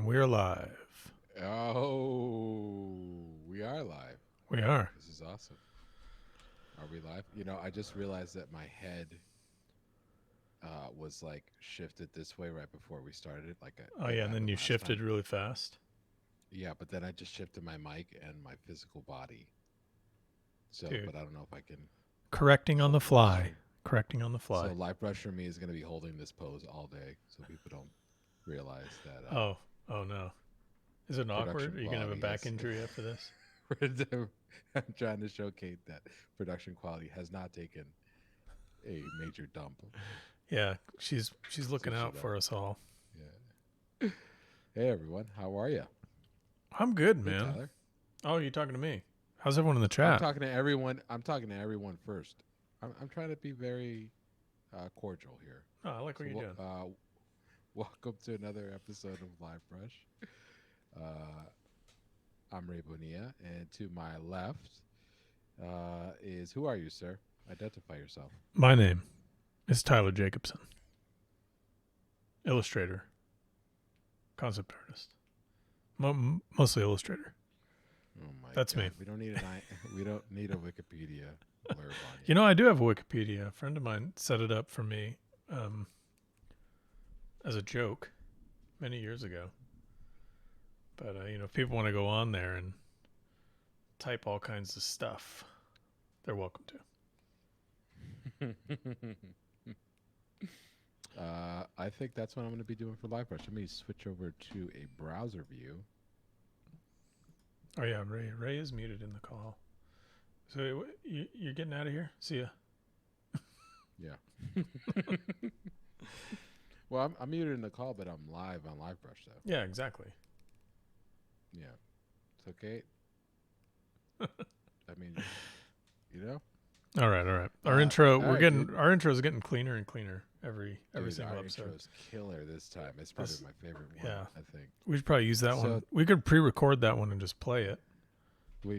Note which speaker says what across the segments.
Speaker 1: And we're live.
Speaker 2: Oh, we are live.
Speaker 1: We are.
Speaker 2: This is awesome. Are we live? You know, I just realized that my head was like shifted this way right before we started.
Speaker 1: Oh,
Speaker 2: like
Speaker 1: yeah.
Speaker 2: it
Speaker 1: And then
Speaker 2: happened
Speaker 1: you
Speaker 2: last
Speaker 1: shifted
Speaker 2: time.
Speaker 1: really fast.
Speaker 2: Yeah, but then I just shifted my mic and my physical body. So,
Speaker 1: Dude,
Speaker 2: but I don't know if I can
Speaker 1: correcting on the
Speaker 2: hold this
Speaker 1: fly.
Speaker 2: stream.
Speaker 1: Correcting on the
Speaker 2: So,
Speaker 1: fly.
Speaker 2: Livebrush for me is going to be holding this pose all day, so people don't realize that
Speaker 1: Oh, oh no. Is it awkward?
Speaker 2: production
Speaker 1: Are you going to have a
Speaker 2: quality
Speaker 1: back
Speaker 2: has.
Speaker 1: injury after this?
Speaker 2: I'm trying to showcase that production quality has not taken a major dump.
Speaker 1: Yeah, she's
Speaker 2: So
Speaker 1: looking
Speaker 2: she
Speaker 1: out
Speaker 2: know.
Speaker 1: for us all.
Speaker 2: Yeah. Hey everyone, how are you?
Speaker 1: I'm good,
Speaker 2: Hey
Speaker 1: man.
Speaker 2: Tyler.
Speaker 1: Oh, you talking to me? How's everyone in the
Speaker 2: I'm
Speaker 1: chat?
Speaker 2: talking to everyone. I'm talking to everyone first. I'm trying to be very cordial here.
Speaker 1: Oh, I like what
Speaker 2: So
Speaker 1: you're doing.
Speaker 2: welcome to another episode of Livebrush. Uh, I'm Ray Bonilla, and to my left is who are you, sir? Identify yourself.
Speaker 1: My name is Tyler Jacobson. Illustrator. Concept artist. Mostly illustrator.
Speaker 2: Oh my
Speaker 1: That's me.
Speaker 2: God, we don't need a Wikipedia blurb on you.
Speaker 1: You know, I do have a Wikipedia. A friend of mine set it up for me as a joke many years ago. But, if people want to go on there and type all kinds of stuff, they're welcome to.
Speaker 2: I think that's what I'm going to be doing for LiveBrush. Let me switch over to a browser view.
Speaker 1: Oh, yeah, Ray is muted in the call. So you're getting out of here? See ya.
Speaker 2: Yeah. Well, I'm muted in the call, but I'm live on LiveBrush, though.
Speaker 1: Yeah, exactly.
Speaker 2: Yeah. It's okay. I mean, you know?
Speaker 1: All right.
Speaker 2: All right, dude.
Speaker 1: Our intro is getting cleaner and cleaner every
Speaker 2: Dude,
Speaker 1: single
Speaker 2: our
Speaker 1: episode.
Speaker 2: intro's killer this time. It's probably my favorite one,
Speaker 1: Yeah.
Speaker 2: I think.
Speaker 1: We should probably use that
Speaker 2: So,
Speaker 1: one. We could pre-record that one and just play it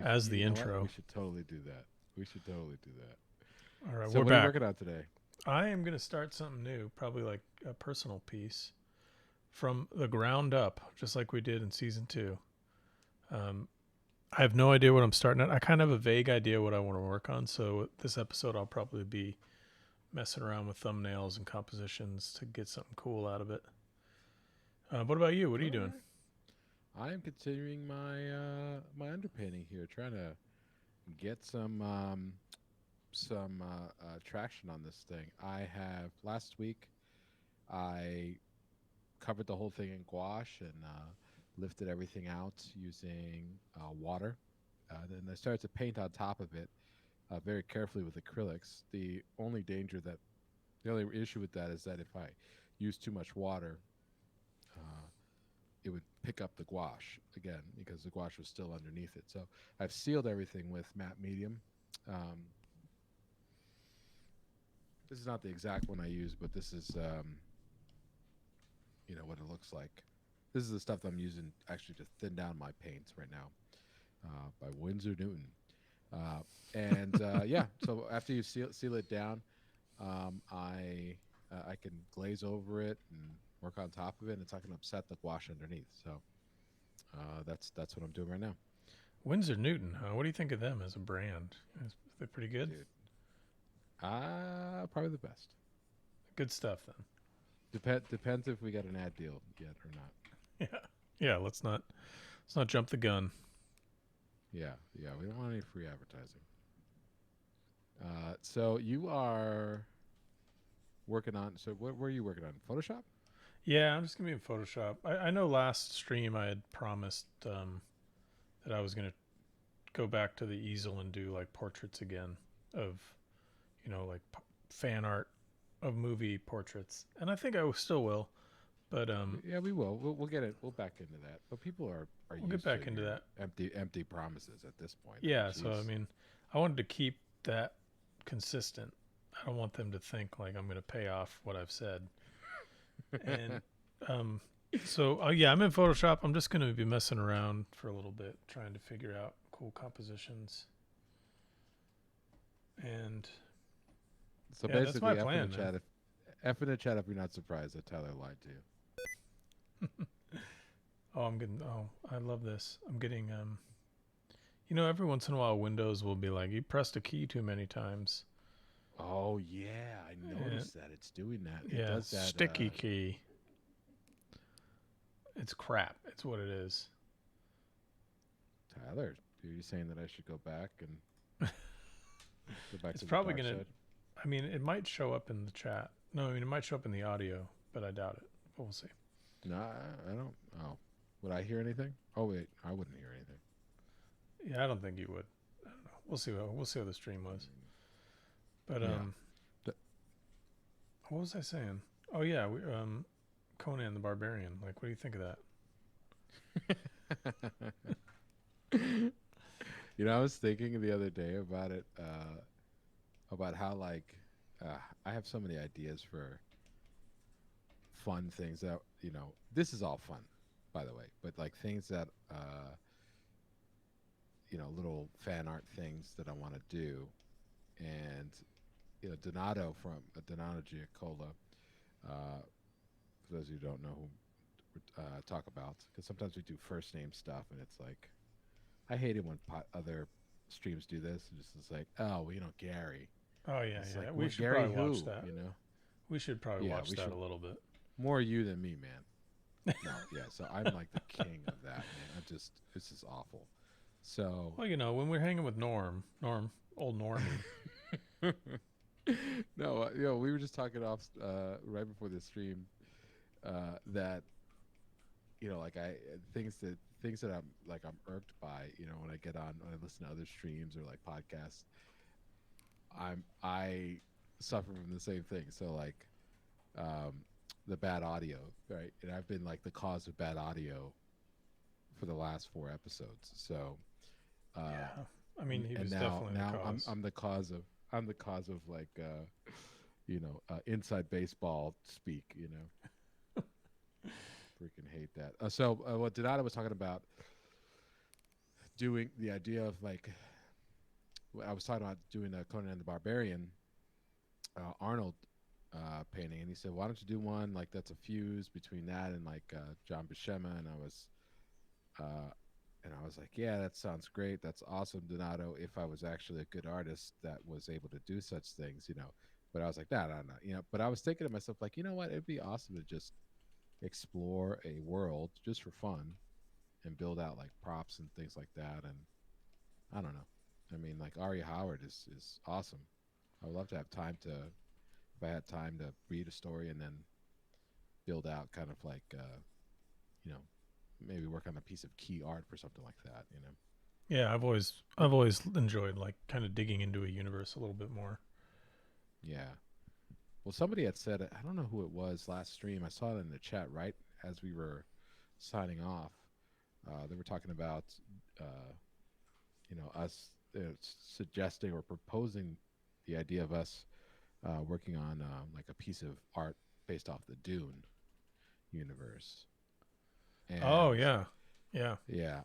Speaker 1: as
Speaker 2: you
Speaker 1: the
Speaker 2: know what?
Speaker 1: intro.
Speaker 2: We should totally do that. We should totally do that.
Speaker 1: All right,
Speaker 2: So,
Speaker 1: we're
Speaker 2: what are you
Speaker 1: back.
Speaker 2: working on today?
Speaker 1: I am going to start something new, probably like a personal piece from the ground up, just like we did in season 2. I have no idea what I'm starting at. I kind of have a vague idea what I want to work on. So this episode, I'll probably be messing around with thumbnails and compositions to get something cool out of it. What about you? What are you doing?
Speaker 2: I am continuing my underpainting here, trying to get some traction on this thing. I have last week I covered the whole thing in gouache and lifted everything out using water. Then I started to paint on top of it very carefully with acrylics. The only issue with that is that if I use too much water, it would pick up the gouache again because the gouache was still underneath it. So I've sealed everything with matte medium. This is not the exact one I use, but this is what it looks like. This is the stuff that I'm using actually to thin down my paints right now by Winsor Newton. Yeah, so after you seal it down, I can glaze over it and work on top of it, and it's not going to upset the gouache underneath. So that's what I'm doing right now.
Speaker 1: Winsor Newton, huh? What do you think of them as a brand? Is they pretty good?
Speaker 2: Dude, probably the best.
Speaker 1: Good stuff then.
Speaker 2: Depends if we got an ad deal yet or not.
Speaker 1: Yeah. Let's not jump the gun.
Speaker 2: Yeah. We don't want any free advertising. So you are working on. So what were you working on? Photoshop?
Speaker 1: Yeah, I'm just gonna be in Photoshop. I know last stream I had promised that I was gonna go back to the easel and do like portraits again of, like fan art of movie portraits, and I think I still will. But
Speaker 2: Yeah, we will. We'll get it. We'll back into that. But people are
Speaker 1: we'll get
Speaker 2: used
Speaker 1: back
Speaker 2: to
Speaker 1: into
Speaker 2: your
Speaker 1: that.
Speaker 2: empty promises at this point.
Speaker 1: Yeah,
Speaker 2: I
Speaker 1: so I
Speaker 2: mean,
Speaker 1: mean, I wanted to keep that consistent. I don't want them to think like I'm going to pay off what I've said. And so yeah, I'm in Photoshop. I'm just going to be messing around for a little bit, trying to figure out cool compositions. And
Speaker 2: so
Speaker 1: yeah, that's my
Speaker 2: basically,
Speaker 1: plan.
Speaker 2: F in the chat if you're not surprised that Tyler lied to you.
Speaker 1: Oh, I'm getting. Oh, I love this. I'm getting. Every once in a while, Windows will be like, you pressed a key too many times.
Speaker 2: Oh yeah, I
Speaker 1: And
Speaker 2: noticed that it's doing that. It
Speaker 1: yeah,
Speaker 2: does that.
Speaker 1: sticky key. It's crap. It's what it is.
Speaker 2: Tyler, are you saying that I should go back and go back
Speaker 1: It's
Speaker 2: to the
Speaker 1: probably
Speaker 2: dark
Speaker 1: gonna.
Speaker 2: side?
Speaker 1: I mean, it might show up in the chat. No, I mean it might show up in the audio, but I doubt it. But we'll see.
Speaker 2: No, I don't. Oh, would I hear anything? Oh wait, I wouldn't hear anything.
Speaker 1: Yeah, I don't think you would. I don't know. We'll see how the stream was. But
Speaker 2: Yeah.
Speaker 1: what was I saying? Oh yeah, Conan the Barbarian. Like, what do you think of that?
Speaker 2: I was thinking the other day about it, about how like I have so many ideas for fun things that This is all fun, by the way, but like things that little fan art things that I want to do, and Donato from Donato Giacola. For those who don't know who talk about, because sometimes we do first name stuff, and it's like I hate it when other streams do this. It's like, oh, well, Gary.
Speaker 1: Oh yeah,
Speaker 2: It's
Speaker 1: yeah.
Speaker 2: like,
Speaker 1: We
Speaker 2: what,
Speaker 1: should
Speaker 2: Gary
Speaker 1: probably watch
Speaker 2: who?
Speaker 1: that. We should probably
Speaker 2: Yeah,
Speaker 1: watch
Speaker 2: we
Speaker 1: that a
Speaker 2: should
Speaker 1: little bit.
Speaker 2: more you than me, man. No, yeah. So I'm like the king of that, man. This is awful. So
Speaker 1: Well, when we're hanging with Norm, old Normie.
Speaker 2: no, we were just talking off right before the stream that like things that I'm irked by. When I get on, when I listen to other streams or like podcasts, I suffer from the same thing. So like um, the bad audio, right? And I've been like the cause of bad audio for the last 4 episodes. So
Speaker 1: Yeah, I mean he
Speaker 2: and
Speaker 1: was
Speaker 2: now
Speaker 1: definitely the
Speaker 2: now I'm
Speaker 1: cause.
Speaker 2: I'm the cause of like inside baseball speak. Freaking hate that. So what Donata was talking about, doing the idea of like, I was talking about doing a Conan the Barbarian Arnold painting, and he said, "Why don't you do one like that's a fuse between that and like John Buscema?" Uh, and I was like, "Yeah, that sounds great. That's awesome, Donato. If I was actually a good artist that was able to do such things. But I was like, no, no, no. But I was thinking to myself, like, you know what? It'd be awesome to just explore a world just for fun and build out like props and things like that. And I don't know. I mean, like Ari Howard is awesome. I would love to have time to, if I had time to read a story and then build out kind of like, you know, maybe work on a piece of key art for something like that.
Speaker 1: Yeah, I've always enjoyed like kind of digging into a universe a little bit more.
Speaker 2: Yeah. Well, somebody had said, I don't know who it was last stream. I saw it in the chat right as we were signing off. They were talking about, uh, us suggesting or proposing the idea of us working on like a piece of art based off the Dune universe.
Speaker 1: Oh
Speaker 2: And
Speaker 1: yeah, yeah.
Speaker 2: yeah,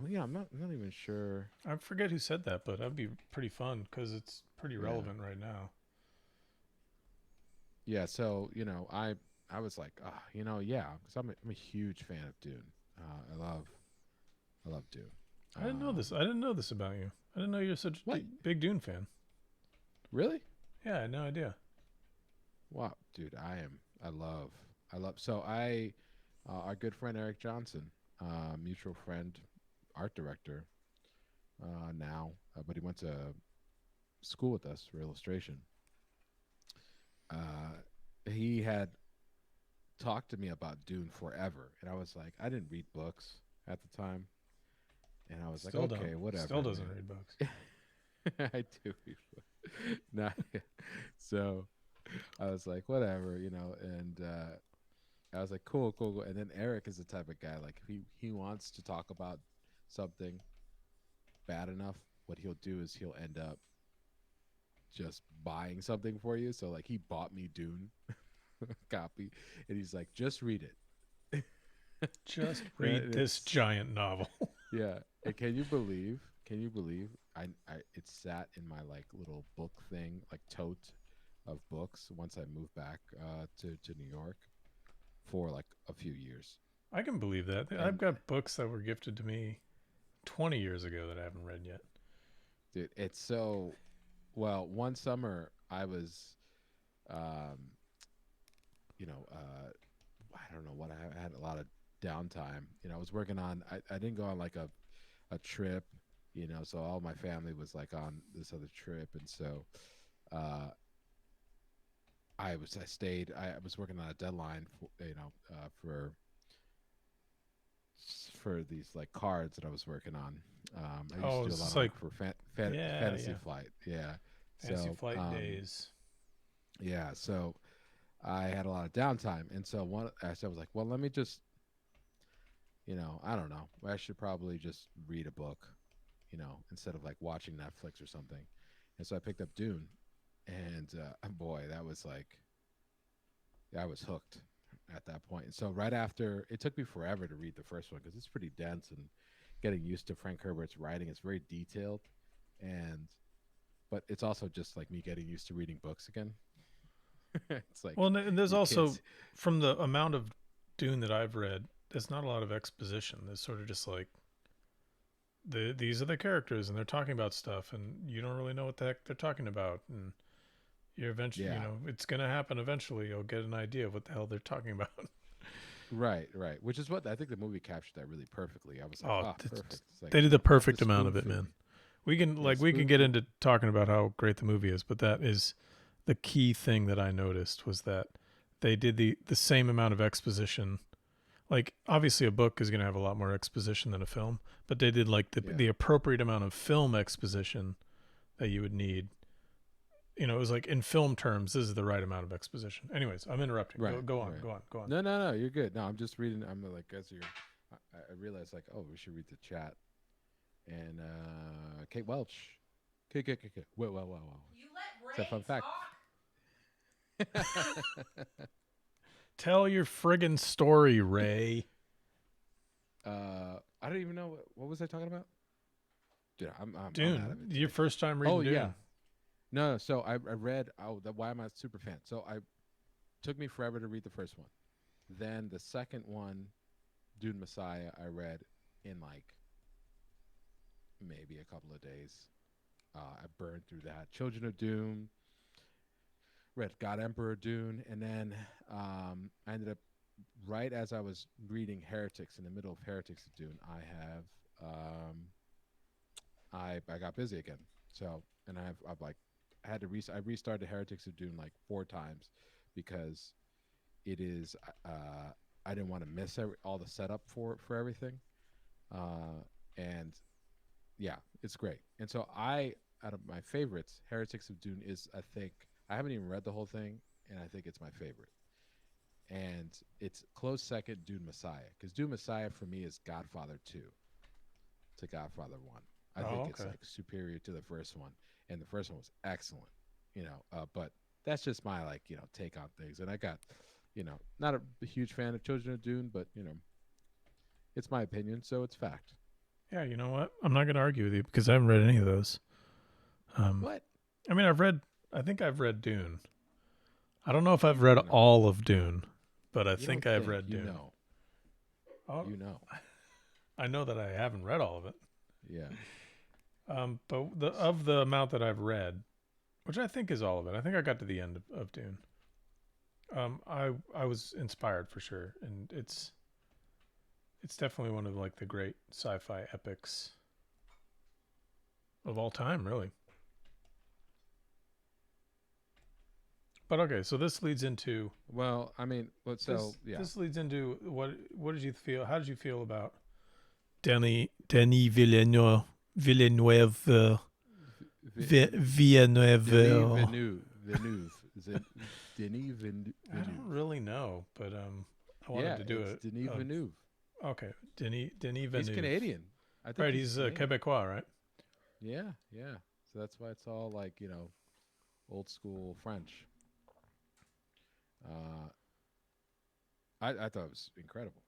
Speaker 2: yeah, I'm not even sure.
Speaker 1: I forget who said that, but that'd be pretty fun because it's pretty
Speaker 2: Yeah.
Speaker 1: relevant right now.
Speaker 2: Yeah. So, I was like, yeah, because I'm a huge fan of Dune. I love Dune.
Speaker 1: I didn't know this. I didn't know this about you. I didn't know you're such a
Speaker 2: What?
Speaker 1: big Dune fan.
Speaker 2: Really?
Speaker 1: Yeah, I had no idea.
Speaker 2: Wow, dude, I love. So our good friend Eric Johnson, mutual friend, art director, now, but he went to school with us for illustration. Uh, he had talked to me about Dune forever, and I was like, I didn't read books at the time, and I was like,
Speaker 1: Still don't.
Speaker 2: okay,
Speaker 1: Still
Speaker 2: whatever,
Speaker 1: doesn't read books.
Speaker 2: man. I do read books. Not so. I was like, whatever, and I was like, cool, cool, cool. And then Eric is the type of guy like he wants to talk about something bad enough. What he'll do is he'll end up just buying something for you. So like he bought me Dune copy, and he's like, just read it.
Speaker 1: Just
Speaker 2: And
Speaker 1: read this
Speaker 2: it's
Speaker 1: giant novel.
Speaker 2: yeah. And can you believe? Can you believe? I it sat in my like little book thing, like tote of books. Once I moved back to New York for like a few years.
Speaker 1: I can believe that. I've
Speaker 2: And
Speaker 1: got books that were gifted to me 20 years ago that I haven't read yet.
Speaker 2: dude, it's so well. One summer, I was, um, you know, I don't know what I had a lot of downtime. I was working on. I didn't go on like a trip, so all my family was like on this other trip, and so uh, I stayed. I was working on a deadline for these like cards that I was working on. I used
Speaker 1: Oh,
Speaker 2: to do a
Speaker 1: it's
Speaker 2: lot
Speaker 1: just
Speaker 2: of
Speaker 1: like,
Speaker 2: work for
Speaker 1: yeah,
Speaker 2: Fantasy
Speaker 1: yeah.
Speaker 2: Flight. Yeah.
Speaker 1: Fantasy
Speaker 2: So
Speaker 1: Flight days.
Speaker 2: yeah, so I had a lot of downtime, and so I was like, well, let me just, I don't know, I should probably just read a book, instead of like watching Netflix or something. And so I picked up Dune, and boy, that was like I was hooked at that point. And so right after, it took me forever to read the first one because it's pretty dense and getting used to Frank Herbert's writing. It's very detailed, and but it's also just like me getting used to reading books again. It's like
Speaker 1: Well, and there's
Speaker 2: your
Speaker 1: also,
Speaker 2: kids.
Speaker 1: from the amount of Dune that I've read, there's not a lot of exposition. There's sort of just like, these are the characters and they're talking about stuff and you don't really know what the heck they're talking about, and you're eventually,
Speaker 2: Yeah,
Speaker 1: it's going to happen eventually. You'll get an idea of what the hell they're talking about.
Speaker 2: right, right. Which is what I think the movie captured that really perfectly. I was like,
Speaker 1: Oh,
Speaker 2: ah, perfect. It's like
Speaker 1: they did the
Speaker 2: not the
Speaker 1: perfect amount
Speaker 2: spoon
Speaker 1: of it,
Speaker 2: feed.
Speaker 1: man. We can
Speaker 2: Spoon
Speaker 1: get
Speaker 2: feed.
Speaker 1: into talking about how great the movie is, but that is the key thing that I noticed was that they did the same amount of exposition. Like, obviously a book is going to have a lot more exposition than a film, but they did like
Speaker 2: Yeah,
Speaker 1: the appropriate amount of film exposition that you would need. It was like, in film terms, this is the right amount of exposition. Anyways, I'm interrupting. Go
Speaker 2: right,
Speaker 1: go on,
Speaker 2: right.
Speaker 1: go on, go on.
Speaker 2: No, no, no. You're good. No, I'm just reading. I'm like, as you're, I realized like, oh, we should read the chat. And Kate Welch. Kate. Well.
Speaker 3: You let
Speaker 2: It's a
Speaker 3: Ray
Speaker 2: fun fact.
Speaker 3: talk?
Speaker 1: Tell your friggin' story, Ray.
Speaker 2: I don't even know what was I talking about. Dude, I'm out of
Speaker 1: Dune,
Speaker 2: it
Speaker 1: your
Speaker 2: today.
Speaker 1: first time
Speaker 2: Oh
Speaker 1: reading
Speaker 2: yeah,
Speaker 1: Dune.
Speaker 2: no. So I read. Oh, why am I a super fan? So I took me forever to read the first one. Then the second one, Dune Messiah, I read in like maybe a couple of days. I burned through that. Children of Dune, read God Emperor Dune, and then I ended up right as I was reading Heretics in the middle of Heretics of Dune. I got busy again. So and I've like I had to I restarted Heretics of Dune like 4 times because it is I didn't want to miss all the setup for everything. And yeah, it's great. And so out of my favorites, Heretics of Dune is, I think, I haven't even read the whole thing, and I think it's my favorite. And it's close second, Dune Messiah, because Dune Messiah for me is Godfather 2 to Godfather 1. I
Speaker 1: Oh,
Speaker 2: think it's
Speaker 1: okay.
Speaker 2: like superior to the first one, and the first one was excellent, but that's just my like, take on things. And I got, not a huge fan of Children of Dune, but it's my opinion, so it's fact.
Speaker 1: Yeah, you know what? I'm not going to argue with you because I haven't read any of those. Um,
Speaker 2: What?
Speaker 1: I mean, I think I've read Dune. I don't know if I've
Speaker 2: You
Speaker 1: read
Speaker 2: you know
Speaker 1: all of Dune, but I
Speaker 2: you don't
Speaker 1: think I've
Speaker 2: think
Speaker 1: read Dune. Oh,
Speaker 2: you know.
Speaker 1: I know that I haven't read all of it.
Speaker 2: Yeah.
Speaker 1: But of the amount that I've read, which I think is all of it, I think I got to the end of Dune. I was inspired for sure, and it's definitely one of like the great sci-fi epics of all time, really. But okay, so this leads into
Speaker 2: Well, I mean,
Speaker 1: this
Speaker 2: so yeah,
Speaker 1: this leads into what did you feel? How did you feel about Denis Villeneuve Villeneuve?
Speaker 2: Denis Villeneuve, Denis
Speaker 1: I don't
Speaker 2: Villeneuve.
Speaker 1: really know, but I wanted
Speaker 2: Yeah,
Speaker 1: to do
Speaker 2: it's
Speaker 1: it.
Speaker 2: Denis Villeneuve.
Speaker 1: Okay, Denis
Speaker 2: He's
Speaker 1: Villeneuve.
Speaker 2: Canadian. I think
Speaker 1: Right,
Speaker 2: he's
Speaker 1: he's
Speaker 2: Canadian.
Speaker 1: Quebecois, right?
Speaker 2: Yeah, yeah. So that's why it's all like old school French. Uh, I thought it was incredible,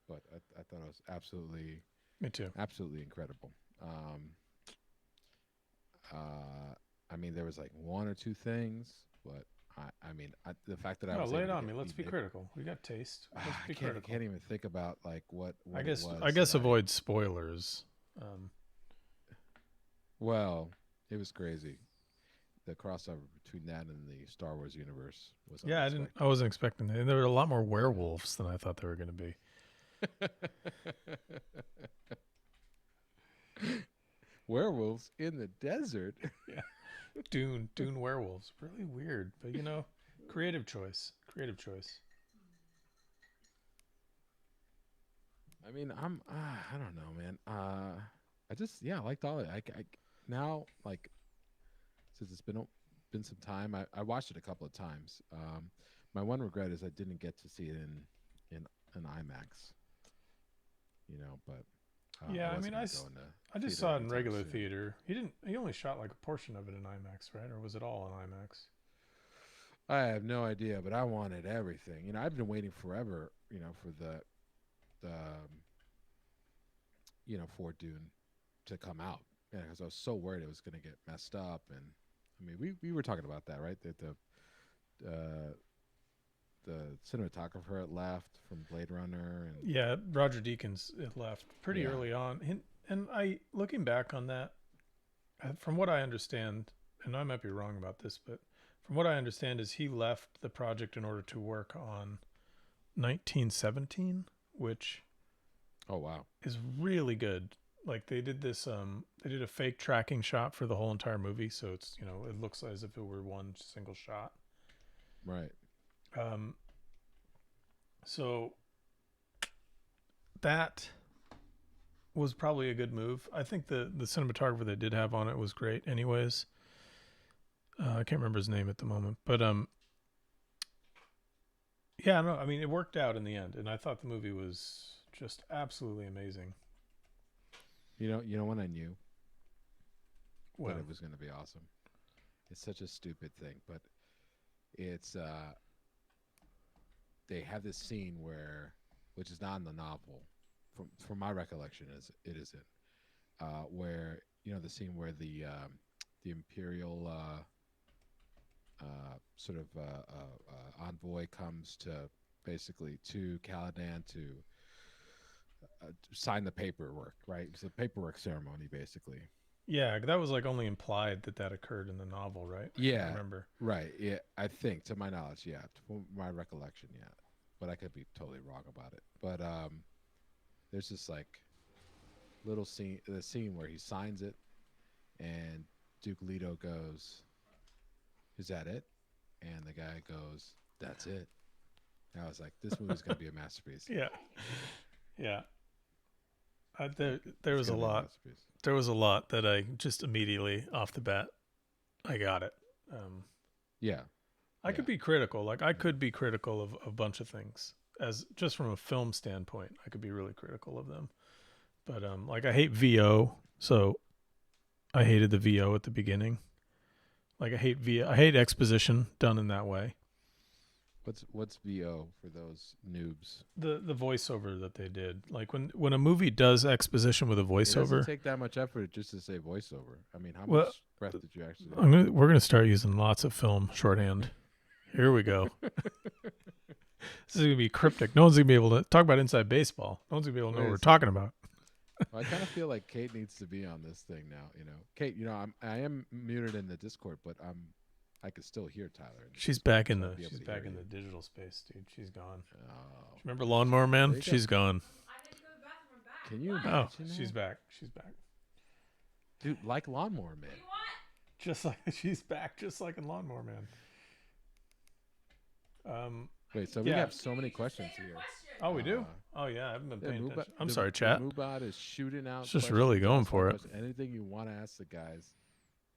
Speaker 2: but I thought it was
Speaker 1: Me too.
Speaker 2: absolutely incredible. Uh, I mean, there was like one or two things, but I mean, the fact that I
Speaker 1: No,
Speaker 2: was
Speaker 1: lay
Speaker 2: able
Speaker 1: it
Speaker 2: to
Speaker 1: on
Speaker 2: get
Speaker 1: me. Let's
Speaker 2: Lee
Speaker 1: be
Speaker 2: Nip,
Speaker 1: critical. We got taste. Let's
Speaker 2: I
Speaker 1: be
Speaker 2: can't. I
Speaker 1: critical.
Speaker 2: can't even think about like
Speaker 1: I
Speaker 2: what it
Speaker 1: guess I
Speaker 2: was that
Speaker 1: guess
Speaker 2: I.
Speaker 1: avoid spoilers. Um,
Speaker 2: Well, it was crazy. The crossover between that and the Star Wars universe was
Speaker 1: yeah, I
Speaker 2: unexpected.
Speaker 1: wasn't expecting that. And there were a lot more werewolves than I thought there were going to be.
Speaker 2: Werewolves in the desert.
Speaker 1: Yeah, Dune werewolves. Really weird, but creative choice. Creative choice.
Speaker 2: I mean, I don't know, man. I just yeah, I liked all it. I now like since it's been some time. I watched it a couple of times. My one regret is I didn't get to see it in an IMAX. But I
Speaker 1: Yeah, I mean,
Speaker 2: wasn't going to go into
Speaker 1: I just
Speaker 2: theater
Speaker 1: saw it in
Speaker 2: anytime
Speaker 1: regular
Speaker 2: soon.
Speaker 1: theater. He only shot like a portion of it in IMAX, right? Or was it all in IMAX?
Speaker 2: I have no idea, but I wanted everything. I've been waiting forever. For the for Dune to come out. Yeah, because I was so worried it was going to get messed up, and I mean, we were talking about that, right? That uh, the cinematographer had left from Blade Runner, and
Speaker 1: Yeah, Roger Deakins it left pretty
Speaker 2: yeah,
Speaker 1: early on. And I looking back on that, from what I understand, and I might be wrong about this, but from what I understand is he left the project in order to work on 1917, which
Speaker 2: oh wow,
Speaker 1: is really good. Like they did a fake tracking shot for the whole entire movie, so it's it looks as if it were one single shot.
Speaker 2: right.
Speaker 1: Um, so that was probably a good move. I think the cinematographer they did have on it was great. Anyways, I can't remember his name at the moment, but yeah, no, I mean it worked out in the end, and I thought the movie was just absolutely amazing.
Speaker 2: You know when I knew that
Speaker 1: Well,
Speaker 2: it was going to be awesome. It's such a stupid thing, but it's they have this scene where, which is not in the novel, from my recollection, is it isn't, where the scene where the imperial sort of envoy comes to basically to Caladan to sign the paperwork, right? It's a paperwork ceremony, basically.
Speaker 1: yeah, that was like only implied that occurred in the novel, right? I can't
Speaker 2: Yeah,
Speaker 1: remember.
Speaker 2: right. Yeah, I think to my knowledge, yeah, from my recollection, yeah, but I could be totally wrong about it. But there's this like little scene, the scene where he signs it, and Duke Leto goes, "Is that it?" And the guy goes, "That's it." And I was like, "This movie's gonna be a masterpiece.
Speaker 1: Yeah, yeah. There
Speaker 2: It's
Speaker 1: was a
Speaker 2: gonna be a
Speaker 1: lot.
Speaker 2: masterpiece."
Speaker 1: There was a lot that I just immediately off the bat I got it. Um,
Speaker 2: Yeah,
Speaker 1: I
Speaker 2: yeah,
Speaker 1: could be critical. Like I could be critical of a bunch of things as just from a film standpoint. I could be really critical of them. But like I hate VO, so I hated the VO at the beginning. Like I hate VO. I hate exposition done in that way.
Speaker 2: What's VO for those noobs?
Speaker 1: The voiceover that they did. Like when a movie does exposition with a
Speaker 2: It doesn't
Speaker 1: voiceover,
Speaker 2: take that much effort just to say voiceover. I mean, how
Speaker 1: well,
Speaker 2: much breath did you actually
Speaker 1: we're gonna start using lots of film shorthand. Here we go.
Speaker 2: do?
Speaker 1: This is gonna be cryptic. No one's gonna be able to talk about inside baseball. No one's gonna be able to know
Speaker 2: Wait
Speaker 1: what
Speaker 2: a
Speaker 1: we're
Speaker 2: second.
Speaker 1: talking about.
Speaker 2: Well, I kind of feel like Kate needs to be on this thing now. Kate. I am muted in the Discord, but I can still hear Tyler in the Discord, so I'll be able
Speaker 1: She's
Speaker 2: to
Speaker 1: back
Speaker 2: hear
Speaker 1: in
Speaker 2: you.
Speaker 1: the digital space, dude. She's gone.
Speaker 2: Oh,
Speaker 1: Remember Lawnmower
Speaker 2: there
Speaker 1: Man?
Speaker 2: you go.
Speaker 1: She's gone.
Speaker 2: Can you
Speaker 1: Oh,
Speaker 2: imagine
Speaker 1: she's
Speaker 2: that,
Speaker 1: back. She's back.
Speaker 2: dude? Like Lawnmower Man.
Speaker 1: Just like she's back, just like in Lawnmower Man.
Speaker 2: Wait, so we
Speaker 1: Yeah.
Speaker 2: have so many questions here.
Speaker 1: Oh, we do. Oh yeah, I haven't been
Speaker 2: The
Speaker 1: paying
Speaker 2: Moobot,
Speaker 1: attention. I'm
Speaker 2: the
Speaker 1: sorry,
Speaker 2: the
Speaker 1: chat.
Speaker 2: Moobot is shooting
Speaker 1: It's
Speaker 2: out
Speaker 1: just
Speaker 2: questions.
Speaker 1: really going
Speaker 2: Ask one
Speaker 1: for it.
Speaker 2: question, anything you want to ask the guys.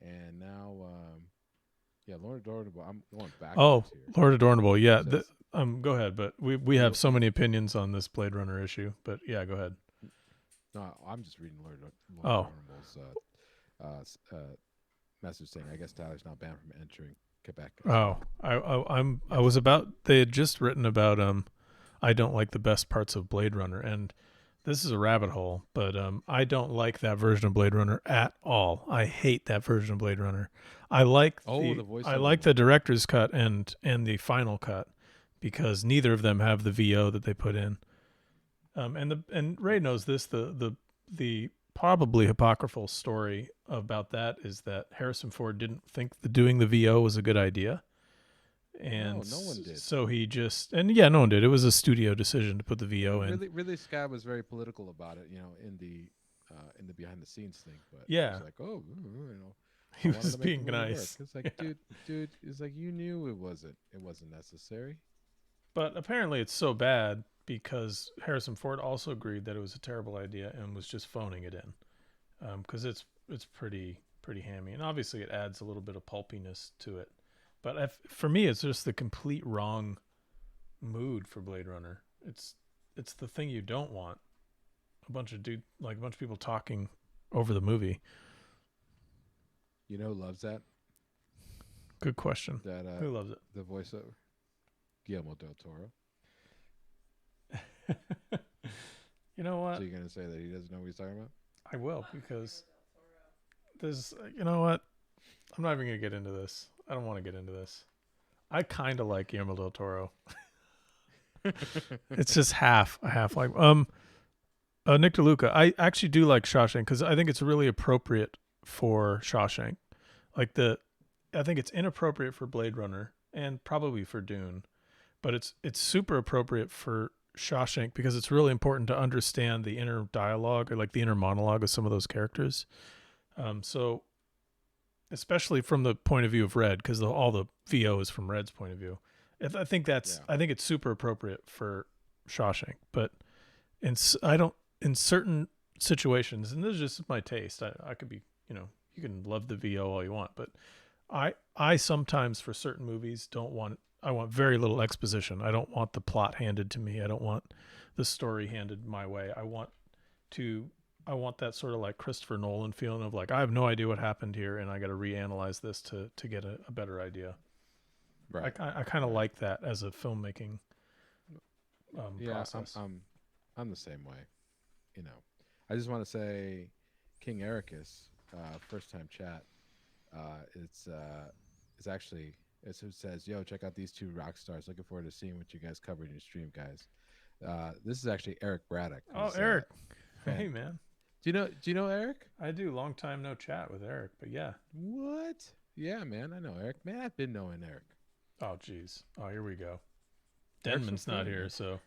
Speaker 2: And now, yeah, Lord Adorable. I'm going
Speaker 1: Oh,
Speaker 2: backwards here.
Speaker 1: Lord Adornable. Yeah.
Speaker 2: Says
Speaker 1: Go ahead. But we have
Speaker 2: real.
Speaker 1: so many opinions on this Blade Runner issue. But yeah, go ahead.
Speaker 2: No, I'm just reading Lord
Speaker 1: Oh,
Speaker 2: Adorable's message saying, I guess Tyler's not banned from entering Quebec as
Speaker 1: oh.
Speaker 2: well.
Speaker 1: I
Speaker 2: Yes.
Speaker 1: was about. They had just written about I don't like the best parts of Blade Runner, and this is a rabbit hole, but I don't like that version of Blade Runner at all. I hate that version of Blade Runner.
Speaker 2: Oh, the
Speaker 1: I
Speaker 2: voiceover
Speaker 1: like the
Speaker 2: one.
Speaker 1: director's cut and the final cut because neither of them have the VO that they put in. And Ray knows this. The probably apocryphal story about that is that Harrison Ford didn't think the doing the VO was a good idea, and
Speaker 2: No, no one did.
Speaker 1: so he just and yeah, no one did. It was a studio decision to put the VO in.
Speaker 2: Really, Scott was very political about it. In the behind the scenes thing. But he was
Speaker 1: Yeah,
Speaker 2: like, oh, I
Speaker 1: he
Speaker 2: wanted
Speaker 1: was
Speaker 2: to make the
Speaker 1: being
Speaker 2: movie work.
Speaker 1: nice.
Speaker 2: It's like,
Speaker 1: Yeah.
Speaker 2: dude, it's like you knew it wasn't necessary.
Speaker 1: But apparently it's so bad because Harrison Ford also agreed that it was a terrible idea and was just phoning it in. Because it's pretty hammy, and obviously it adds a little bit of pulpiness to it. But for me, it's just the complete wrong mood for Blade Runner. It's the thing you don't want. A bunch of people talking over the movie.
Speaker 2: You know who loves that?
Speaker 1: Good question.
Speaker 2: That
Speaker 1: Who loves
Speaker 2: the voiceover Guillermo del Toro.
Speaker 1: it? You know
Speaker 2: So
Speaker 1: what?
Speaker 2: you're gonna say that he doesn't know what he's talking about?
Speaker 1: I will because there's. You know what? I'm not even gonna get into this. I don't want to get into this. I kind of like Guillermo del Toro. It's just half a half like Nick DeLuca. I actually do like Shawshank because I think it's really appropriate for Shawshank. Like I think it's inappropriate for Blade Runner and probably for Dune, but it's super appropriate for Shawshank because it's really important to understand the inner dialogue or like the inner monologue of some of those characters. So especially from the point of view of Red, because all the VO is from Red's point of view.
Speaker 2: Yeah.
Speaker 1: I think it's super appropriate for Shawshank, but I don't in certain situations, and this is just my taste. I could be, you can love the VO all you want, but I sometimes for certain movies don't want. I want very little exposition. I don't want the plot handed to me. I don't want the story handed my way. To I want that sort of like Christopher Nolan feeling of like I have no idea what happened here, and I got to reanalyze this to get a better idea.
Speaker 2: Right.
Speaker 1: I kind of
Speaker 2: Right.
Speaker 1: like that as a filmmaking
Speaker 2: Yeah,
Speaker 1: process.
Speaker 2: I'm the same way. You know, I just want to say, King Ericus, first time chat. It's actually it's who says, "Yo, check out these two rock stars. Looking forward to seeing what you guys cover in your stream, guys." This is actually Eric Braddock,
Speaker 1: Oh,
Speaker 2: who's a
Speaker 1: Eric, hey
Speaker 2: fan.
Speaker 1: man,
Speaker 2: Do you know Eric?
Speaker 1: I do long time no chat with Eric, but yeah.
Speaker 2: What? Yeah, man, I know Eric. Man, I've been knowing Eric.
Speaker 1: Oh, geez. Oh, here we go.
Speaker 2: Eric's from
Speaker 1: Denman's not
Speaker 2: Philly,
Speaker 1: here,
Speaker 2: man.
Speaker 1: so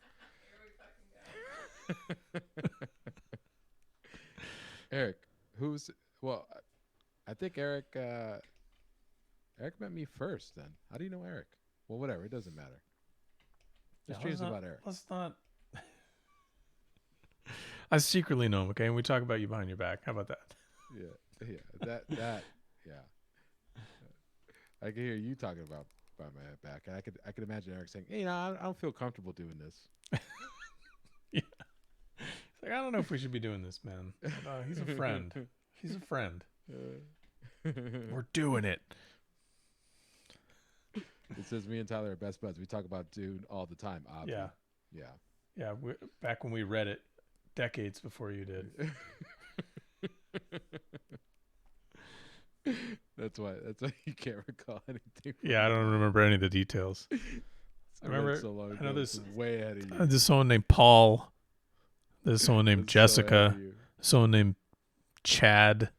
Speaker 2: Eric, who's well? I think Eric met me first. Then how do you know Eric? Well, whatever. It doesn't matter.
Speaker 1: yeah.
Speaker 2: This stream's about Eric.
Speaker 1: Let's not. I secretly know him. Okay, and we talk about you behind your back. How about that?
Speaker 2: Yeah, yeah. That yeah. I can hear you talking about my back, and I could imagine Eric saying, "Hey, I don't feel comfortable doing this."
Speaker 1: Yeah. It's like I don't know if we should be doing this, man. He's a friend. He's a friend. We're doing it.
Speaker 2: It says me and Tyler are best buds. We talk about Dune all the time.
Speaker 1: Yeah,
Speaker 2: Obvi. Yeah.
Speaker 1: yeah. Back when we read it, decades before you did.
Speaker 2: That's why you can't recall anything from
Speaker 1: Yeah, I
Speaker 2: it.
Speaker 1: don't remember any of the details.
Speaker 2: I
Speaker 1: I
Speaker 2: read it
Speaker 1: remember.
Speaker 2: so long
Speaker 1: I know
Speaker 2: ago. It's
Speaker 1: there's
Speaker 2: way ahead of you.
Speaker 1: there's someone named Paul. There's someone named
Speaker 2: It's so ahead of
Speaker 1: Jessica.
Speaker 2: you.
Speaker 1: Someone named Chad.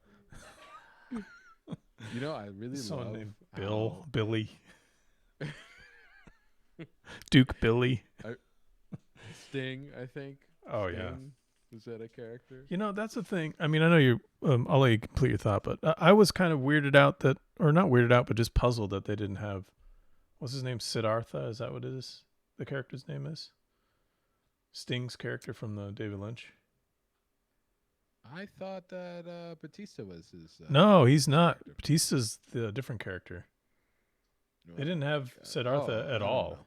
Speaker 2: I really
Speaker 1: Someone
Speaker 2: love
Speaker 1: named
Speaker 2: how
Speaker 1: Billy, Duke Billy.
Speaker 2: Sting, I think.
Speaker 1: Oh yeah.
Speaker 2: Sting, was that a character?
Speaker 1: That's the thing. I mean, I know you. I'll let you complete your thought, but I was kind of weirded out that, or not weirded out, but just puzzled that they didn't have. What's his name? Siddhartha. Is that what it is? The character's name is Sting's character from the David Lynch.
Speaker 2: I thought that Batista was
Speaker 1: No, he's
Speaker 2: his
Speaker 1: not.
Speaker 2: character.
Speaker 1: Batista's the different character. They
Speaker 2: Oh
Speaker 1: didn't
Speaker 2: my
Speaker 1: have
Speaker 2: god.
Speaker 1: Siddhartha
Speaker 2: Oh,
Speaker 1: at
Speaker 2: I don't
Speaker 1: all.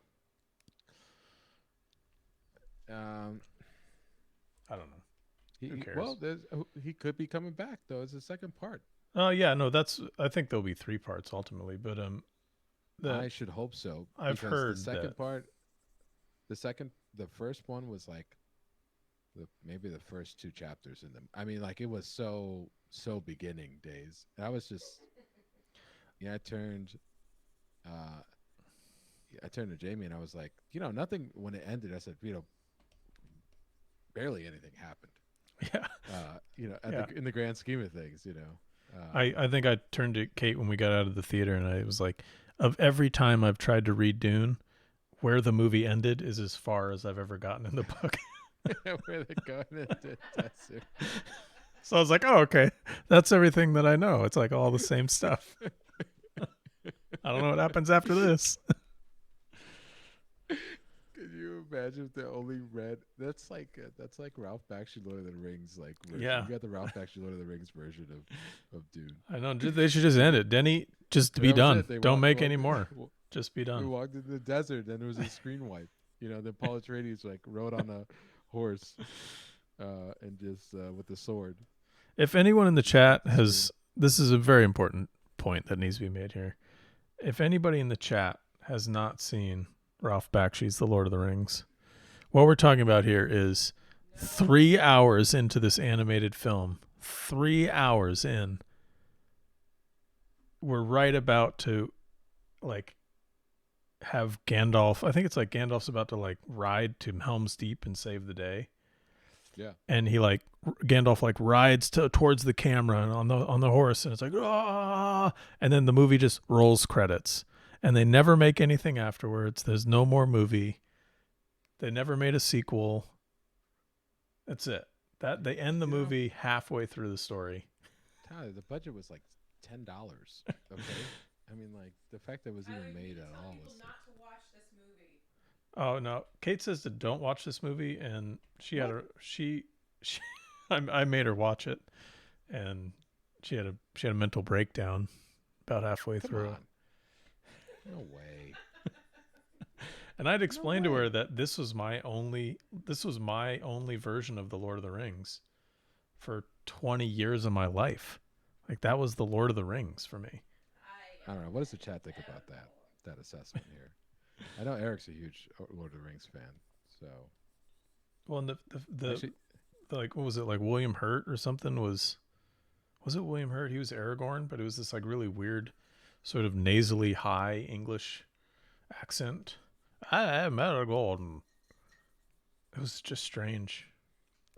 Speaker 2: know. Um,
Speaker 1: I don't know.
Speaker 2: he,
Speaker 1: Who
Speaker 2: he-
Speaker 1: cares?
Speaker 2: well, he could be coming back though as a second part.
Speaker 1: Oh yeah, no. That's. I think there'll be 3 parts ultimately, but the
Speaker 2: I should hope so
Speaker 1: I've
Speaker 2: because the
Speaker 1: heard that.
Speaker 2: second part, the first one was like maybe the first two chapters in them. I mean, like it was so beginning days. And I was just yeah. Uh, I turned to Jamie and I was like, nothing. When it ended, I said, barely anything happened.
Speaker 1: Yeah.
Speaker 2: At
Speaker 1: Yeah.
Speaker 2: in the grand scheme of things.
Speaker 1: I think I turned to Kate when we got out of the theater, and I was like, of every time I've tried to read Dune, where the movie ended is as far as I've ever gotten in the book.
Speaker 2: Where they go into the desert.
Speaker 1: So I was like, oh, okay. That's everything that I know. It's like all the same stuff. I don't know what happens after this.
Speaker 2: Can you imagine if they only read? That's like Ralph Bakshi Lord of the Rings like version.
Speaker 1: Yeah,
Speaker 2: You got the Ralph Bakshi Lord of the Rings version of Dune.
Speaker 1: I know. They should just end it. Denny, just to be
Speaker 2: That was
Speaker 1: done.
Speaker 2: it. They
Speaker 1: Don't make any
Speaker 2: walked
Speaker 1: more. Just be
Speaker 2: we
Speaker 1: done.
Speaker 2: walked into the desert. Then there was a screen wipe. Then Paul Atreides like rode on a horse, and just with the sword
Speaker 1: If anyone in the
Speaker 2: just wipe
Speaker 1: chat
Speaker 2: the screen.
Speaker 1: has, this is a very important point that needs to be made here. If anybody in the chat has not seen Ralph Bakshi's The Lord of the Rings, what we're talking about here is 3 hours into this animated film. 3 hours in, we're right about to like have Gandalf. I think it's like Gandalf's about to like ride to Helm's Deep and save the day,
Speaker 2: Yeah,
Speaker 1: and he like Gandalf like rides towards the camera and on the horse, and it's like ah, and then the movie just rolls credits, and they never make anything afterwards. There's no more movie. They never made a sequel. That's it. That they end the
Speaker 2: you know,
Speaker 1: movie halfway through the story.
Speaker 2: Tyler, the budget was like $10. Okay, I mean, like the fact that it was even made at all was like
Speaker 1: Oh no, Kate says that don't watch this movie, and
Speaker 2: what?
Speaker 1: she I made her watch it, and she had a mental breakdown about halfway
Speaker 2: Come
Speaker 1: through.
Speaker 2: on, no way,
Speaker 1: And I'd
Speaker 2: no
Speaker 1: explained to her
Speaker 2: way.
Speaker 1: that this was my only version of the Lord of the Rings for 20 years of my life. Like that was the Lord of the Rings for me.
Speaker 2: I don't know. What does the chat think about that assessment here? I know Eric's a huge Lord of the Rings fan, so
Speaker 1: Well, and
Speaker 2: actually,
Speaker 1: like what was it like William Hurt or something was it William Hurt? He was Aragorn, but it was this like really weird sort of nasally high English accent. I am Aragorn. It was just strange.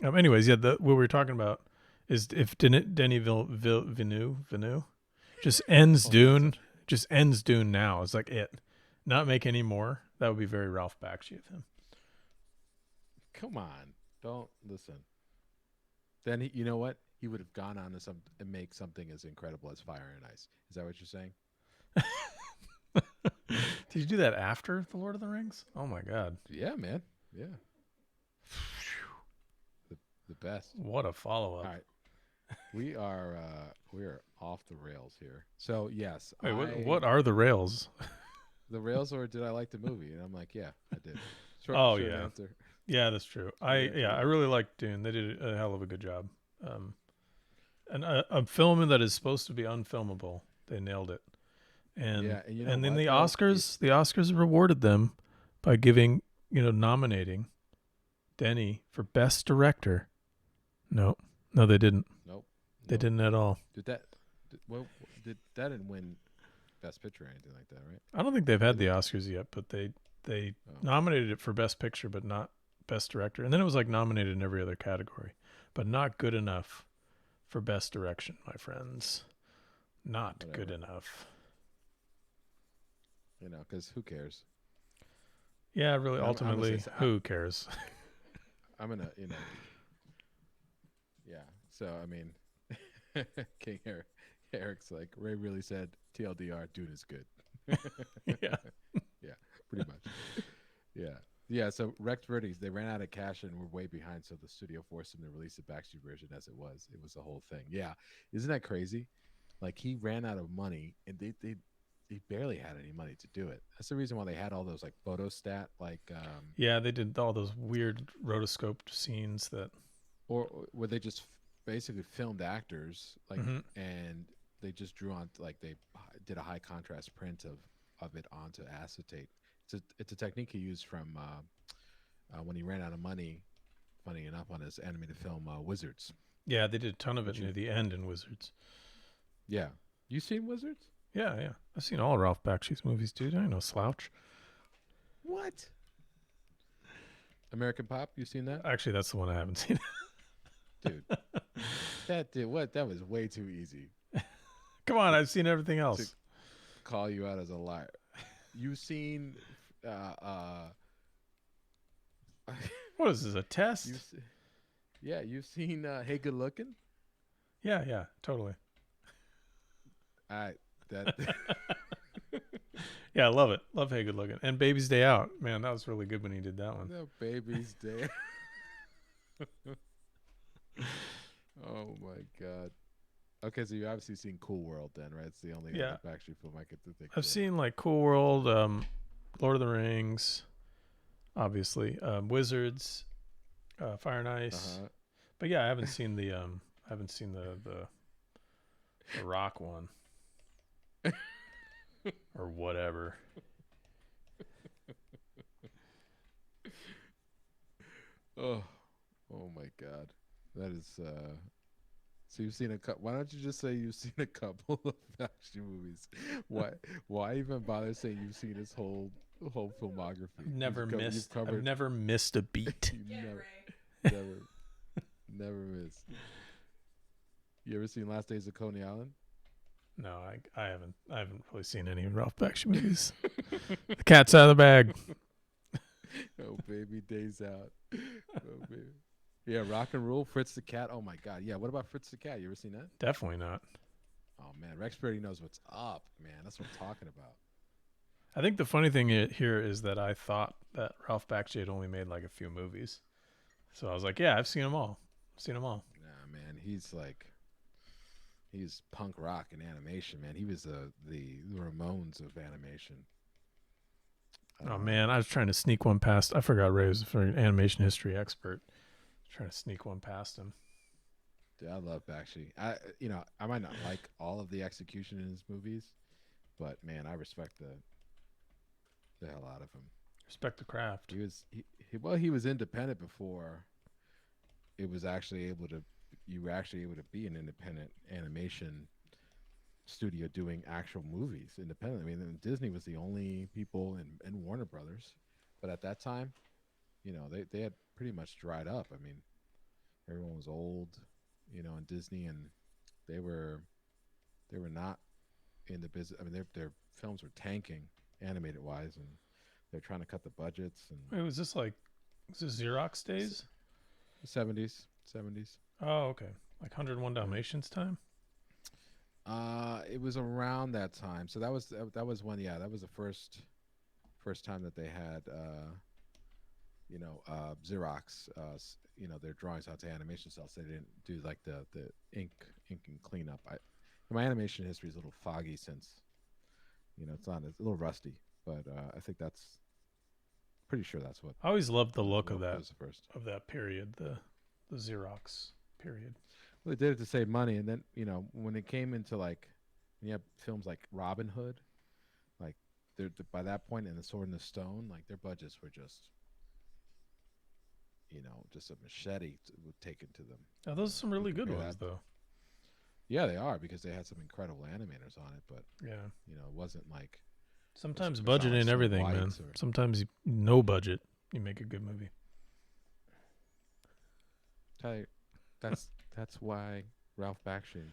Speaker 1: Anyways, yeah, what we were talking about is if Denny Villeneuve just ends
Speaker 2: oh, that's a
Speaker 1: Dune, just ends Dune now. It's like it, not make any more. That would be very Ralph Bakshi of him.
Speaker 2: come on. Don't listen. Then you know what? He would have gone on to some and make something as incredible as Fire and Ice. Is that what you're saying?
Speaker 1: Did you do that after the Lord of the Rings? Oh my God,
Speaker 2: Yeah, man. Yeah, the the best.
Speaker 1: what a follow
Speaker 2: All
Speaker 1: up!
Speaker 2: right, we are off the rails here. So yes,
Speaker 1: Wait,
Speaker 2: I
Speaker 1: what are the rails?
Speaker 2: the rails, or did I like the movie? And I'm like, yeah, I did.
Speaker 1: Oh
Speaker 2: Short
Speaker 1: yeah,
Speaker 2: answer.
Speaker 1: yeah, that's true.
Speaker 2: Short answer.
Speaker 1: I
Speaker 2: Yes.
Speaker 1: really liked Dune. They did a hell of a good job. Um, and a film that is supposed to be unfilmable, they nailed it.
Speaker 2: Yeah, and you know
Speaker 1: And then
Speaker 2: what though?
Speaker 1: The Oscars rewarded them by giving nominating Denny for best director. No, no, they didn't.
Speaker 2: Nope,
Speaker 1: They
Speaker 2: nope.
Speaker 1: didn't at all.
Speaker 2: Did that? Well, did that didn't win Best Picture or anything like that, right?
Speaker 1: I don't think they've had
Speaker 2: Did
Speaker 1: the
Speaker 2: it?
Speaker 1: Oscars yet, but they
Speaker 2: Oh,
Speaker 1: nominated it for best picture, but not best director. And then it was like nominated in every other category, but not good enough for best direction, my friends. Not good
Speaker 2: whatever.
Speaker 1: enough.
Speaker 2: Because who cares?
Speaker 1: Yeah, really.
Speaker 2: And I'm gonna say,
Speaker 1: Ultimately, who cares?
Speaker 2: I'm gonna, yeah. So I mean, King Eric's like Ray really said TLDR, Dune is good.
Speaker 1: Yeah.
Speaker 2: Yeah, pretty much. Yeah. Yeah, so wrecked verdicts. They ran out of cash and were way behind, so the studio forced them to release the Backstreet version as it was. It was the whole thing. Yeah, isn't that crazy? Like he ran out of money, and they barely had any money to do it. That's the reason why they had all those like photostat, like
Speaker 1: Yeah, they did all those weird rotoscoped scenes that.
Speaker 2: or where they just basically filmed actors, like,
Speaker 1: Mhm.
Speaker 2: and they just drew on like they did a high contrast print of it onto acetate. It's a technique he used from when he ran out of money funny enough, on his animated film Wizards.
Speaker 1: Yeah, they did a ton of it
Speaker 2: Which
Speaker 1: near
Speaker 2: you,
Speaker 1: the end in Wizards.
Speaker 2: yeah, you seen Wizards?
Speaker 1: Yeah, yeah. I've seen all of Ralph Bakshi's movies, dude. I ain't no slouch.
Speaker 2: What? American Pop? You seen that,
Speaker 1: Actually, that's the one I haven't seen.
Speaker 2: dude? That did what? That was way too easy
Speaker 1: Come on,
Speaker 2: to
Speaker 1: I've seen everything
Speaker 2: to
Speaker 1: else.
Speaker 2: call you out as a liar. You seen? Uh, uh,
Speaker 1: What is this, a
Speaker 2: you,
Speaker 1: test?
Speaker 2: yeah, you've seen Hey Good Looking.
Speaker 1: Yeah, yeah, totally.
Speaker 2: I that
Speaker 1: Yeah, I love it. Love Hey Good Looking. And Baby's Day Out. Man, that was really good when he did that one.
Speaker 2: the baby's day. Oh my god. Okay, so you obviously seen Cool World then, right? It's the only
Speaker 1: Yeah.
Speaker 2: other Backstreet film I could think
Speaker 1: I've
Speaker 2: of.
Speaker 1: seen like Cool World, Lord of the Rings, obviously, Wizards, Fire and
Speaker 2: Uh
Speaker 1: Ice.
Speaker 2: huh.
Speaker 1: But yeah, I haven't seen the Rock one or whatever.
Speaker 2: Oh, oh my god. That is so you've seen a couple. Why don't you just say you've seen a couple of action movies? Why? Why even bother saying you've seen his whole filmography? You've
Speaker 1: I've
Speaker 2: covered.
Speaker 1: never missed a beat.
Speaker 2: You never, never miss. You ever seen Last Days of Coney Island?
Speaker 1: No, I haven't really seen any Ralph Bakshi movies. The cat's out of the bag.
Speaker 2: Oh baby, days out. Oh baby. Yeah, rock and roll, Fritz the Cat. Oh my god. Yeah, what about Fritz the Cat? You ever seen that?
Speaker 1: Definitely not.
Speaker 2: Oh man, Rex Brady knows what's up, man. That's what I'm talking about.
Speaker 1: I think the funny thing here is that I thought that Ralph Bakshi had only made like a few movies. So I was like, yeah, I've seen them all. I've seen them all.
Speaker 2: Nah, man, he's punk rock in animation, man. He was the Ramones of animation.
Speaker 1: Oh man, I was trying to sneak one past. I forgot Ray was an animation history expert. Trying to sneak one past him.
Speaker 2: Dude, I love Bakshi. I might not like all of the execution in his movies, but man, I respect the hell out of him.
Speaker 1: Respect the craft.
Speaker 2: He was independent before it was actually able to you were actually able to be an independent animation studio doing actual movies independently. I mean, Disney was the only people in Warner Brothers, but at that time, they had pretty much dried up. I mean, everyone was old, in Disney, and they were they were not in the business. I mean, their films were tanking animated wise, and they're trying to cut the budgets and
Speaker 1: Wait, was this Xerox days?
Speaker 2: 70s.
Speaker 1: Oh, okay. Like 101 Dalmatians time?
Speaker 2: It was around that time. So that was when, yeah, that was the first time that they had Xerox their drawings out to animation cells. They didn't do like the ink and cleanup. My animation history is a little foggy since it's a little rusty, but I think that's pretty sure that's
Speaker 1: I always loved the look
Speaker 2: what was the first.
Speaker 1: of that period, the Xerox period.
Speaker 2: Well, they did it to save money, and then when it came into like when you have films like Robin Hood, like by that point in The Sword and the Stone, like their budgets were just a machete taken to them.
Speaker 1: Now, those are some
Speaker 2: You
Speaker 1: really good
Speaker 2: compare
Speaker 1: ones,
Speaker 2: that.
Speaker 1: though.
Speaker 2: Yeah, they are because they had some incredible animators on it, but
Speaker 1: Yeah.
Speaker 2: it wasn't like
Speaker 1: Sometimes
Speaker 2: it's not
Speaker 1: budget
Speaker 2: like
Speaker 1: ain't
Speaker 2: Snow
Speaker 1: everything,
Speaker 2: White
Speaker 1: man.
Speaker 2: or
Speaker 1: Sometimes no budget, you make a good movie.
Speaker 2: Tyler, that's why Ralph Bakshi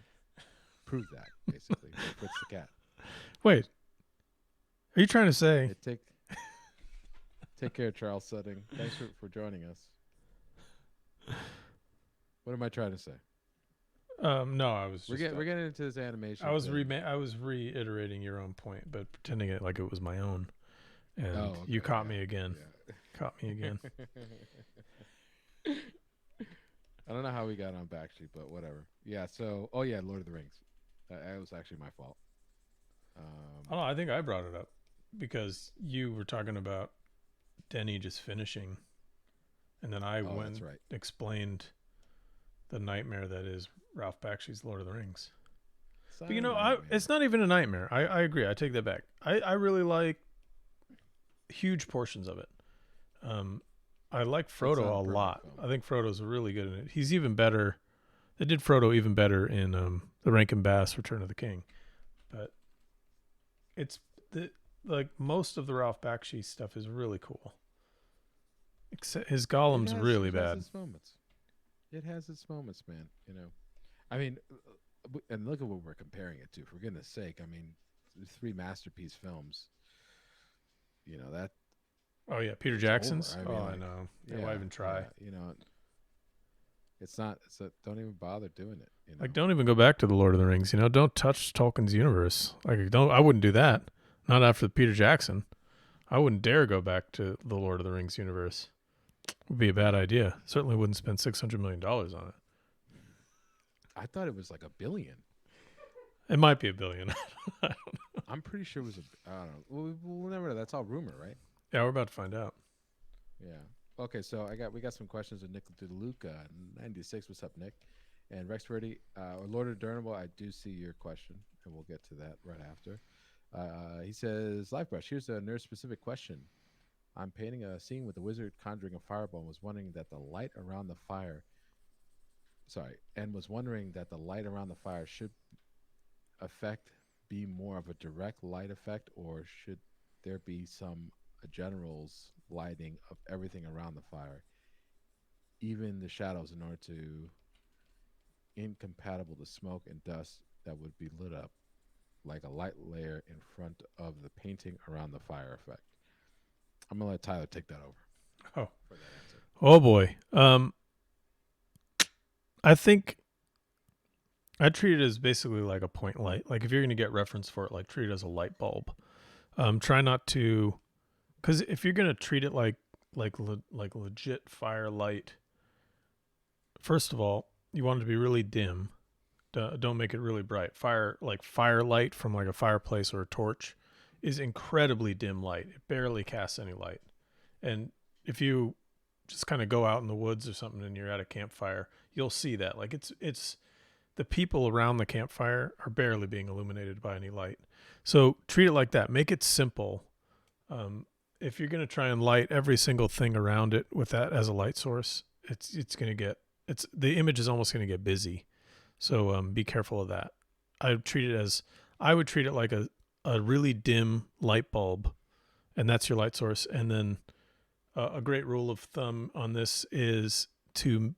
Speaker 2: proved that basically. Fritz the Cat.
Speaker 1: Wait, are you trying to say?
Speaker 2: Hey, take care, Charles Sutting. Thanks for joining us. What am I trying to say?
Speaker 1: No, I was
Speaker 2: We're
Speaker 1: just.
Speaker 2: getting into this animation.
Speaker 1: I was reiterating your own point, but pretending it like it was my own, and
Speaker 2: Oh,
Speaker 1: you
Speaker 2: okay,
Speaker 1: caught
Speaker 2: yeah,
Speaker 1: me again.
Speaker 2: yeah.
Speaker 1: Caught me again.
Speaker 2: I don't know how we got on Backstreet, but whatever. Yeah. So, oh yeah, Lord of the Rings. That was actually my fault.
Speaker 1: I don't know. I think I brought it up because you were talking about Denny just finishing, and then I
Speaker 2: Oh,
Speaker 1: went
Speaker 2: that's
Speaker 1: and
Speaker 2: right.
Speaker 1: explained the nightmare that is Ralph Bakshi's Lord of the Rings.
Speaker 2: It's
Speaker 1: But
Speaker 2: not a nightmare.
Speaker 1: it's not even a nightmare. I agree. I take that back. I really like huge portions of it. I like
Speaker 2: So it's
Speaker 1: Frodo
Speaker 2: not a
Speaker 1: a
Speaker 2: perfect
Speaker 1: lot.
Speaker 2: film.
Speaker 1: I think Frodo's really good in it. He's even better. They did Frodo even better in the Rankin Bass Return of the King. But it's the like most of the Ralph Bakshi stuff is really cool. Except his Gollum's really
Speaker 2: It has
Speaker 1: bad.
Speaker 2: its moments. It has its moments, man. You know, I mean, and look at what we're comparing it to. For goodness sake, I mean, three masterpiece films. You know that
Speaker 1: Oh yeah, Peter
Speaker 2: it's over.
Speaker 1: Jackson's.
Speaker 2: I
Speaker 1: Oh,
Speaker 2: mean,
Speaker 1: I
Speaker 2: like,
Speaker 1: know. Yeah, why
Speaker 2: yeah,
Speaker 1: even try?
Speaker 2: yeah. You know, it's not. It's a, don't even bother doing it. You
Speaker 1: Like,
Speaker 2: know.
Speaker 1: don't even go back to the Lord of the Rings. You know, don't touch Tolkien's universe. Like, don't. I wouldn't do that. Not after Peter Jackson. I wouldn't dare go back to the Lord of the Rings universe. It would be a bad idea. Certainly wouldn't spend $600 million on it.
Speaker 2: I thought it was like 1 billion.
Speaker 1: It might be a billion.
Speaker 2: I'm pretty sure it was a. I don't know. We'll never know. That's all rumor, right?
Speaker 1: Yeah, we're about to find out.
Speaker 2: Yeah. Okay, so we got some questions with Nick DeLuca, 96. What's up, Nick? And Rex Verdi, or Lord of Durnable, I do see your question, and we'll get to that right after. He says, Livebrush, here's a nerd specific question. I'm painting a scene with a wizard conjuring a fireball and was wondering that the light around the fire, was wondering that the light around the fire should effect be more of a direct light effect, or should there be some general's lighting of everything around the fire, even the shadows, in order to incompatible to smoke and dust that would be lit up like a light layer in front of the painting around the fire effect? I'm gonna let Tyler take that over
Speaker 1: Oh,
Speaker 2: for that answer.
Speaker 1: oh boy. I think I treat it as basically like a point light. Like if you're going to get reference for it, like treat it as a light bulb. Try not to, because if you're going to treat it like legit firelight, first of all, you want it to be really dim. Don't make it really bright. Firelight from like a fireplace or a torch is incredibly dim light. It barely casts any light. And if you just kind of go out in the woods or something and you're at a campfire, you'll see that. Like it's the people around the campfire are barely being illuminated by any light. So treat it like that. Make it simple. Um, if you're going to try and light every single thing around it with that as a light source, it's going to get the image is almost going to get busy. So be careful of that. I would treat it like a really dim light bulb, and that's your light source. And then a great rule of thumb on this is to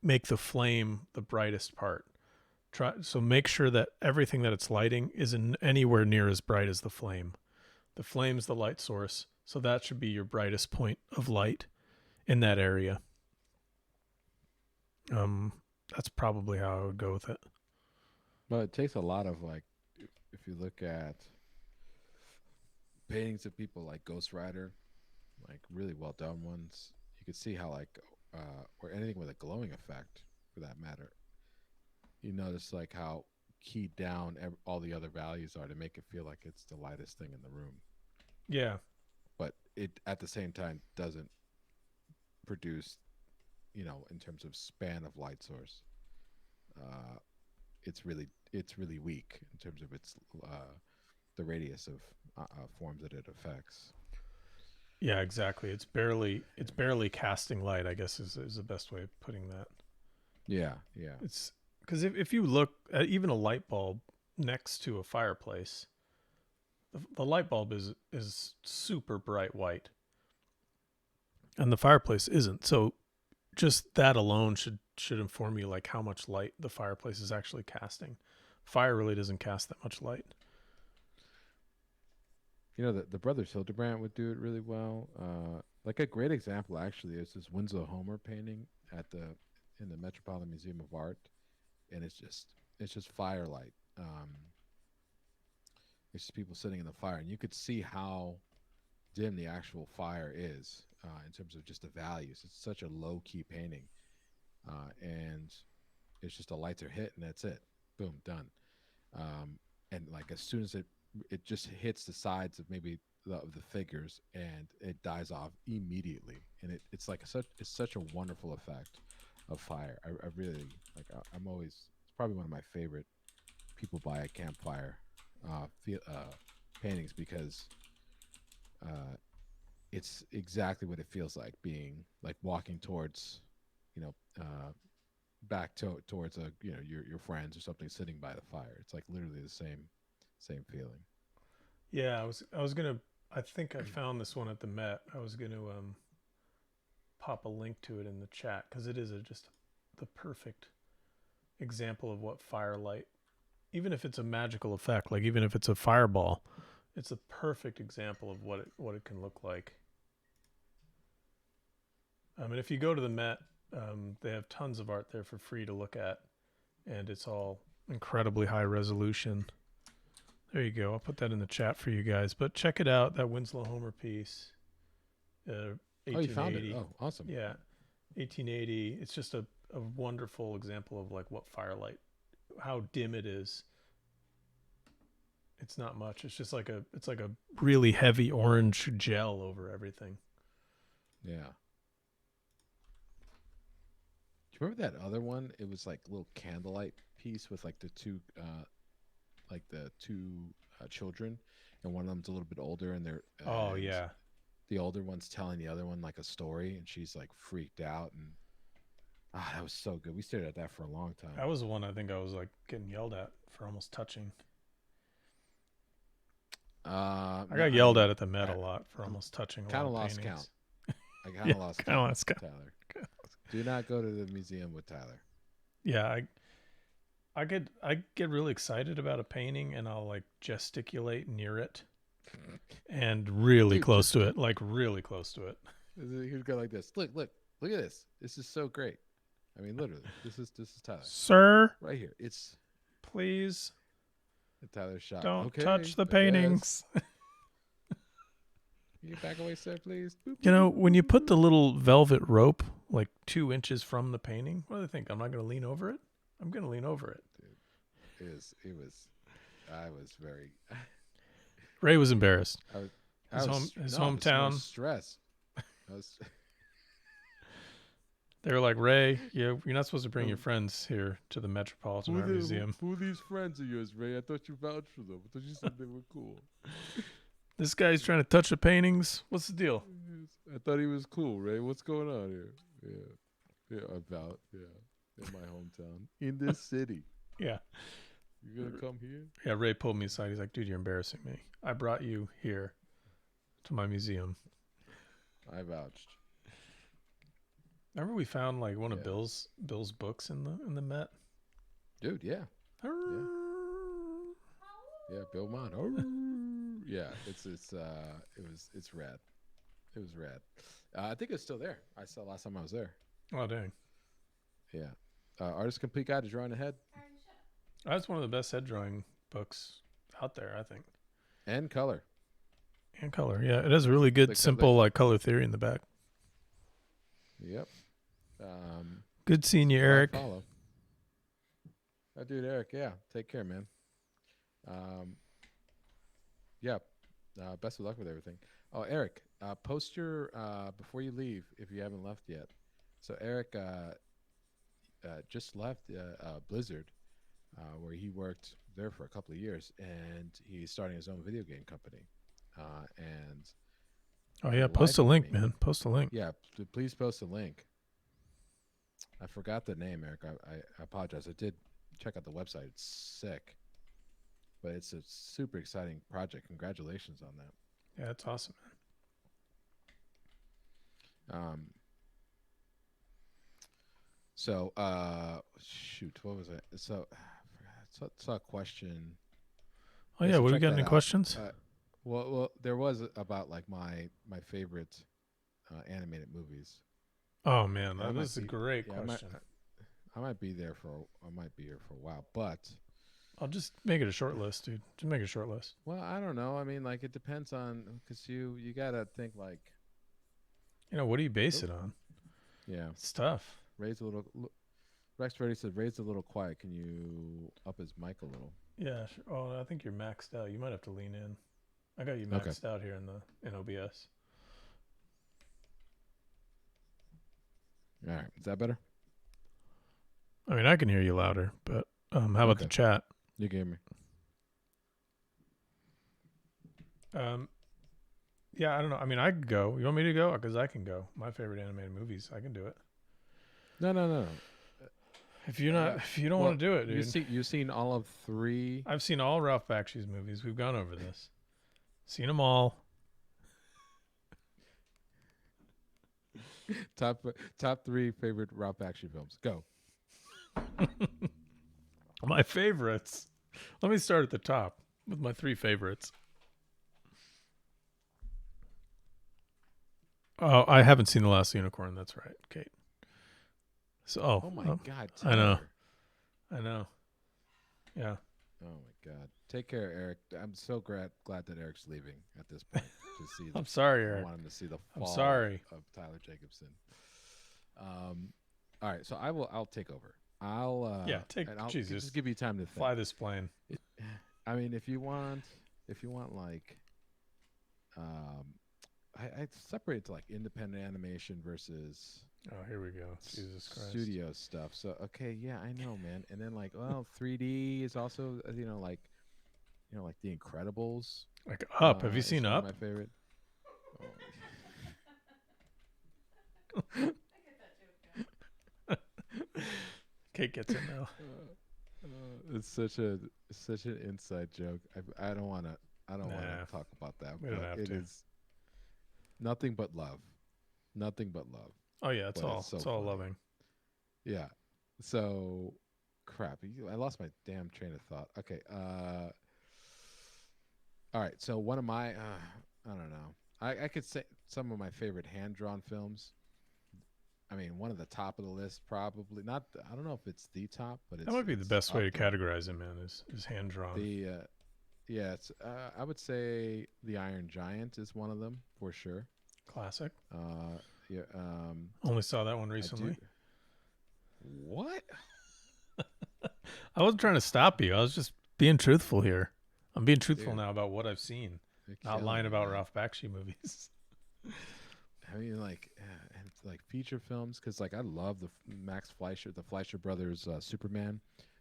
Speaker 1: make the flame the brightest part. So make sure that everything that it's lighting isn't anywhere near as bright as the flame. The flame's the light source, so that should be your brightest point of light in that area. Um, that's probably how I would go with it.
Speaker 2: But it takes a lot of, like, if you look at paintings of people like Ghost Rider, like really well done ones, you could see how, like, or anything with a glowing effect for that matter, you notice like how keyed down all the other values are to make it feel like it's the lightest thing in the room,
Speaker 1: Yeah,
Speaker 2: but it at the same time doesn't produce, in terms of span of light source, uh, it's really weak in terms of its the radius of forms that it affects.
Speaker 1: yeah, exactly. It's barely casting light. I guess is the best way of putting that.
Speaker 2: Yeah, yeah.
Speaker 1: It's because if you look at even a light bulb next to a fireplace, the light bulb is super bright white, and the fireplace isn't. So just that alone should inform you like how much light the fireplace is actually casting. Fire really doesn't cast that much light.
Speaker 2: The brothers Hildebrandt would do it really well. Like a great example actually is this Winslow Homer painting at the in the Metropolitan Museum of Art, and it's just firelight. It's just people sitting in the fire, and you could see how dim the actual fire is in terms of just the values. It's such a low key painting, and it's just a lighter hit, and that's it. Boom, done. And like as soon as it just hits the sides of maybe the figures, and it dies off immediately, and it's such a wonderful effect of fire. I really like. I'm always it's probably one of my favorite people by a campfire paintings because uh, it's exactly what it feels like being like walking towards, you know, back towards a your friends or something sitting by the fire. It's like literally the same feeling.
Speaker 1: Yeah, I was gonna. I think I found this one at the Met. I was gonna pop a link to it in the chat because it is just the perfect example of what firelight, even if it's a magical effect, like even if it's a fireball, it's a perfect example of what it can look like. And if you go to the Met, they have tons of art there for free to look at, and it's all incredibly high resolution. There you go. I'll put that in the chat for you guys. But check it out. That Winslow Homer piece,
Speaker 2: Oh, you found it.
Speaker 1: 1880.
Speaker 2: Oh, awesome.
Speaker 1: Yeah, 1880. It's just a wonderful example of like what firelight, how dim it is. It's not much. It's just like a really heavy orange gel over everything.
Speaker 2: Yeah. Do you remember that other one? It was like a little candlelight piece with like the two children, and one of them's a little bit older, and
Speaker 1: Oh
Speaker 2: and
Speaker 1: yeah,
Speaker 2: the older one's telling the other one like a story, and she's like freaked out, and that was so good. We stared at that for a long time.
Speaker 1: that was the one I think I was like getting yelled at for almost touching. I
Speaker 2: No,
Speaker 1: got
Speaker 2: I
Speaker 1: yelled
Speaker 2: mean,
Speaker 1: at the Met
Speaker 2: I,
Speaker 1: a lot for
Speaker 2: I'm
Speaker 1: almost touching a
Speaker 2: kind
Speaker 1: lot
Speaker 2: of
Speaker 1: of
Speaker 2: lost count.
Speaker 1: paintings.
Speaker 2: I kind
Speaker 1: Yeah,
Speaker 2: of lost
Speaker 1: kind of
Speaker 2: count,
Speaker 1: last guy.
Speaker 2: Tyler. Do not go to the museum with Tyler.
Speaker 1: Yeah, I get really excited about a painting and I'll like gesticulate near it and really
Speaker 2: Dude,
Speaker 1: close
Speaker 2: just
Speaker 1: to it, like really close to it.
Speaker 2: he'd go like this. Look at this. This is so great. I mean, literally, this is Tyler
Speaker 1: Sir,
Speaker 2: right here. It's
Speaker 1: please
Speaker 2: Tyler's shot.
Speaker 1: don't
Speaker 2: Okay,
Speaker 1: touch the
Speaker 2: I guess.
Speaker 1: paintings.
Speaker 2: Can you back away, sir, please? Boop,
Speaker 1: You
Speaker 2: boop,
Speaker 1: know,
Speaker 2: boop, boop,
Speaker 1: when you
Speaker 2: boop,
Speaker 1: put
Speaker 2: boop.
Speaker 1: the little velvet rope like 2 inches from the painting, what do they think? I'm not going to lean over it? I'm going to lean over it.
Speaker 2: Dude, it was. I was very.
Speaker 1: Ray was embarrassed.
Speaker 2: I was. I
Speaker 1: His
Speaker 2: was.
Speaker 1: his
Speaker 2: No, I was more
Speaker 1: hometown.
Speaker 2: stressed. I was.
Speaker 1: They were like, Ray, you're not supposed to bring your friends here to the Metropolitan Art Museum.
Speaker 2: Who are these friends of yours, Ray? I thought you vouched for them. I thought you said they were cool.
Speaker 1: This guy's trying to touch the paintings. What's the deal?
Speaker 2: I thought he was cool, Ray. What's going on here? In my hometown, in this city.
Speaker 1: Yeah.
Speaker 2: You gonna come here?
Speaker 1: Yeah, Ray pulled me aside. He's like, dude, you're embarrassing me. I brought you here to my museum.
Speaker 2: I vouched.
Speaker 1: Remember we found like one of
Speaker 2: Yeah,
Speaker 1: Bill's books in the Met?
Speaker 2: dude. Yeah, yeah, yeah. Bill Mon. Yeah, it's rad. It was rad. I think it's still there. I saw last time I was there.
Speaker 1: Oh dang.
Speaker 2: Yeah. Artist Complete Guide to Drawing Ahead
Speaker 1: That's one of the best head drawing books out there, I think.
Speaker 2: and color.
Speaker 1: And color. Yeah, it has a really good simple like color theory in the back.
Speaker 2: Yep.
Speaker 1: Good seeing you,
Speaker 2: Gotta
Speaker 1: Eric.
Speaker 2: follow. That dude, Eric. Yeah. Take care, man. Yeah. Best of luck with everything. Oh, Eric, post your before you leave if you haven't left yet. So Eric just left Blizzard, where he worked there for a couple of years, and he's starting his own video game company. And
Speaker 1: Oh
Speaker 2: for
Speaker 1: yeah,
Speaker 2: the
Speaker 1: post
Speaker 2: life
Speaker 1: a
Speaker 2: of
Speaker 1: link,
Speaker 2: me,
Speaker 1: man. Post a link.
Speaker 2: yeah, please post a link. I forgot the name, Eric. I apologize. I did check out the website. It's sick, but it's a super exciting project. Congratulations on that.
Speaker 1: Yeah, it's awesome,
Speaker 2: Um, so, shoot, what was it? So, I saw a question.
Speaker 1: Oh
Speaker 2: Yeah,
Speaker 1: yeah,
Speaker 2: so
Speaker 1: what do we
Speaker 2: check
Speaker 1: got?
Speaker 2: that
Speaker 1: Any
Speaker 2: out.
Speaker 1: questions?
Speaker 2: Well, there was about like my favorite animated movies.
Speaker 1: Oh man,
Speaker 2: And I
Speaker 1: that
Speaker 2: might
Speaker 1: is a
Speaker 2: be,
Speaker 1: great
Speaker 2: yeah,
Speaker 1: question.
Speaker 2: I might be there I might be here for a while, but
Speaker 1: I'll just make it a short list, dude. Just make it a short list.
Speaker 2: well, I don't know. I mean, like it depends on because you gotta think like,
Speaker 1: You know, what do you base
Speaker 2: oh,
Speaker 1: it on?
Speaker 2: yeah,
Speaker 1: It's tough.
Speaker 2: raise a little. Rex Ready said, raise a little quiet. Can you up his mic a little?
Speaker 1: Yeah. Sure. Oh, I think you're maxed out. You might have to lean in. I got you
Speaker 2: Okay.
Speaker 1: maxed out here in OBS.
Speaker 2: All right. Is that better?
Speaker 1: I mean, I can hear you louder, but how about the chat?
Speaker 2: You gave me.
Speaker 1: Yeah, I don't know. I mean, I could go. You want me to go? Because I can go. My favorite animated movies. I can do it.
Speaker 2: No, no, no.
Speaker 1: If you're not,
Speaker 2: Uh,
Speaker 1: if you don't
Speaker 2: well,
Speaker 1: want to do it, dude.
Speaker 2: you've seen all of three
Speaker 1: I've seen all Ralph Bakshi's movies. We've gone over this. Seen them all.
Speaker 2: top top three favorite Ralph Bakshi films. Go.
Speaker 1: My favorites. Let me start at the top with my three favorites. Oh, I haven't seen The Last Unicorn. That's right, Kate. So,
Speaker 2: Oh my God,
Speaker 1: I know,
Speaker 2: Tyler.
Speaker 1: I know. Yeah,
Speaker 2: Oh my God. Take care, Eric. I'm so glad that Eric's leaving at this point to see the.
Speaker 1: I'm sorry,
Speaker 2: I
Speaker 1: Eric.
Speaker 2: want him to see the
Speaker 1: I'm
Speaker 2: fall
Speaker 1: sorry.
Speaker 2: of Tyler Jacobson. Um, all right, so I will. I'll take over. I'll
Speaker 1: Yeah, take
Speaker 2: and I'll just
Speaker 1: Jesus.
Speaker 2: give you time to think.
Speaker 1: Fly this plane.
Speaker 2: It, I mean, if you want like, um, I separate it to like independent animation versus
Speaker 1: Oh, here we go. Jesus Christ.
Speaker 2: studio stuff. So okay, yeah, I know, man. And then like, well, 3D is also like The Incredibles
Speaker 1: Like Up. Have you
Speaker 2: is
Speaker 1: seen
Speaker 2: one of
Speaker 1: Up?
Speaker 2: my favorite. Oh,
Speaker 1: Kate gets it now.
Speaker 2: it's such an inside joke. I don't want to I don't want
Speaker 1: Nah,
Speaker 2: to talk about that,
Speaker 1: we don't
Speaker 2: but
Speaker 1: have
Speaker 2: it
Speaker 1: to.
Speaker 2: is nothing but love, nothing but love.
Speaker 1: Oh yeah, it's
Speaker 2: But it's
Speaker 1: all
Speaker 2: so
Speaker 1: it's all
Speaker 2: funny.
Speaker 1: loving.
Speaker 2: Yeah. So crap. I lost my damn train of thought. Okay. All right. So one of my I don't know. I could say some of my favorite hand drawn films. I mean, one of the top of the list, probably not. I don't know if it's the top, but
Speaker 1: That might be the
Speaker 2: it's
Speaker 1: best way
Speaker 2: up
Speaker 1: to
Speaker 2: there.
Speaker 1: categorize it, man. Is hand drawn.
Speaker 2: The Yeah, it's I would say the Iron Giant is one of them for sure.
Speaker 1: Classic.
Speaker 2: Uh, yeah,
Speaker 1: Only saw that one
Speaker 2: I do.
Speaker 1: recently.
Speaker 2: What?
Speaker 1: I wasn't trying to stop you. I was just being truthful here. I'm being truthful
Speaker 2: Dude,
Speaker 1: now about what I've seen,
Speaker 2: you're
Speaker 1: not
Speaker 2: killing
Speaker 1: lying
Speaker 2: me,
Speaker 1: about
Speaker 2: man.
Speaker 1: Ralph Bakshi movies.
Speaker 2: I mean, like, and like feature films, because like I love the Max Fleischer, the Fleischer brothers Superman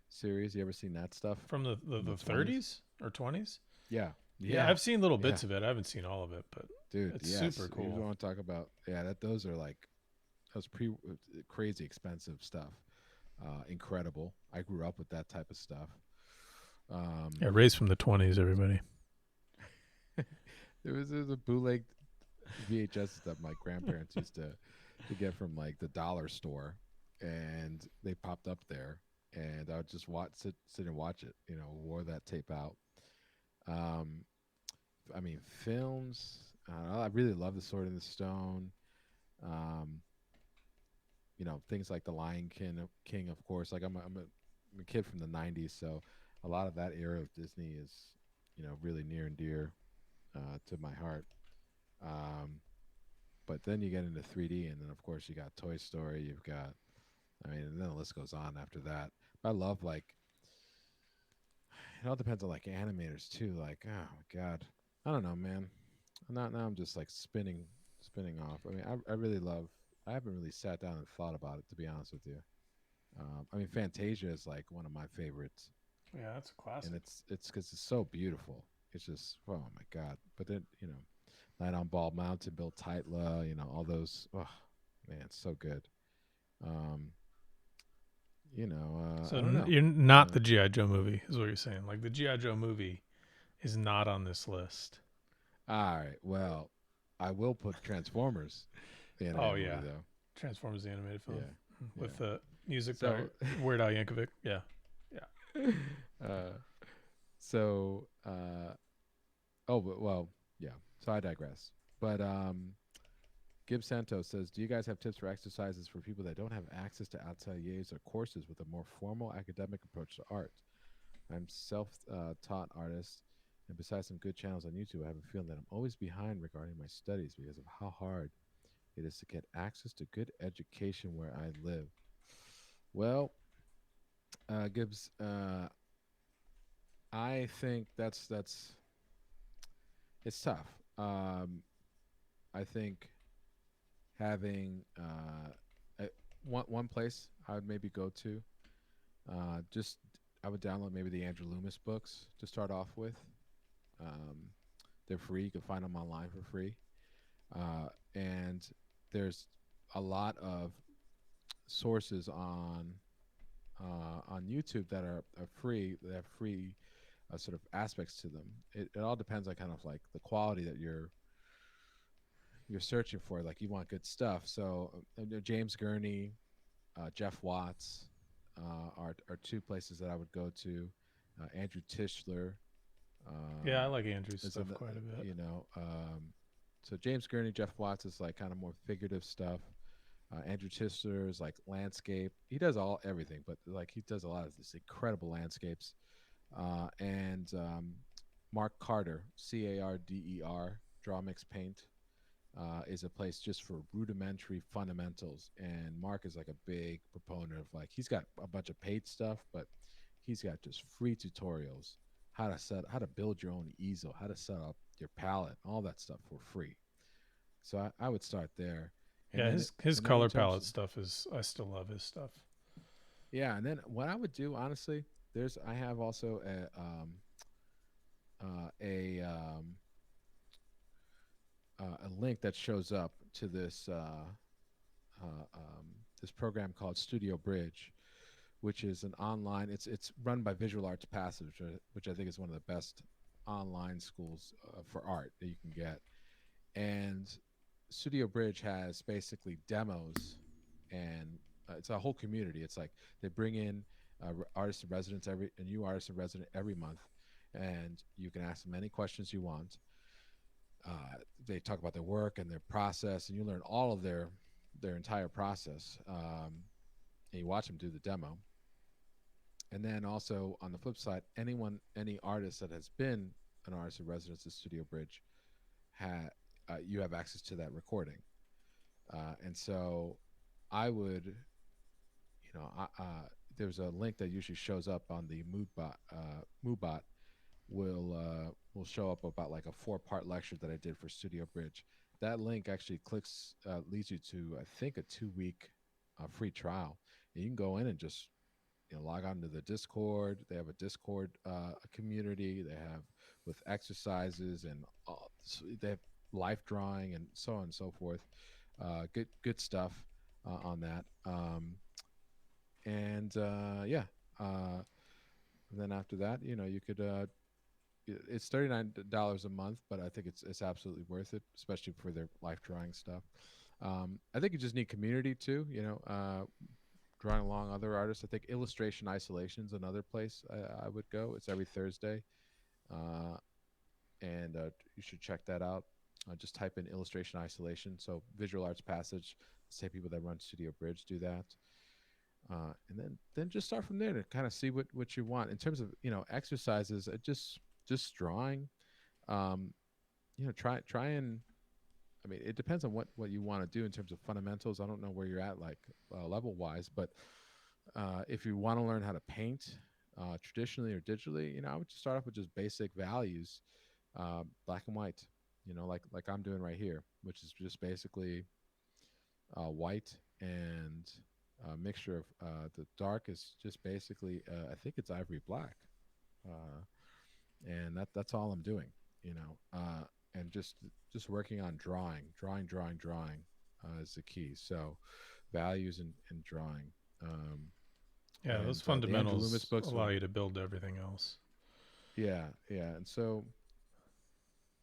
Speaker 2: series. You ever seen that stuff
Speaker 1: From the, the,
Speaker 2: from the
Speaker 1: the
Speaker 2: 20s?
Speaker 1: 30s or 20s.
Speaker 2: Yeah,
Speaker 1: Yeah,
Speaker 2: yeah,
Speaker 1: I've seen little
Speaker 2: yeah,
Speaker 1: bits of it. I haven't seen all of it, but
Speaker 2: dude.
Speaker 1: it's super
Speaker 2: Yes, you
Speaker 1: cool.
Speaker 2: want to talk about? Yeah, that those are like those pre crazy expensive stuff. Incredible. I grew up with that type of stuff. Um,
Speaker 1: Yeah, raised from the 20s, everybody.
Speaker 2: there was a bootleg VHS that my grandparents used to get from like the dollar store, and they popped up there, and I would just sit and watch it. Wore that tape out. Um, I mean, films. I don't know, I really love The Sword in the Stone. Um, things like The Lion King, of course. Like I'm a kid from the '90s, so a lot of that era of Disney is, really near and dear to my heart. Um, But then you get into 3D, and then of course you got Toy Story. You've got, I mean, and then the list goes on after that. But I love like it all depends on like animators too. Like, oh my god, I don't know, man. Not now. I'm just like spinning off. I mean, I really love. I haven't really sat down and thought about it to be honest with you. I mean, Fantasia is like one of my favorites,
Speaker 1: Yeah, that's a
Speaker 2: and
Speaker 1: classic.
Speaker 2: it's because it's so beautiful. It's just oh my god. But then Night on Bald Mountain, Bill Tightla, all those. Oh man, it's so good. Um,
Speaker 1: So
Speaker 2: I don't know.
Speaker 1: you're not
Speaker 2: Uh,
Speaker 1: the GI Joe movie, is what you're saying. Like the GI Joe movie is not on this list.
Speaker 2: all right, well, I will put Transformers, the
Speaker 1: Oh
Speaker 2: animated movie,
Speaker 1: yeah,
Speaker 2: though.
Speaker 1: Transformers the animated film
Speaker 2: Yeah,
Speaker 1: with
Speaker 2: yeah.
Speaker 1: the music by
Speaker 2: So,
Speaker 1: Weird Al Yankovic. Yeah, yeah.
Speaker 2: uh, so, oh, but well, yeah. So I digress. But Gib Santos says, "Do you guys have tips for exercises for people that don't have access to ateliers or courses with a more formal academic approach to art? I'm self-taught artist, and besides some good channels on YouTube, I have a feeling that I'm always behind regarding my studies because of how hard it is to get access to good education where I live." Well, Gibbs, I think that's it's tough. I think having one place I would maybe go to, just I would download maybe the Andrew Loomis books to start off with. Um, they're free. You can find them online for free. And there's a lot of sources on YouTube that are free. They have free sort of aspects to them. It all depends on kind of like the quality that you're searching for. Like you want good stuff. So James Gurney, Jeff Watts are two places that I would go to. Andrew Tischler
Speaker 1: Yeah, I
Speaker 2: um,
Speaker 1: like Andrew's
Speaker 2: is
Speaker 1: stuff
Speaker 2: an
Speaker 1: quite a bit.
Speaker 2: you know so James Gurney, Jeff Watts is like kind of more figurative stuff. Andrew Tischler is like landscape. He does all everything, but like he does a lot of these incredible landscapes. And Mark Carter, Carder, Draw Mix Paint, is a place just for rudimentary fundamentals. And Mark is like a big proponent of like he's got a bunch of paid stuff, but he's got just free tutorials how to build your own easel, how to set up your palette, all that stuff for free. So I would start there, and
Speaker 1: Yeah,
Speaker 2: then
Speaker 1: his
Speaker 2: in
Speaker 1: color
Speaker 2: terms
Speaker 1: palette
Speaker 2: of
Speaker 1: stuff is I still love his stuff.
Speaker 2: yeah, and then what I would do honestly, there's I have also a a link that shows up to uh, um, this program called Studio Bridge, which is an online. It's run by Visual Arts Passive, which I think is one of the best online schools for art that you can get. And Studio Bridge has basically demos, and it's a whole community. It's like they bring in artists in residence every a new artist in resident every month, and you can ask them any questions you want. They talk about their work and their process, and you learn all of their entire process. And you watch them do the demo, and then also on the flip side, any artist that has been an artist in residence at Studio Bridge, ha, you have access to that recording. And so I would, there's a link that usually shows up on the Moodbot will show up about like a 4-part lecture that I did for Studio Bridge. That link actually leads you to I think a 2 week free trial. And you can go in and just log on to the Discord. They have a Discord community. They have with exercises and they have life drawing and so on and so forth. Good stuff on that. And yeah, uh, and then after that, you could. It's $39 a month, but I think it's absolutely worth it, especially for their life drawing stuff. I think you just need community too. Drawing along other artists. I think Illustration Isolation is another place I would go. It's every Thursday, uh, and you should check that out. Just type in Illustration Isolation. So Visual Arts Passage, the same people that run Studio Bridge do that. And then just start from there to kind of see what you want in terms of exercises. Just drawing. Um, try and I mean, it depends on what you want to do in terms of fundamentals. I don't know where you're at, like level wise, but if you want to learn how to paint traditionally or digitally, I would just start off with just basic values, black and white. Like I'm doing right here, which is just basically white and a mixture of the dark is just basically I think it's ivory black, uh, and that's all I'm doing. And just working on drawing is the key. So values and drawing.
Speaker 1: Yeah, those
Speaker 2: And the Andrew Loomis
Speaker 1: fundamentals
Speaker 2: books
Speaker 1: allow
Speaker 2: will,
Speaker 1: you to build everything else.
Speaker 2: yeah. And so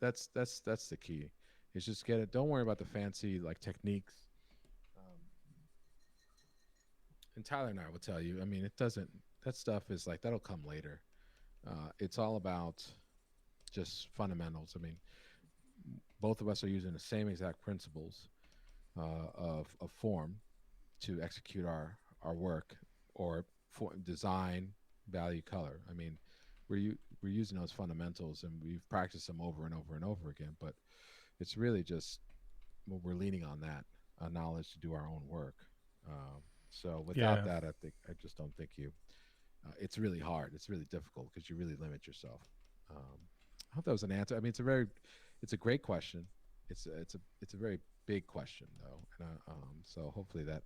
Speaker 2: that's the key. Is just get it. Don't worry about the fancy like techniques. Um, and Tyler and I will tell you. I mean, it doesn't. That stuff is like that'll come later. It's all about just fundamentals. I mean, both of us are using the same exact principles of form to execute our work or for design, value, color. I mean, we're using those fundamentals and we've practiced them over and over and over again. But it's really just we're leaning on that knowledge to do our own work. So without
Speaker 1: Yeah.
Speaker 2: that, I just don't think you. It's really hard. It's really difficult because you really limit yourself. I hope that was an answer. I mean, it's a great question. It's a very big question though, and so hopefully that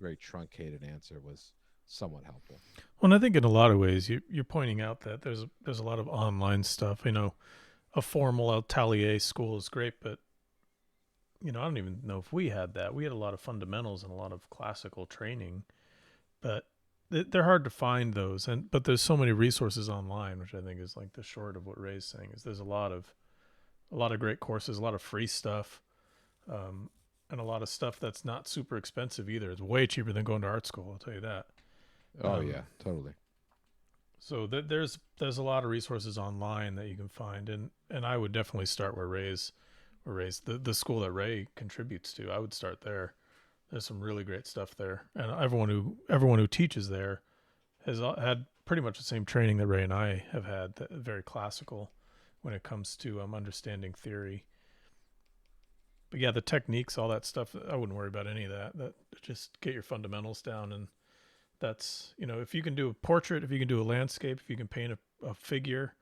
Speaker 2: very truncated answer was somewhat helpful.
Speaker 1: Well, and I think in a lot of ways you're pointing out that there's a lot of online stuff. A formal atelier school is great, but I don't even know if we had that. We had a lot of fundamentals and a lot of classical training, but they're hard to find those. And but there's so many resources online, which I think is like the short of what Ray's saying is there's a lot of great courses, a lot of free stuff, um, and a lot of stuff that's not super expensive either. It's way cheaper than going to art school. I'll tell you that.
Speaker 2: Oh yeah,
Speaker 1: Um,
Speaker 2: totally.
Speaker 1: so there's a lot of resources online that you can find, and I would definitely start where Ray's the school that Ray contributes to. I would start there. There's some really great stuff there, and everyone who teaches there has had pretty much the same training that Ray and I have had. Very classical when it comes to understanding theory. But yeah, the techniques, all that stuff, I wouldn't worry about any of that. That just get your fundamentals down, and that's if you can do a portrait, if you can do a landscape, if you can paint a figure,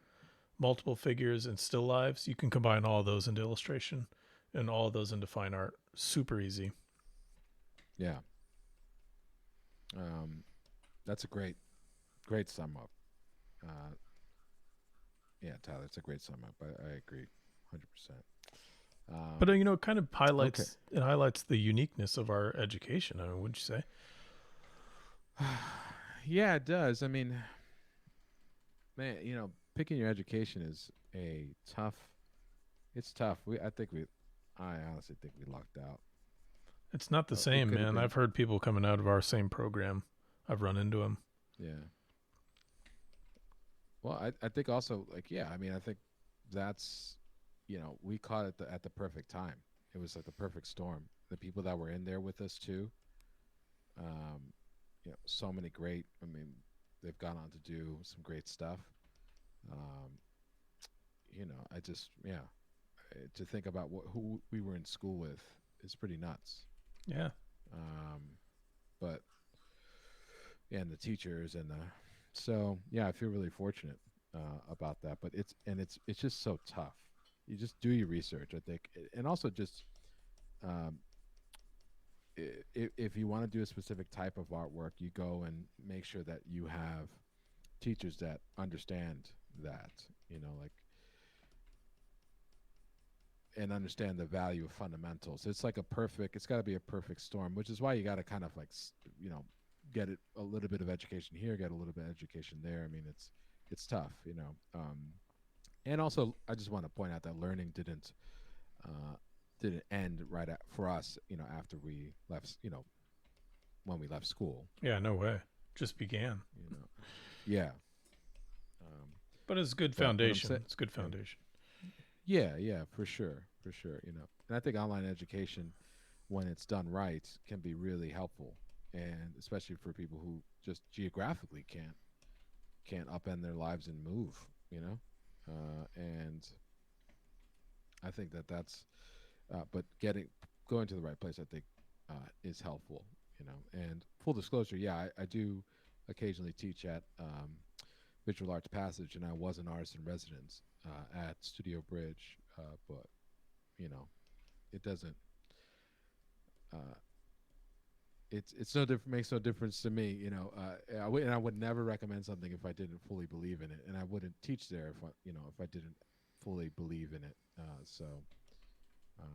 Speaker 1: multiple figures and still lives, you can combine all of those into illustration and all of those into fine art. Super easy.
Speaker 2: Yeah. Um, that's a great sum up. Uh, yeah, Tyler, it's a great sum up. I agree, 100%.
Speaker 1: But it kind of
Speaker 2: Okay.
Speaker 1: highlights the uniqueness of our education. I mean, wouldn't you say?
Speaker 2: Yeah, it does. I mean, man, picking your education is a tough. It's tough. I honestly think we lucked out.
Speaker 1: It's not the
Speaker 2: It
Speaker 1: same,
Speaker 2: could have
Speaker 1: man.
Speaker 2: been,
Speaker 1: I've heard people coming out of our same program. I've run into them.
Speaker 2: yeah. Well, I think also like yeah. I mean, I think that's we caught it at the perfect time. It was like the perfect storm. The people that were in there with us too. Um, so many great. I mean, they've gone on to do some great stuff. Um, I just yeah. To think about who we were in school with is pretty nuts.
Speaker 1: Yeah,
Speaker 2: Um, but yeah, and the teachers and the so yeah, I feel really fortunate about that. But it's just so tough. You just do your research, I think, and also just um, if you want to do a specific type of artwork, you go and make sure that you have teachers that understand that. Like and understand the value of fundamentals. It's like a perfect. It's got to be a perfect storm, which is why you got to kind of like you know get it a little bit of education here, get a little bit of education there. I mean, it's tough. And also I just want to point out that learning uh, didn't end for us. After we left. When we left school.
Speaker 1: yeah, no way. Just began.
Speaker 2: You know, yeah. Um,
Speaker 1: But it's good
Speaker 2: but what I'm
Speaker 1: foundation.
Speaker 2: saying,
Speaker 1: It's good
Speaker 2: yeah,
Speaker 1: foundation.
Speaker 2: yeah, for sure, for sure. And I think online education, when it's done right, can be really helpful, and especially for people who just geographically can't upend their lives and move. And I think that's but going to the right place, I think, is helpful. And full disclosure, yeah, I do occasionally teach at Visual Arts Passage, and I was an artist in residence at Studio Bridge, but you know, it doesn't. Uh, it's no different. Makes no difference to me. And I would never recommend something if I didn't fully believe in it, and I wouldn't teach there if I didn't fully believe in it. So um,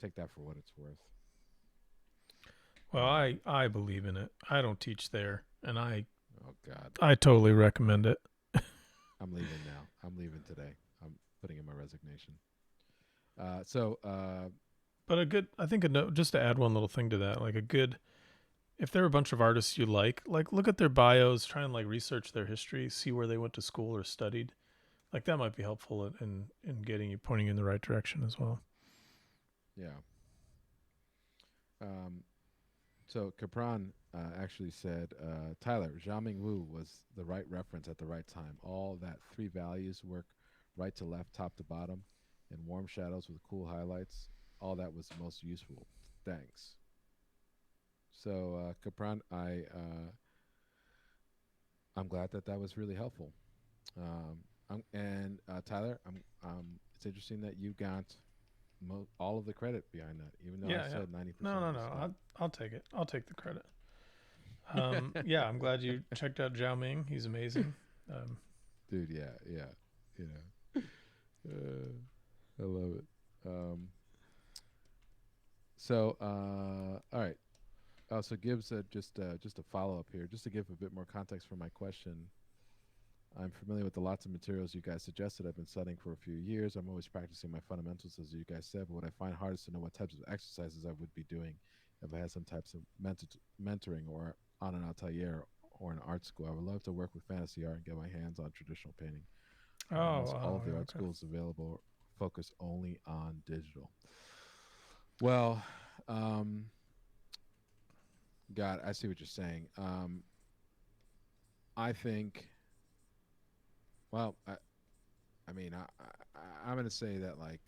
Speaker 2: take that for what it's worth.
Speaker 1: Well,
Speaker 2: Um,
Speaker 1: I believe in it. I don't teach there, and I
Speaker 2: oh God,
Speaker 1: I totally recommend it.
Speaker 2: I'm leaving now. I'm leaving today. I'm putting in my resignation. So
Speaker 1: But I think a note, just to add one little thing to that, like if there are a bunch of artists you like look at their bios, try and like research their history, see where they went to school or studied. Like that might be helpful in getting you pointing you in the right direction as well.
Speaker 2: yeah. Um, so Capron actually said, Tyler, Zhao Ming Wu was the right reference at the right time. All that three values work right to left, top to bottom, and warm shadows with cool highlights. All that was most useful. Thanks. So Capron, I'm glad that was really helpful. And Tyler, it's interesting that you got all of the credit behind that, even though I
Speaker 1: Yeah, yeah.
Speaker 2: said
Speaker 1: No,
Speaker 2: 90%
Speaker 1: no,
Speaker 2: of the
Speaker 1: no.
Speaker 2: stuff.
Speaker 1: I'll take it. I'll take the credit. Yeah, I'm glad you checked out Zhao Ming. He's amazing. Um,
Speaker 2: Dude, yeah, yeah, you know, I love it. So, all right. So Gibbs, just a follow up here, just to give a bit more context for my question. I'm familiar with the lots of materials you guys suggested. I've been studying for a few years. I'm always practicing my fundamentals, as you guys said. But what I find hardest to know what types of exercises I would be doing if I had some types of mentoring or on an atelier or an art school. I would love to work with fantasy art and get my hands on traditional painting.
Speaker 1: Oh,
Speaker 2: Almost all
Speaker 1: wow,
Speaker 2: of the
Speaker 1: yeah,
Speaker 2: art
Speaker 1: okay.
Speaker 2: schools available focus only on digital. Well, um, God, I see what you're saying. I think, well, I mean, I'm going to say that, like,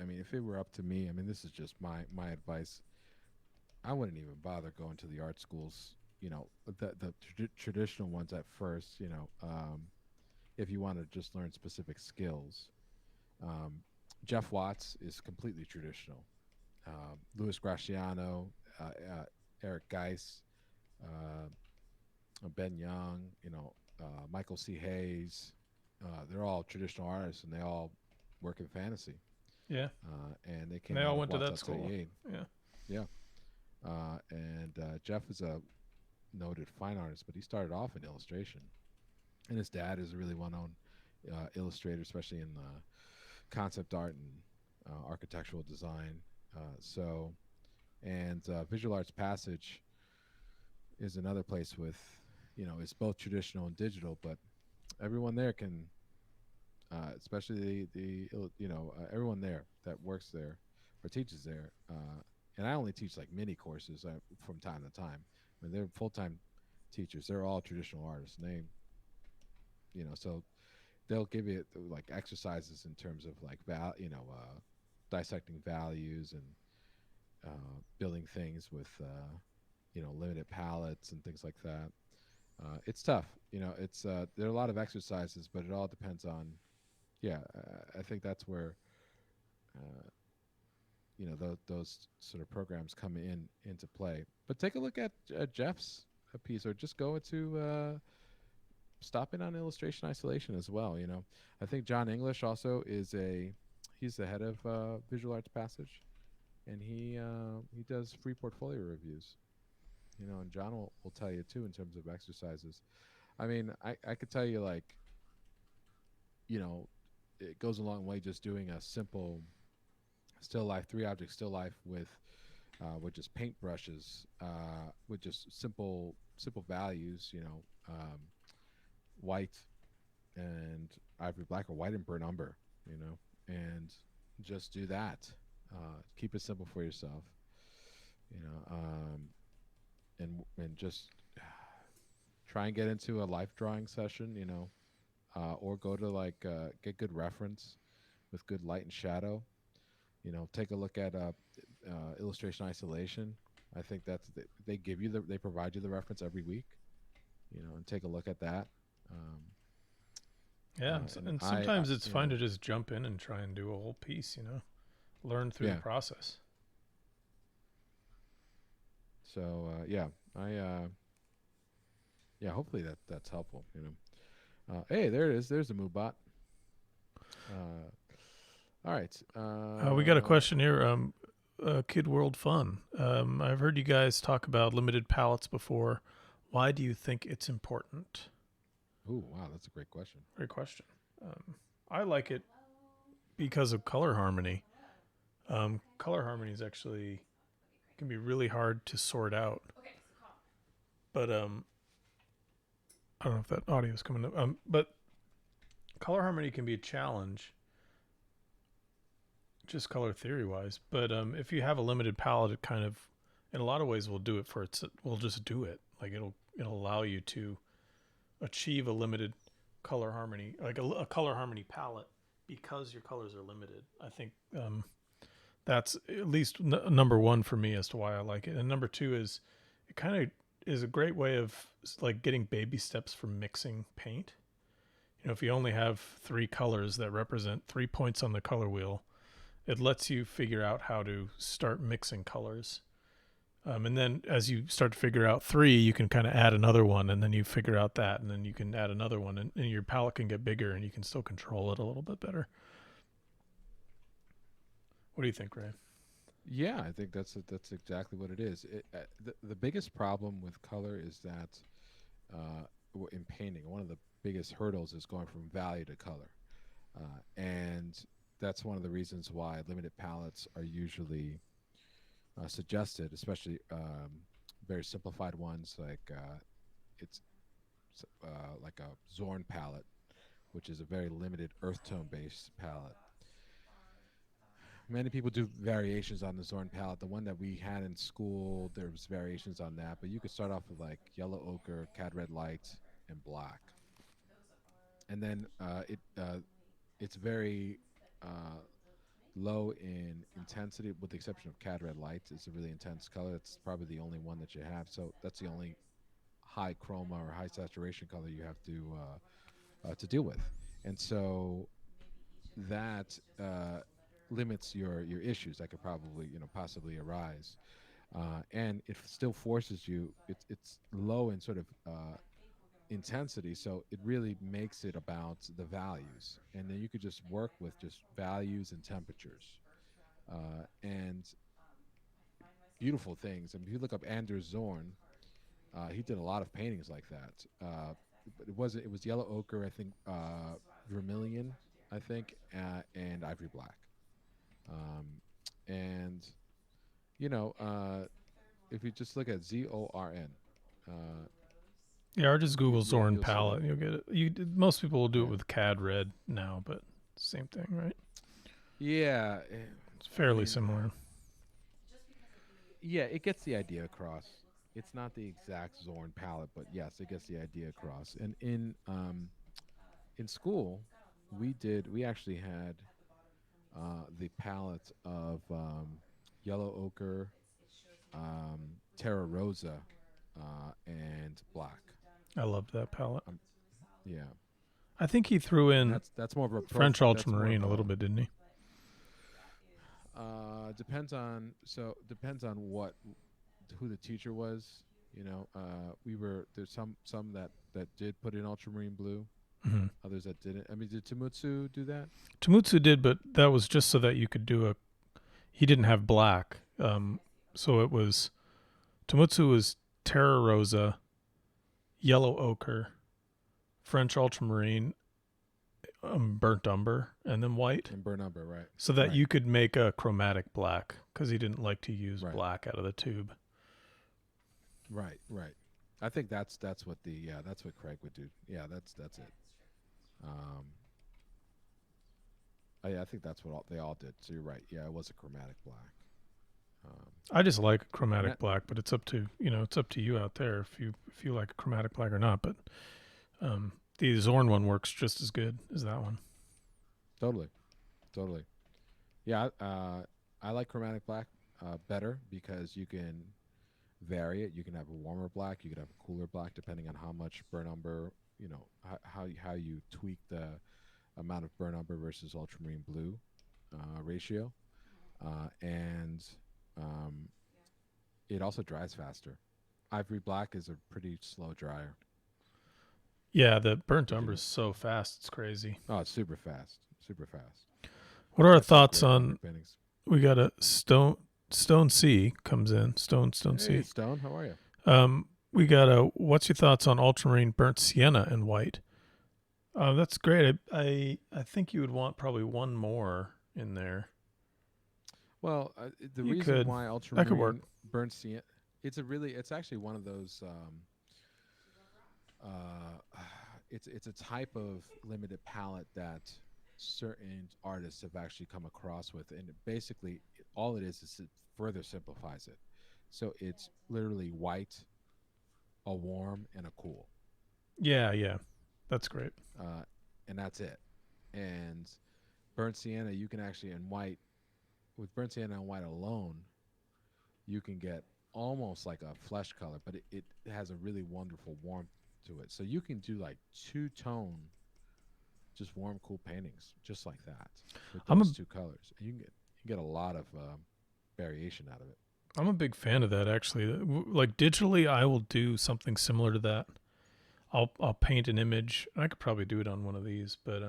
Speaker 2: I mean, if it were up to me, I mean, this is just my advice. I wouldn't even bother going to the art schools. The traditional ones at first. If you want to just learn specific skills. Um, Jeff Watts is completely traditional. Louis Graciano, Eric Geis, uh, Ben Young, Michael C. Hayes. They're all traditional artists, and they all work in fantasy.
Speaker 1: Yeah,
Speaker 2: And they
Speaker 1: and
Speaker 2: came
Speaker 1: they
Speaker 2: out
Speaker 1: all
Speaker 2: of
Speaker 1: went to
Speaker 2: Watts
Speaker 1: that school.
Speaker 2: Atelier.
Speaker 1: Yeah.
Speaker 2: Yeah. And Jeff is a noted fine artist, but he started off in illustration. And his dad is a really well known illustrator, especially in concept art and architectural design. Visual Arts Passage is another place with, it's both traditional and digital, but everyone there can, especially everyone there that works there or teaches there. And I only teach like mini courses from time to time. I mean, they're full time teachers. They're all traditional artists, and so they'll give you like exercises in terms of like dissecting values and building things with limited palettes and things like that. It's tough. It's there are a lot of exercises, but it all depends on. Yeah, I think that's where uh, those sort of programs come into play. But take a look at Jeff's piece, or just go to stop in on illustration isolation as well. I think John English also he's the head of Visual Arts Passage, and he does free portfolio reviews. And John will tell you too in terms of exercises. I mean, I could tell you, like, you know, it goes a long way just doing a simple still life, 3 object still life with just paint brushes, with just simple values, white and ivory black, or white and burnt umber, and just do that. Keep it simple for yourself, you know, um, and just try and get into a life drawing session, or go to like get good reference with good light and shadow. Take a look at illustration isolation. I think they give you they provide you the reference every week, and take a look at that. Um,
Speaker 1: Yeah,
Speaker 2: and
Speaker 1: and
Speaker 2: I
Speaker 1: sometimes it's fine to just jump in and try and do a whole piece, learn through the
Speaker 2: yeah.
Speaker 1: process.
Speaker 2: So yeah, I yeah. Hopefully that's helpful. Hey, there it is. There's the MooBot. Uh, all right.
Speaker 1: We got a question here. Kid World Fun. I've heard you guys talk about limited palettes before. Why do you think it's important?
Speaker 2: Oh wow, that's a great question.
Speaker 1: Great question. I like it because of color harmony. Color harmony is actually can be really hard to sort out. But I don't know if that audio is coming up. But color harmony can be a challenge, just color theory wise. But if you have a limited palette, it kind of, in a lot of ways, will do it for its. Will just do it. Like it'll allow you to achieve a limited color harmony, like a color harmony palette, because your colors are limited. I think that's at least number one for me as to why I like it. And number two is it kind of is a great way of like getting baby steps for mixing paint. If you only have three colors that represent 3 points on the color wheel, it lets you figure out how to start mixing colors. And then as you start to figure out three, you can kind of add another one, and then you figure out that, and then you can add another one, and your palette can get bigger, and you can still control it a little bit better. What do you think, Ray?
Speaker 2: Yeah, I think that's exactly what it is. The biggest problem with color is that in painting, one of the biggest hurdles is going from value to color, and that's one of the reasons why limited palettes are usually suggested, especially very simplified ones it's like a Zorn palette, which is a very limited earth tone based palette. Many people do variations on the Zorn palette. The one that we had in school, there was variations on that, but you could start off with like yellow ochre, cad red light, and black, and then it's very uh, low in intensity, with the exception of cad red light. It's a really intense color. It's probably the only one that you have. So that's the only high chroma or high saturation color you have to deal with, and so that limits your issues that could probably possibly arise, and it still forces you. It's low in sort of intensity, so it really makes it about the values, and then you could just work with just values and temperatures, and beautiful things. And if you look up Anders Zorn, he did a lot of paintings like that. But it was yellow ochre, I think, vermilion, I think, and ivory black. Um, and you know, if you just look at Zorn, uh,
Speaker 1: Yeah, or just Google Zorn
Speaker 2: you'll see that.
Speaker 1: palette. You'll get it. Most people will do it
Speaker 2: Yeah,
Speaker 1: with CAD red now, but same thing, right?
Speaker 2: yeah.
Speaker 1: It's
Speaker 2: I
Speaker 1: fairly
Speaker 2: mean,
Speaker 1: similar.
Speaker 2: yeah, it gets the idea across. It's not the exact Zorn palette, but yes, it gets the idea across. And in school, we actually had the palette of yellow ochre, terra rosa, and black.
Speaker 1: I loved that palette.
Speaker 2: Um, yeah,
Speaker 1: I think he threw
Speaker 2: and
Speaker 1: in
Speaker 2: that's more of a
Speaker 1: French
Speaker 2: that's more
Speaker 1: ultramarine
Speaker 2: of
Speaker 1: a little
Speaker 2: a
Speaker 1: bit, didn't he?
Speaker 2: depends on what who the teacher was. We were there's some that did put in ultramarine blue,
Speaker 1: Mm-hmm.
Speaker 2: others that didn't. I mean, did Tamutsu do that?
Speaker 1: Tamutsu did, but that was just so that you could do a. He didn't have black, so it was Tamutsu was Terra Rosa, yellow ochre, French ultramarine, burnt umber, and then white,
Speaker 2: And burn number, right?
Speaker 1: so that
Speaker 2: Right,
Speaker 1: you could make a chromatic black because he didn't like to use
Speaker 2: right,
Speaker 1: black out of the tube.
Speaker 2: right. I think that's what the yeah that's what Craig would do. Yeah, that's it. Um, I think that's what they all did. So you're right. Yeah, it was a chromatic black. Um,
Speaker 1: I just like a
Speaker 2: and
Speaker 1: chromatic
Speaker 2: that
Speaker 1: black, but it's up to it's up to you out there if you like a chromatic black or not. But the Zorn one works just as good as that one.
Speaker 2: totally, totally. Yeah, I like chromatic black better because you can vary it. You can have a warmer black, you can have a cooler black, depending on how much burn umber. How you tweak the amount of burn umber versus ultramarine blue ratio, and um, it also dries faster. Ivory black is a pretty slow dryer.
Speaker 1: Yeah, the burnt
Speaker 2: You
Speaker 1: umber
Speaker 2: can
Speaker 1: is so fast, it's crazy.
Speaker 2: Oh, it's super fast, super fast.
Speaker 1: What are our
Speaker 2: That's so
Speaker 1: thoughts
Speaker 2: great for
Speaker 1: on?
Speaker 2: quick paintings.
Speaker 1: We got a Stone C comes in. Stone
Speaker 2: Hey,
Speaker 1: C.
Speaker 2: Stone, how are you?
Speaker 1: We got a. What's your thoughts on ultramarine burnt sienna and white? That's great. I think you would want probably one more in there.
Speaker 2: Well, the
Speaker 1: You
Speaker 2: reason
Speaker 1: could.
Speaker 2: why
Speaker 1: That could work.
Speaker 2: ultramarine burnt sienna, it's actually one of those. Uh, it's a type of limited palette that certain artists have actually come across with, and basically all it is it further simplifies it. So it's literally white, a warm, and a cool,
Speaker 1: Yeah, yeah. That's great.
Speaker 2: uh, and that's it. And burnt sienna, you can actually in white with burnt sienna and white alone, you can get almost like a flesh color, but it has a really wonderful warmth to it. So you can do like two tone, just warm, cool paintings, just like that, with
Speaker 1: I'm
Speaker 2: those
Speaker 1: a
Speaker 2: two colors, and you get a lot of variation out of it.
Speaker 1: I'm a big fan of that actually. Like digitally, I will do something similar to that. I'll paint an image. I could probably do it on one of these, but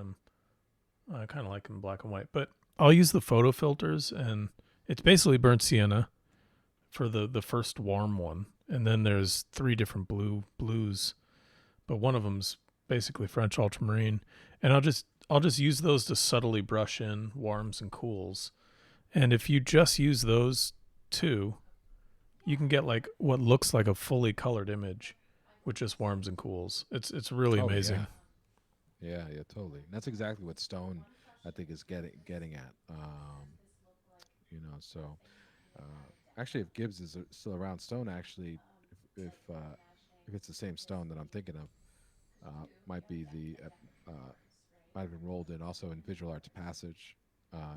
Speaker 1: I kind of like them black and white. But I'll use the photo filters and It's basically burnt sienna for the first warm one, and then there's three different blues, but one of them's basically French ultramarine, and I'll just use those to subtly brush in warms and cools. And if you just use those two, you can get like what looks like a fully colored image with just warms and cools. It's really
Speaker 2: Oh yeah,
Speaker 1: amazing.
Speaker 2: yeah, totally. And that's exactly what Stone, I think, is getting at. So actually, if Gibbs is still around, Stone actually, if it's the same Stone that I'm thinking of, might be the might have enrolled in also in visual arts passage,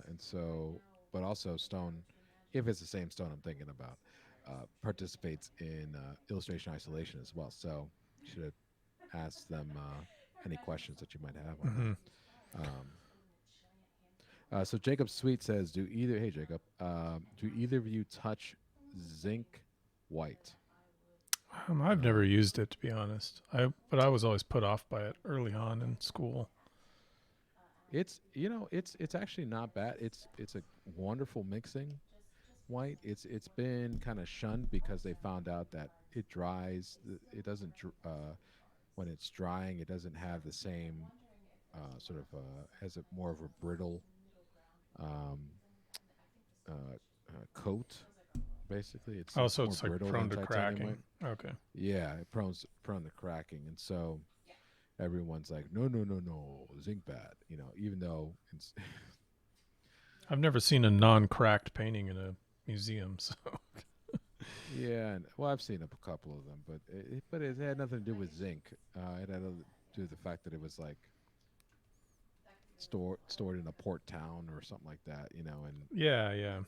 Speaker 2: and so, but also Stone, if it's the same Stone I'm thinking about, participates in illustration isolation as well. So you should ask them any questions that you might have on
Speaker 1: Hmm.
Speaker 2: that. So Jacob Sweet says, "Do either Hey Jacob, do either of you touch zinc white?"
Speaker 1: I've never
Speaker 2: Um,
Speaker 1: used it to be honest. But I was always put off by it early on in school.
Speaker 2: it's actually not bad. It's a wonderful mixing white. It's been kind of shunned because they found out that it dries. It doesn't when it's drying. It doesn't have the same sort of has a more of a brittle um, coat. Basically,
Speaker 1: Oh,
Speaker 2: it's
Speaker 1: so
Speaker 2: more
Speaker 1: it's like
Speaker 2: brittle
Speaker 1: prone
Speaker 2: than
Speaker 1: to
Speaker 2: titanium
Speaker 1: cracking.
Speaker 2: white.
Speaker 1: Okay.
Speaker 2: Yeah, it prone to cracking, and so everyone's like, no, no, no, no, zinc bad. Even though it's
Speaker 1: I've never seen a non-cracked painting in a museum. So
Speaker 2: yeah, and, well, I've seen a couple of them, but it had nothing to do with zinc. It had to do with the fact that it was like stored in a port town or something like that, and
Speaker 1: yeah, yeah,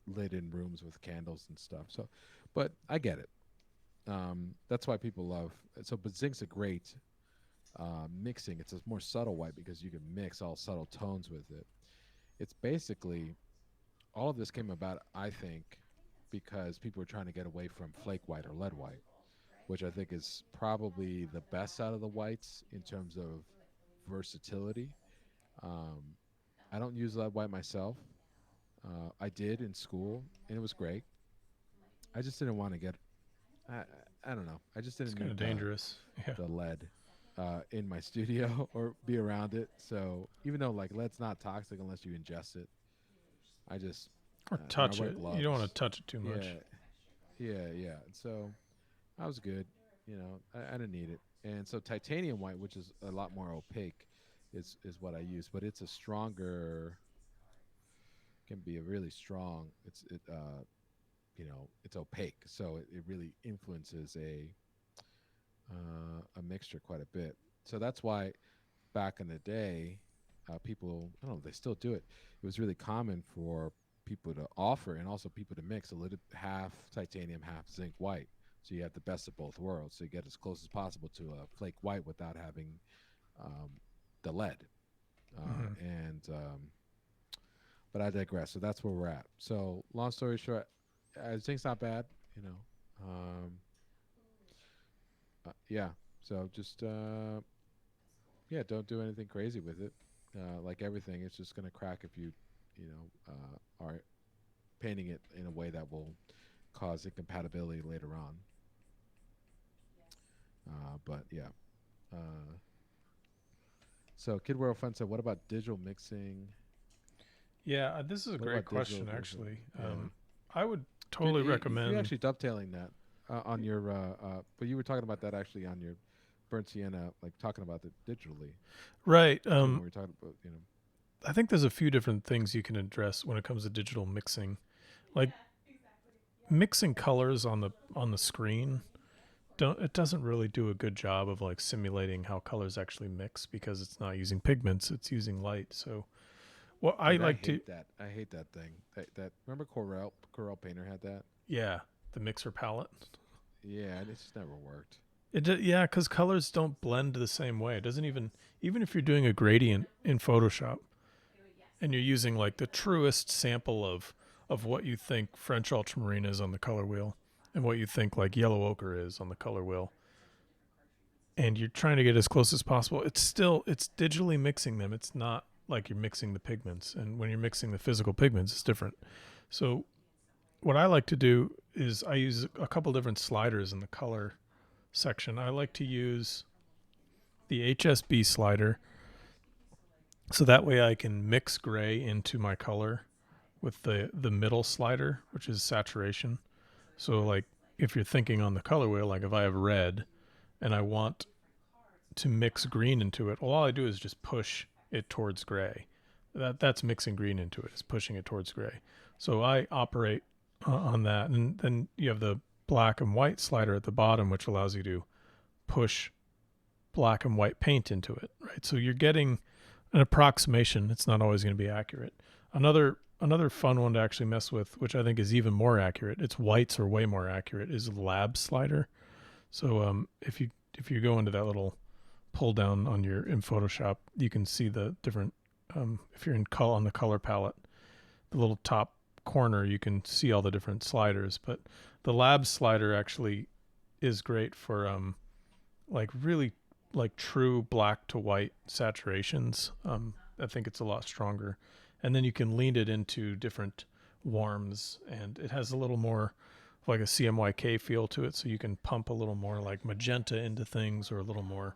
Speaker 2: lit in rooms with candles and stuff. So, but I get it. That's why people love so. But zinc's a great mixing. It's a more subtle white because you can mix all subtle tones with it. It's basically all of this came about, I think, because people were trying to get away from flake white or lead white, which I think is probably the best out of the whites in terms of versatility. Um, I don't use lead white myself. I did in school, and it was great. I just didn't want to get. I, I don't know. I just
Speaker 1: it's
Speaker 2: didn't
Speaker 1: kind
Speaker 2: need
Speaker 1: of dangerous. Yeah,
Speaker 2: the lead in my studio or be around it. So even though like lead's not toxic unless you ingest it, I just
Speaker 1: or
Speaker 2: I
Speaker 1: touch
Speaker 2: wear
Speaker 1: it. You don't want
Speaker 2: gloves.
Speaker 1: to touch it too
Speaker 2: Yeah,
Speaker 1: much.
Speaker 2: yeah. So I was good. I didn't need it. And so titanium white, which is a lot more opaque, is what I use. But it's a stronger, can be a really strong. It's opaque, so it really influences a mixture quite a bit. So that's why back in the day, people, I don't know, they still do it. It was really common for people to offer and also people to mix a little half titanium, half zinc white. So you have the best of both worlds. So you get as close as possible to a flake white without having um, the lead.
Speaker 1: Hmm.
Speaker 2: But I digress. So that's where we're at. So long story short, zinc's not bad. You know, um, yeah. So just yeah, don't do anything crazy with it. Like everything, it's just gonna crack if are painting it in a way that will cause incompatibility later on. But yeah. Uh, so Kid World Fun said, "What about digital mixing?
Speaker 1: Yeah, this is a
Speaker 2: What
Speaker 1: great
Speaker 2: about digital
Speaker 1: question
Speaker 2: visual?
Speaker 1: actually.
Speaker 2: Yeah,
Speaker 1: I would
Speaker 2: dude,
Speaker 1: totally
Speaker 2: you
Speaker 1: recommend.
Speaker 2: actually dovetailing that on your, but you were talking about that actually on your burnt sienna, like talking about it digitally
Speaker 1: Right.
Speaker 2: too. When we were talking about,
Speaker 1: I think there's a few different things you can address when it comes to digital mixing, like mixing colors on the screen. Don't It doesn't really do a good job of like simulating how colors actually mix because it's not using pigments; it's using light. So what I
Speaker 2: dude, I
Speaker 1: like to,
Speaker 2: hate that. I hate that thing. That remember Corel Painter had that.
Speaker 1: yeah, the mixer palette.
Speaker 2: Yeah, and it just never worked.
Speaker 1: Yeah, because colors don't blend the same way. It doesn't even if you're doing a gradient in Photoshop and you're using like the truest sample of what you think French ultramarine is on the color wheel and what you think like yellow ochre is on the color wheel, and you're trying to get as close as possible. It's digitally mixing them. It's not like you're mixing the pigments, and when you're mixing the physical pigments, it's different. So what I like to do is I use a couple different sliders in the color section. I like to use the HSB slider, so that way I can mix gray into my color with the middle slider, which is saturation. So like if you're thinking on the color wheel, like if I have red and I want to mix green into it, well, all I do is just push it towards gray. That's mixing green into it, is pushing it towards gray. So I operate on that, and then you have the black and white slider at the bottom, which allows you to push black and white paint into it, right? So you're getting an approximation. It's not always going to be accurate. Another fun one to actually mess with, which I think is even more accurate. Its whites are way more accurate. Is lab slider. So if you go into that little pull down on your in Photoshop, you can see the different. If you're in color on the color palette, the little top corner, you can see all the different sliders. But the lab slider actually is great for like really like true black to white saturations. I think it's a lot stronger, and then you can lean it into different warms, and it has a little more like a CMYK feel to it. So you can pump a little more like magenta into things, or a little more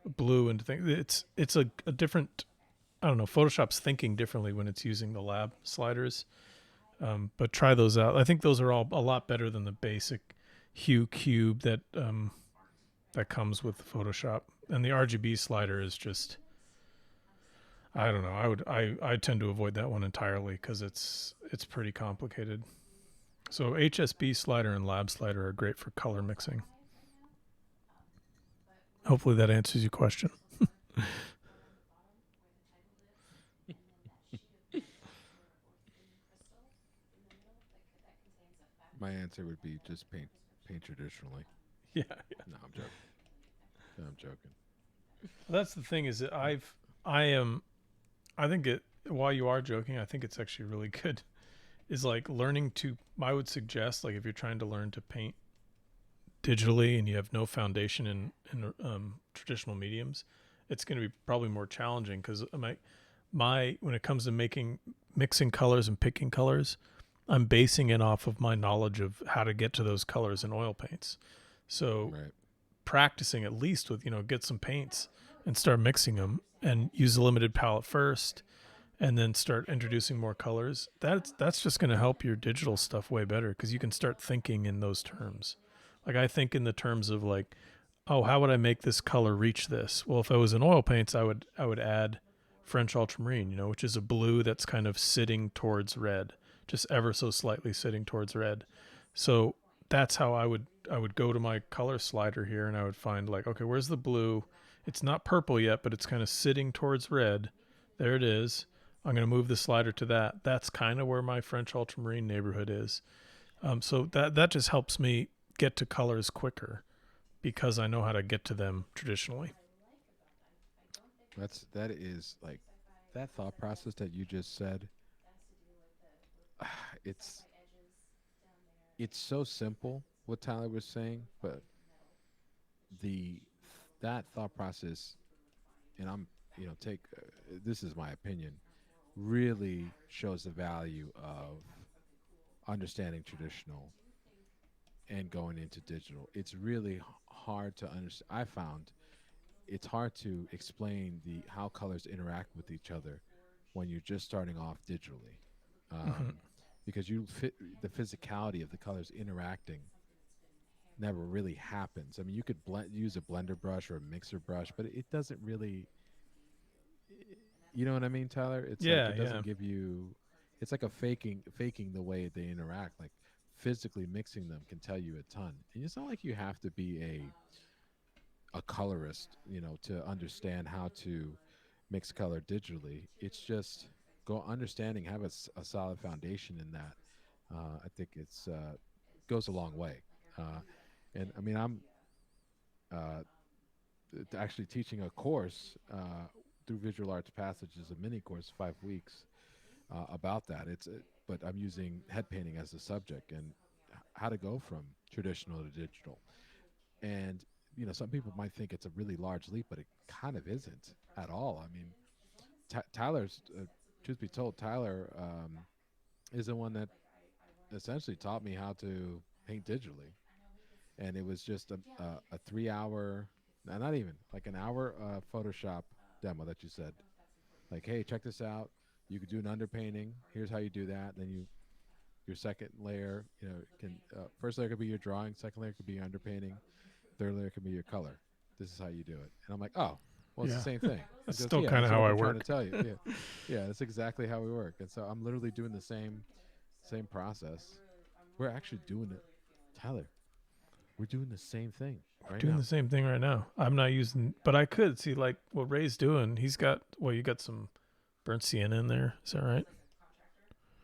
Speaker 1: blue into things. It's a different. I don't know. Photoshop's thinking differently when it's using the lab sliders, but try those out. I think those are all a lot better than the basic hue cube that comes with Photoshop. And the RGB slider is just, I don't know. I tend to avoid that one entirely because it's pretty complicated. So HSB slider and lab slider are great for color mixing. Hopefully that answers your question.
Speaker 2: My answer would be just paint traditionally.
Speaker 1: Yeah,
Speaker 2: No, I'm joking. No, I'm joking.
Speaker 1: that's the thing is that I am I think it while you are joking, I think it's actually really good. Is like learning to. I would suggest like if you're trying to learn to paint digitally and you have no foundation in traditional mediums, it's going to be probably more challenging because my when it comes to making mixing colors and picking colors, I'm basing it off of my knowledge of how to get to those colors in oil paints. So
Speaker 2: Right.
Speaker 1: practicing at least with get some paints and start mixing them and use a limited palette first and then start introducing more colors. That's just going to help your digital stuff way better because you can start thinking in those terms. Like I think in the terms of like, oh, how would I make this color reach this? Well, if I was in oil paints, I would add French ultramarine, which is a blue that's kind of sitting towards red, just ever so slightly sitting towards red. So that's how I would go to my color slider here and I would find like, okay, where's the blue? It's not purple yet, but it's kind of sitting towards red. There it is. I'm going to move the slider to that. That's kind of where my French ultramarine neighborhood is. So that just helps me get to colors quicker because I know how to get to them traditionally.
Speaker 2: That is like that thought process that you just said. It's it's so simple what Tyler was saying, but the that thought process, and I'm take this is my opinion, really shows the value of understanding traditional and going into digital. It's really hard to understand. I found it's hard to explain the how colors interact with each other when you're just starting off digitally,
Speaker 1: Mm-hmm.
Speaker 2: um, because you fit the physicality of the colors interacting never really happens. I mean, you could use a blender brush or a mixer brush, but it doesn't really. You know what I mean, Tyler? It's like
Speaker 1: Yeah,
Speaker 2: it
Speaker 1: yeah.
Speaker 2: doesn't give you. It's like a faking the way they interact. Like physically mixing them can tell you a ton, and it's not like you have to be a colorist, to understand how to mix color digitally. It's just go understanding, have a solid foundation in that. I think it's goes a long way. Uh, and I mean, I'm uh, actually teaching a course through Visual Arts Passages, a mini course, 5 weeks about that. But I'm using head painting as a subject and how to go from traditional to digital. And some people might think it's a really large leap, but it kind of isn't at all. I mean, Tyler's truth be told, Tyler is the one that essentially taught me how to paint digitally, and it was just a 3 hour, not even like an hour Photoshop demo that you said, like, hey, check this out. You could do an underpainting. Here's how you do that. Then your second layer, can first layer could be your drawing, second layer could be your underpainting, third layer could be your color. This is how you do it. And I'm like, oh, well, it's the
Speaker 1: Yeah.
Speaker 2: same thing. He
Speaker 1: That's
Speaker 2: goes,
Speaker 1: still
Speaker 2: yeah,
Speaker 1: kind of
Speaker 2: that's what
Speaker 1: how
Speaker 2: I've
Speaker 1: I
Speaker 2: been trying to
Speaker 1: work.
Speaker 2: tell you. Yeah, yeah, that's exactly how we work. And so I'm literally doing the same process. We're actually doing it, Tyler. We're doing the same thing
Speaker 1: We're
Speaker 2: right
Speaker 1: doing
Speaker 2: now.
Speaker 1: the same thing right now. I'm not using, but I could see like what Ray's doing. He's got, well, you got some burnt sienna in there. Is that right?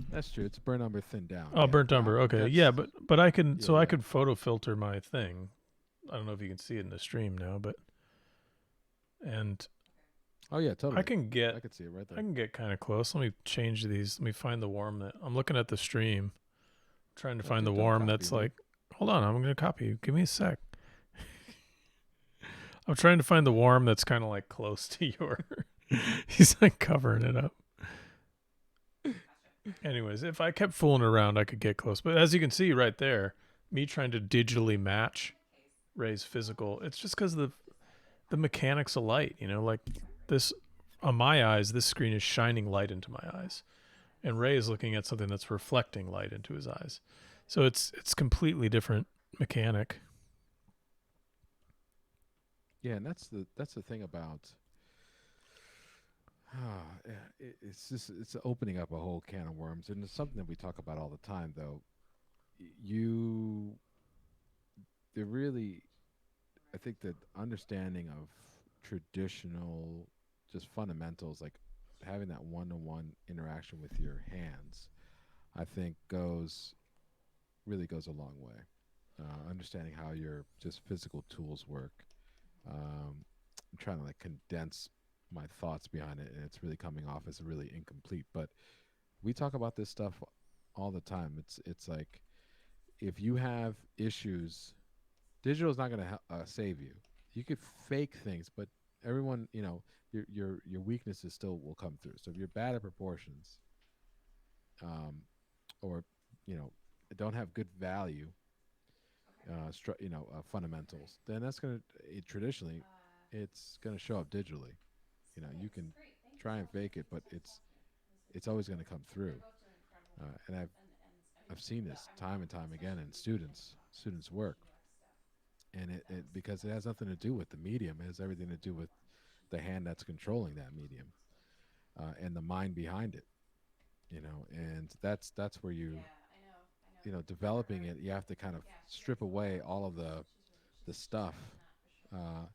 Speaker 2: That's true. It's burn umber thinned down.
Speaker 1: Oh,
Speaker 2: Yeah,
Speaker 1: burnt
Speaker 2: yeah.
Speaker 1: umber. Okay. Yeah,
Speaker 2: That's
Speaker 1: but I can,
Speaker 2: yeah,
Speaker 1: so I
Speaker 2: yeah.
Speaker 1: could photo filter my thing. I don't know if you can see it in the stream now, but, and
Speaker 2: Oh yeah,
Speaker 1: I
Speaker 2: totally.
Speaker 1: can get,
Speaker 2: I could see it right
Speaker 1: I
Speaker 2: there.
Speaker 1: can get kind of close. Let me change these. Let me find the warm that I'm looking at the stream, trying to
Speaker 2: Oh,
Speaker 1: find the
Speaker 2: dude, don't
Speaker 1: warm
Speaker 2: copy
Speaker 1: that's
Speaker 2: me.
Speaker 1: like, hold on, I'm going to copy you. Give me a sec. I'm trying to find the warm that's kind of like close to your. He's like covering it up. Anyways, if I kept fooling around, I could get close. But as you can see right there, me trying to digitally match Ray's physical, it's just because the mechanics of light. Like this on my eyes, this screen is shining light into my eyes, and Ray is looking at something that's reflecting light into his eyes. So it's completely different mechanic.
Speaker 2: Yeah, and that's the thing about it's just it's opening up a whole can of worms, and it's something that we talk about all the time. Though you, they're really, I think that understanding of traditional, just fundamentals, like having that one-to-one interaction with your hands, I think really goes a long way. Understanding how your just physical tools work. I'm trying to like condense my thoughts behind it, and it's really coming off as really incomplete. But we talk about this stuff all the time. It's like if you have issues, digital is not going to save you. You could fake things, but everyone, your weaknesses still will come through. So if you're bad at proportions, um, or you know, don't have good value, fundamentals, then that's going to traditionally, it's going to show up digitally. You can try and fake it, but it's always going to come through. And I've seen this time and time again in students work, and it because it has nothing to do with the medium. It has everything to do with the hand that's controlling that medium, and the mind behind it. And that's where developing it. You have to kind of strip away all of the stuff. Uh,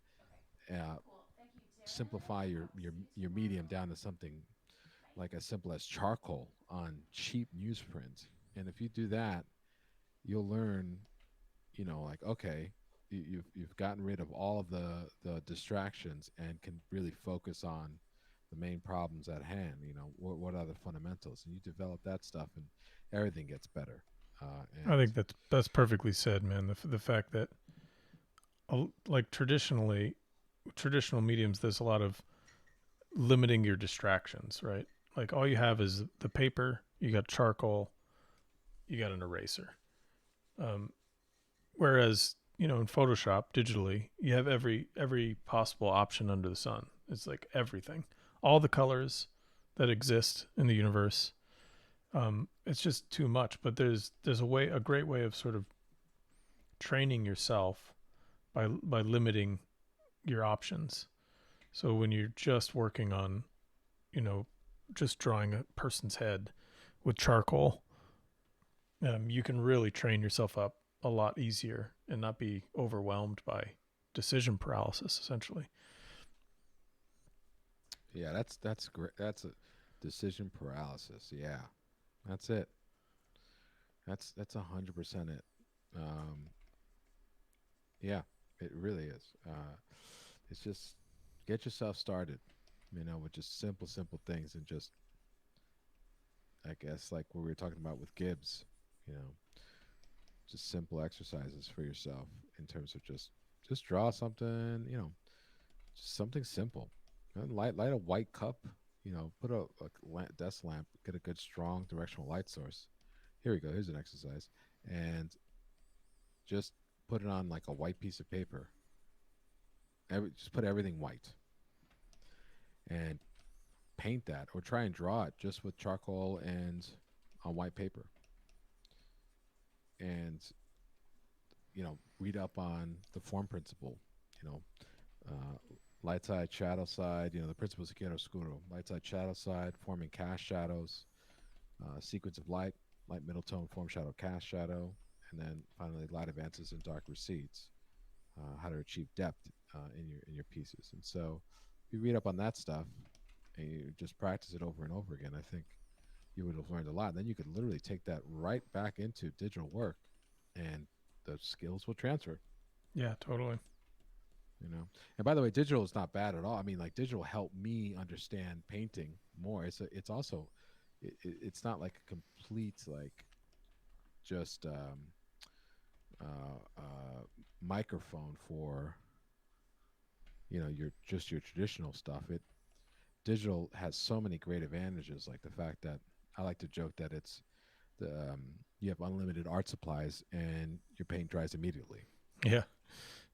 Speaker 2: uh, Simplify your medium down to something like as simple as charcoal on cheap newsprint. And if you do that, you'll learn, like, okay, you've gotten rid of all of the distractions and can really focus on the main problems at hand. What are the fundamentals, and you develop that stuff, and everything gets better.
Speaker 1: I
Speaker 2: And
Speaker 1: think that's perfectly said, man. The fact that like traditional mediums, there's a lot of limiting your distractions, right? Like all you have is the paper, you got charcoal, you got an eraser. Um, Whereas in Photoshop digitally, you have every possible option under the sun. It's like everything, all the colors that exist in the universe. It's just too much. But there's a great way of sort of training yourself by limiting your options. So when you're just working on, you know, just drawing a person's head with charcoal, you can really train yourself up a lot easier and not be overwhelmed by decision paralysis, essentially.
Speaker 2: yeah, that's great. That's a decision paralysis. Yeah, that's it. That's 100% it. Um, yeah, it really is. It's just get yourself started, with just simple things, and just, I guess, like what we were talking about with Gibbs, you know, just simple exercises for yourself in terms of just draw something, just something simple. Light a white cup, put a desk lamp, get a good strong directional light source. here we go. Here's an exercise, and just put it on like a white piece of paper. Just put everything white and paint that, or try and draw it just with charcoal and on white paper. And read up on the form principle. You know, light side, shadow side. The principles of chiaroscuro. Light side, shadow side, forming cast shadows, sequence of light, light, middle tone, form shadow, cast shadow, and then finally light advances and dark recedes. How to achieve depth in your pieces. And so, if you read up on that stuff and you just practice it over and over again, I think you would have learned a lot. And then you could literally take that right back into digital work, and the skills will transfer.
Speaker 1: Yeah, totally.
Speaker 2: And by the way, digital is not bad at all. I mean, like, digital helped me understand painting more. It's also it's not like a complete, like, just microphone for your traditional stuff. It Digital has so many great advantages, like the fact that I like to joke that it's the you have unlimited art supplies and your paint dries immediately.
Speaker 1: Yeah.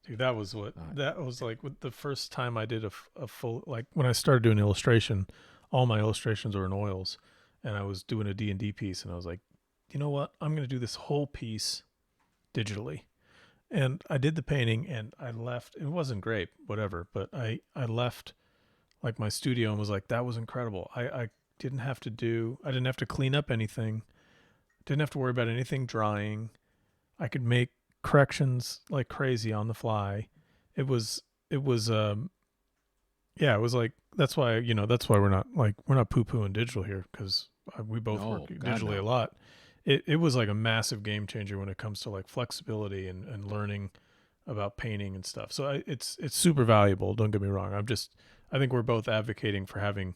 Speaker 1: Dude, that was what
Speaker 2: uh,
Speaker 1: that was like with the first time I did a full, like when I started doing illustration, all my illustrations were in oils, and I was doing a D&D piece, and I was like, you know what? I'm going to do this whole piece digitally. And I did the painting and I left. It wasn't great, whatever, but I left like my studio and was like, that was incredible. I didn't have to clean up anything. Didn't have to worry about anything drying. I could make corrections like crazy on the fly. It was it was yeah, it was like that's why we're not poo pooing digital here, because we both work
Speaker 2: no, God,
Speaker 1: digitally a
Speaker 2: no.
Speaker 1: lot. It was like a massive game changer when it comes to like flexibility and learning about painting and stuff. So it's super valuable. Don't get me wrong. I think we're both advocating for having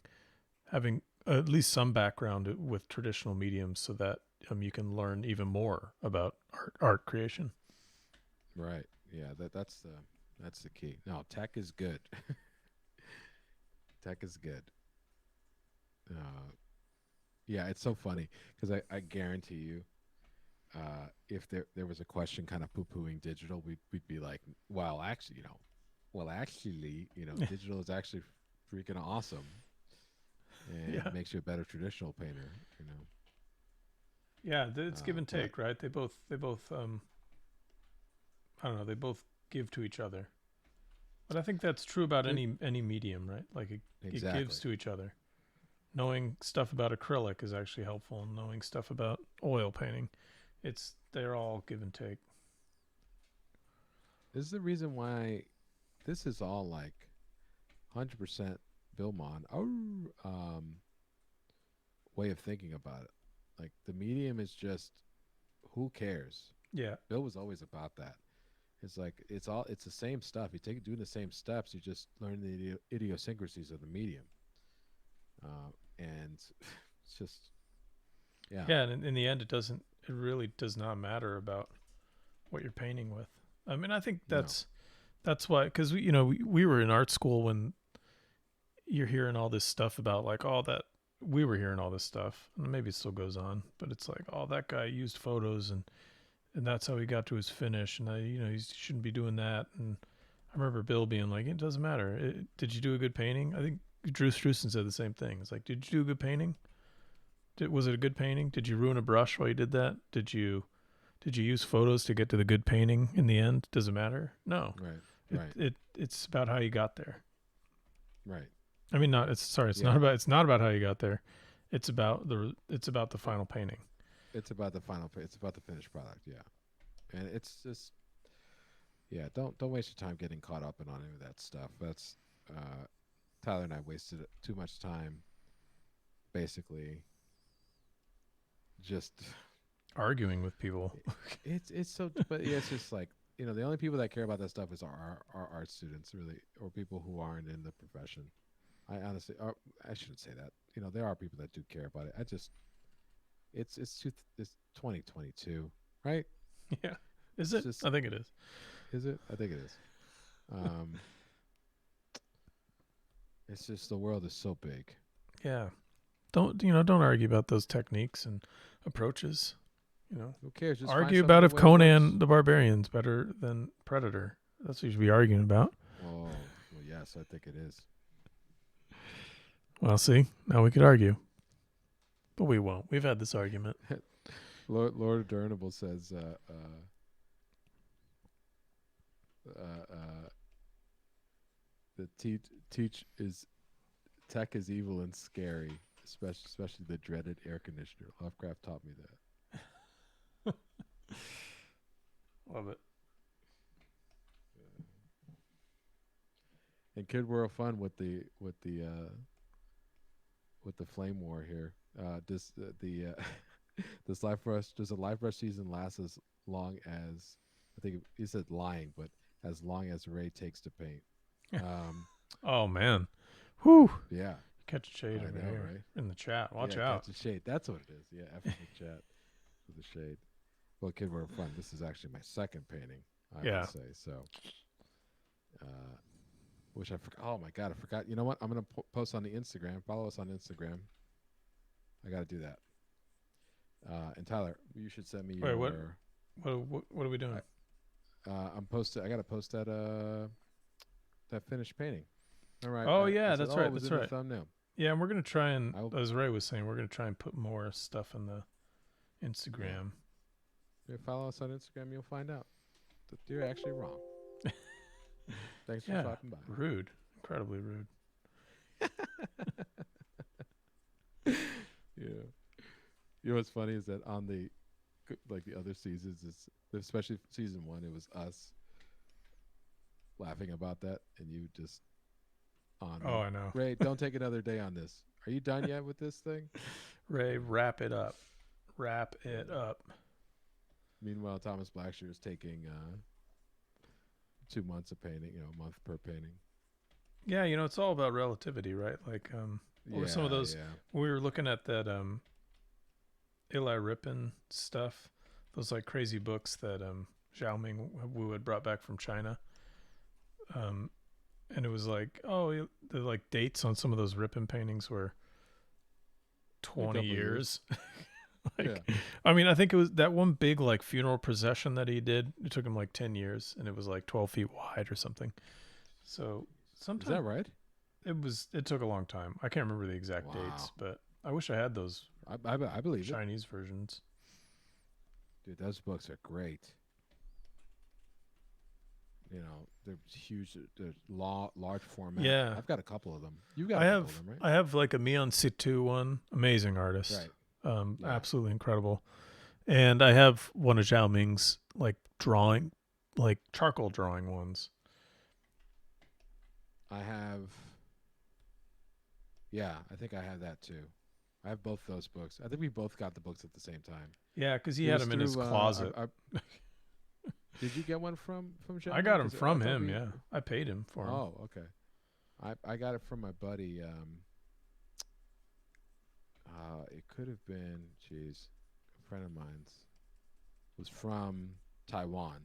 Speaker 1: at least some background with traditional mediums, so that you can learn even more about art creation.
Speaker 2: Right. Yeah, that's the key. No, tech is good. Tech is good. uh, yeah, it's so funny because I guarantee you, if there was a question kind of poo-pooing digital, we'd be like, well, actually, digital is actually freaking awesome and
Speaker 1: Yeah,
Speaker 2: makes you a better traditional painter.
Speaker 1: yeah. It's give and
Speaker 2: But
Speaker 1: take, right? They both I don't know. They both give to each other. But I think that's true about
Speaker 2: it,
Speaker 1: any medium, right? Like it gives
Speaker 2: exactly.
Speaker 1: to each other. Knowing stuff about acrylic is actually helpful, and knowing stuff about oil painting, they're all give and take.
Speaker 2: This is the reason why this is all like 100% Billmon. Our way of thinking about it. Like, the medium is just, who cares?
Speaker 1: Yeah,
Speaker 2: Bill was always about that. It's like it's the same stuff. You take doing the same steps. You just learn the idiosyncrasies of the medium, and it's just, yeah,
Speaker 1: yeah. And in the end, it doesn't. It really does not matter about what you're painting with. I mean, I think
Speaker 2: no,
Speaker 1: that's why, because we were in art school when you're hearing all this stuff about like all that. We were hearing all this stuff, and maybe it still goes on, but it's like, oh, that guy used photos, and that's how he got to his finish, and he shouldn't be doing that. And I remember Bill being like, it doesn't matter. Did you do a good painting? I think Drew Struzan said the same thing. It's like, did you do a good painting? Was it a good painting? Did you ruin a brush while you did that? Did you use photos to get to the good painting in the end? Does it matter? No.
Speaker 2: right,
Speaker 1: It
Speaker 2: right,
Speaker 1: it it's about how you got there.
Speaker 2: right,
Speaker 1: I mean, not it's sorry,
Speaker 2: yeah.
Speaker 1: it's not about how you got there. It's about the
Speaker 2: It,
Speaker 1: final painting.
Speaker 2: it's about the final. It's about the finished product. Yeah, and it's just, yeah. Don't waste your time getting caught up in on any of that stuff. That's Tyler and I wasted too much time, basically, just
Speaker 1: Arguing with people.
Speaker 2: it's so, but yeah, it's just like, the only people that care about that stuff is our art students, really, or people who aren't in the profession. I honestly, or I shouldn't say that. There are people that do care about it. I just, it's 2022, right?
Speaker 1: Yeah. Is
Speaker 2: It's
Speaker 1: it?
Speaker 2: just,
Speaker 1: I think it is.
Speaker 2: is it? I think it is. Um, it's just, the world is so big.
Speaker 1: Yeah. Don't argue about those techniques and approaches. You know,
Speaker 2: Who cares? Just find
Speaker 1: argue
Speaker 2: something
Speaker 1: about
Speaker 2: the
Speaker 1: if
Speaker 2: way it works.
Speaker 1: Conan the Barbarian's better than Predator. That's what you should be arguing about.
Speaker 2: Well, yes, I think it is.
Speaker 1: Well, see, now we could argue, but we won't. We've had this argument.
Speaker 2: Lord Durnable says, the teach is tech is evil and scary, especially the dreaded air conditioner. Lovecraft taught me that.
Speaker 1: Love it.
Speaker 2: And Kid World Fun with the flame war here. Does the this Livebrush does a Livebrush season last as long as I think he said lying, but as long as Ray takes to paint. Um,
Speaker 1: Oh man, whew!
Speaker 2: yeah,
Speaker 1: Catch a shade
Speaker 2: I
Speaker 1: over
Speaker 2: know,
Speaker 1: here
Speaker 2: right?
Speaker 1: in the chat. Watch
Speaker 2: Yeah,
Speaker 1: out.
Speaker 2: catch a shade. That's what it is. Yeah, F in the chat with the shade. Well, Kid World Fun. This is actually my second painting, I will
Speaker 1: Yeah.
Speaker 2: say. So, which I forgot. Oh my god, I forgot. You know what? I'm gonna post on the Instagram. Follow us on Instagram. I got to do that. And Tyler, you should send me
Speaker 1: Wait,
Speaker 2: your.
Speaker 1: what are we doing?
Speaker 2: I'm posted. I got to post that finished painting. All right.
Speaker 1: Oh
Speaker 2: I
Speaker 1: yeah,
Speaker 2: said,
Speaker 1: that's
Speaker 2: oh,
Speaker 1: right.
Speaker 2: it was
Speaker 1: That's
Speaker 2: in the
Speaker 1: right.
Speaker 2: thumbnail.
Speaker 1: Yeah, and we're gonna try and,
Speaker 2: I'll.
Speaker 1: as Ray was saying, we're gonna try and put more stuff in the
Speaker 2: Yeah.
Speaker 1: Instagram.
Speaker 2: If you follow us on Instagram, you'll find out that you're actually wrong. Thanks for
Speaker 1: Yeah,
Speaker 2: stopping by.
Speaker 1: rude, incredibly rude.
Speaker 2: Yeah. You know what's funny is that on the the other seasons, is especially season 1, it was us laughing about that, and you just on
Speaker 1: Oh,
Speaker 2: me.
Speaker 1: I know.
Speaker 2: Ray, don't take another day on this. Are you done yet with this thing?
Speaker 1: Ray, wrap it up. Wrap it
Speaker 2: Yeah.
Speaker 1: up.
Speaker 2: Meanwhile, Thomas Blackshear is taking 2 months of painting. A month per painting.
Speaker 1: Yeah, it's all about relativity, right? Like, what were some of
Speaker 2: Yeah,
Speaker 1: those?
Speaker 2: yeah.
Speaker 1: We were looking at that Eli Rippin stuff, those like crazy books that Zhao Ming Wu had brought back from China. Um, and it was like, oh, the like dates on some of those Rippin paintings were
Speaker 2: A
Speaker 1: 20
Speaker 2: couple of years.
Speaker 1: years.
Speaker 2: Yeah.
Speaker 1: Like, I mean, I think it was that one big like funeral procession that he did. It took him like 10 years, and it was like 12 feet wide or something. So
Speaker 2: Is that
Speaker 1: sometimes
Speaker 2: right?
Speaker 1: it took a long time. I can't remember the exact dates,
Speaker 2: Wow.
Speaker 1: but I wish I had those
Speaker 2: I believe it.
Speaker 1: Chinese versions.
Speaker 2: Dude, those books are great. They're huge. They're large format.
Speaker 1: Yeah,
Speaker 2: I've got a couple of them. You got
Speaker 1: I
Speaker 2: a couple of
Speaker 1: have
Speaker 2: them, right?
Speaker 1: I have like a Mian Situ one, amazing artist,
Speaker 2: Right. Yeah.
Speaker 1: absolutely incredible. And I have one of Zhao Ming's like drawing, like charcoal drawing ones.
Speaker 2: I have. Yeah, I think I have that too. I have both those books. I think we both got the books at the same time.
Speaker 1: Yeah, because he
Speaker 2: It
Speaker 1: had
Speaker 2: was
Speaker 1: them in his
Speaker 2: through.
Speaker 1: closet.
Speaker 2: Did you get one from
Speaker 1: I
Speaker 2: Xiaoming?
Speaker 1: got them
Speaker 2: Because I
Speaker 1: from
Speaker 2: thought
Speaker 1: him.
Speaker 2: we.
Speaker 1: Yeah, I paid him for them.
Speaker 2: Oh, okay. I got it from my buddy. It could have been, geez, a friend of mine's was from Taiwan,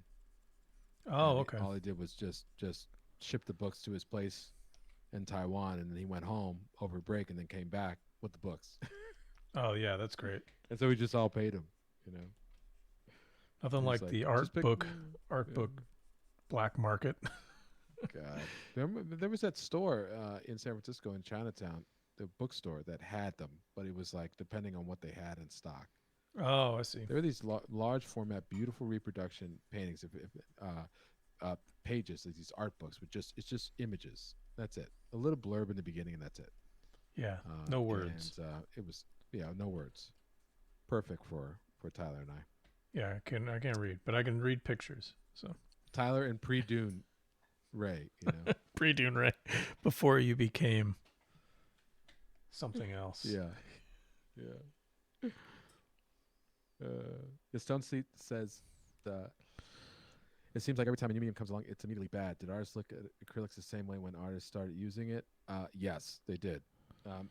Speaker 1: Oh,
Speaker 2: and
Speaker 1: okay.
Speaker 2: all he did was just ship the books to his place in Taiwan, and then he went home over break, and then came back with the books,
Speaker 1: Oh, yeah, that's great.
Speaker 2: and so we just all paid him, you know.
Speaker 1: Nothing
Speaker 2: And he's
Speaker 1: like
Speaker 2: like,
Speaker 1: the
Speaker 2: just pick,
Speaker 1: art
Speaker 2: yeah.
Speaker 1: book black market.
Speaker 2: God, remember there was that store in San Francisco in Chinatown, the bookstore that had them, but it was like depending on what they had in stock.
Speaker 1: Oh, I see.
Speaker 2: There were these large format, beautiful reproduction paintings of pages, like these art books with it's just images. That's it. A little blurb in the beginning, and that's it.
Speaker 1: Yeah, no words.
Speaker 2: And it was no words. Perfect for Tyler and I.
Speaker 1: Yeah, I can't read, but I can read pictures. So
Speaker 2: Tyler and pre Dune Ray,
Speaker 1: pre-Dune Ray, before you became something else.
Speaker 2: Yeah, yeah. The Stone Seat says it seems like every time a new medium comes along, it's immediately bad. Did artists look at acrylics the same way when artists started using it? Yes, they did. Um,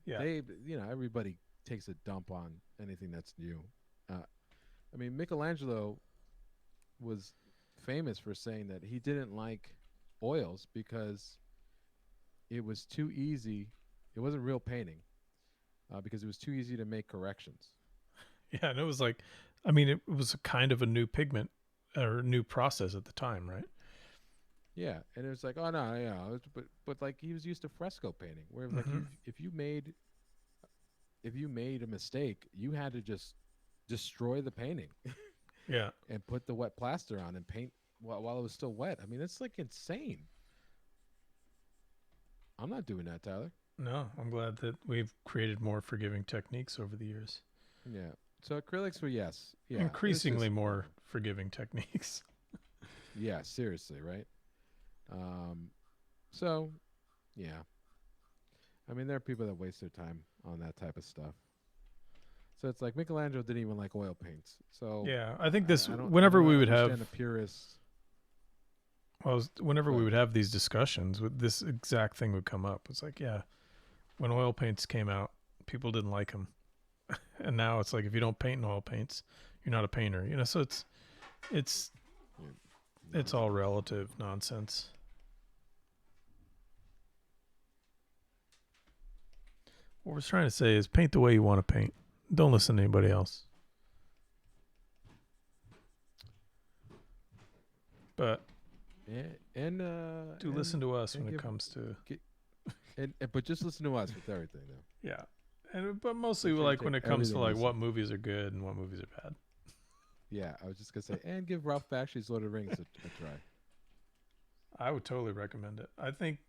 Speaker 1: Yeah.
Speaker 2: They, everybody takes a dump on anything that's new. I mean, Michelangelo was famous for saying that he didn't like oils because it was too easy. It wasn't real painting because it was too easy to make corrections.
Speaker 1: Yeah, and it was like, I mean, it was a kind of a new pigment or new process at the time, right?
Speaker 2: Yeah, and it was like, oh no, yeah, but like he was used to fresco painting, where like
Speaker 1: Mm-hmm.
Speaker 2: you if you made a mistake, you had to just destroy the painting
Speaker 1: Yeah.
Speaker 2: and put the wet plaster on and paint while it was still wet. I mean, it's like insane. I'm not doing that, Tyler.
Speaker 1: No, I'm glad that we've created more forgiving techniques over the years.
Speaker 2: Yeah. So acrylics were yes, yeah. It's
Speaker 1: Increasingly
Speaker 2: just
Speaker 1: more forgiving techniques.
Speaker 2: yeah, seriously, right? Um. So yeah, I mean, there are people that waste their time on that type of stuff. So it's like Michelangelo didn't even like oil paints. So
Speaker 1: Yeah, I think this
Speaker 2: I
Speaker 1: whenever
Speaker 2: don't
Speaker 1: we would have
Speaker 2: understand the purists.
Speaker 1: whenever
Speaker 2: Go
Speaker 1: we
Speaker 2: ahead.
Speaker 1: would have these discussions, with this exact thing would come up. It's like, yeah, when oil paints came out, people didn't like them, and now it's like if you don't paint in oil paints, you're not a painter. You know, so it's
Speaker 2: Yeah,
Speaker 1: it's
Speaker 2: nonsense.
Speaker 1: all relative nonsense. What we're trying to say is paint the way you want to paint. Don't listen to anybody else. But do listen to us
Speaker 2: and
Speaker 1: when it
Speaker 2: give,
Speaker 1: comes to
Speaker 2: gi- and but just listen to us with everything though.
Speaker 1: yeah, and but mostly
Speaker 2: Make sure you
Speaker 1: like when
Speaker 2: take
Speaker 1: it comes to
Speaker 2: everything we
Speaker 1: like
Speaker 2: say.
Speaker 1: what movies are good and what movies are bad.
Speaker 2: Yeah, I was just gonna say, and give Ralph Bakshi's Lord of the Rings a try.
Speaker 1: I would totally recommend it. I think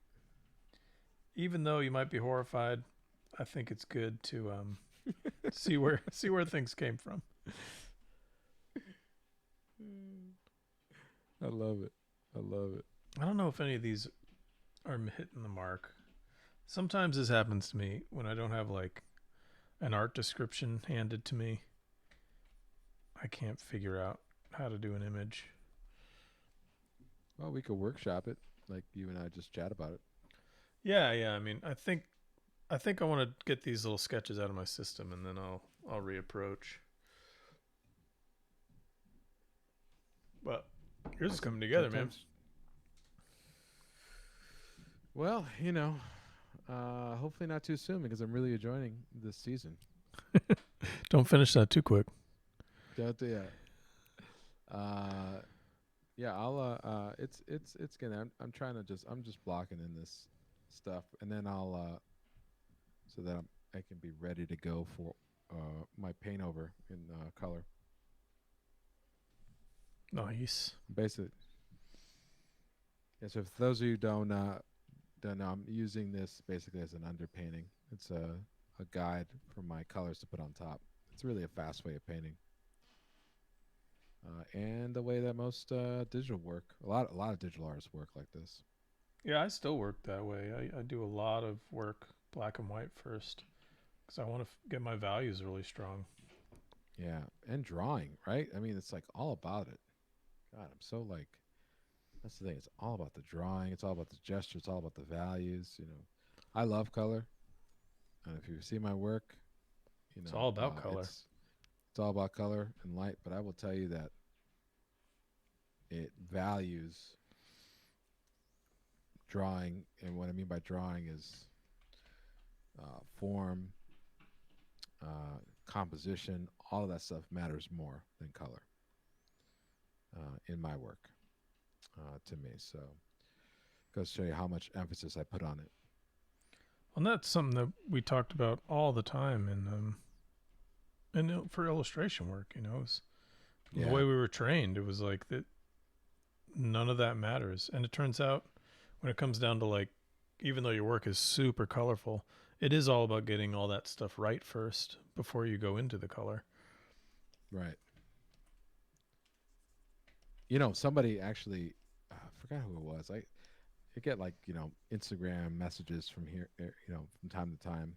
Speaker 1: even though you might be horrified, I think it's good to see where things came from.
Speaker 2: I love it. I love it.
Speaker 1: I don't know if any of these are hitting the mark. Sometimes this happens to me when I don't have like an art description handed to me. I can't figure out how to do an image.
Speaker 2: Well, we could workshop it, like you and I just chat about it.
Speaker 1: Yeah, yeah. I mean, I think I want to get these little sketches out of my system, and then I'll reapproach. But yours is coming together, man.
Speaker 2: Sometimes, well, hopefully not too soon because I'm really enjoying this season.
Speaker 1: Don't finish that too quick.
Speaker 2: Don't do that. Uh, yeah, it's gonna. I'm trying to I'm just blocking in this stuff, and then so that I can be ready to go for my paint over in color.
Speaker 1: Nice.
Speaker 2: Basically, yeah. So for those of you who don't know, I'm using this basically as an underpainting. It's a guide for my colors to put on top. It's really a fast way of painting. And the way that most digital work, a lot of digital artists work like this.
Speaker 1: Yeah, I still work that way. I do a lot of work black and white first because I want to get my values really strong.
Speaker 2: Yeah, and drawing, right? I mean, it's like all about it. God, I'm so like that's the thing. It's all about the drawing. It's all about the gesture. It's all about the values. I love color, and if you see my work,
Speaker 1: It's all about color.
Speaker 2: it's all about color and light. But I will tell you that it values drawing, and what I mean by drawing is form, composition. All of that stuff matters more than color in my work to me. So, goes to show you how much emphasis I put on it.
Speaker 1: And that's something that we talked about all the time and for illustration work. You know, the
Speaker 2: Yeah,
Speaker 1: way we were trained. It was like that. None of that matters, and it turns out when it comes down to like, even though your work is super colorful, it is all about getting all that stuff right first before you go into the color.
Speaker 2: right. Somebody actually, I forgot who it was. I get like Instagram messages from here, from time to time.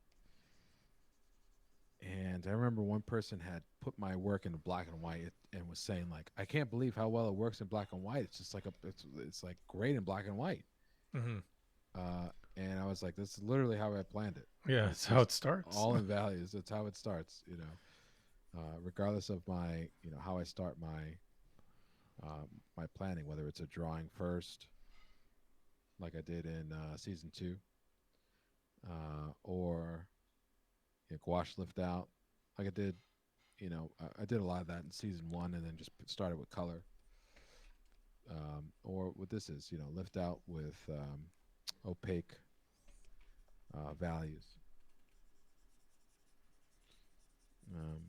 Speaker 2: And I remember one person had put my work into black and white and was saying like, "I can't believe how well it works in black and white. It's just like it's like great in black and white."
Speaker 1: Mm-hmm.
Speaker 2: And I was like, "This is literally how I planned it.
Speaker 1: Yeah,
Speaker 2: It's
Speaker 1: that's how
Speaker 2: just
Speaker 1: it starts.
Speaker 2: all in values. That's how it starts. Regardless of my how I start my planning, whether it's a drawing first, like I did in season 2, or gouache lift out, like I did I did a lot of that in season one, and then just started with color. Or what this is, lift out with opaque values. Um,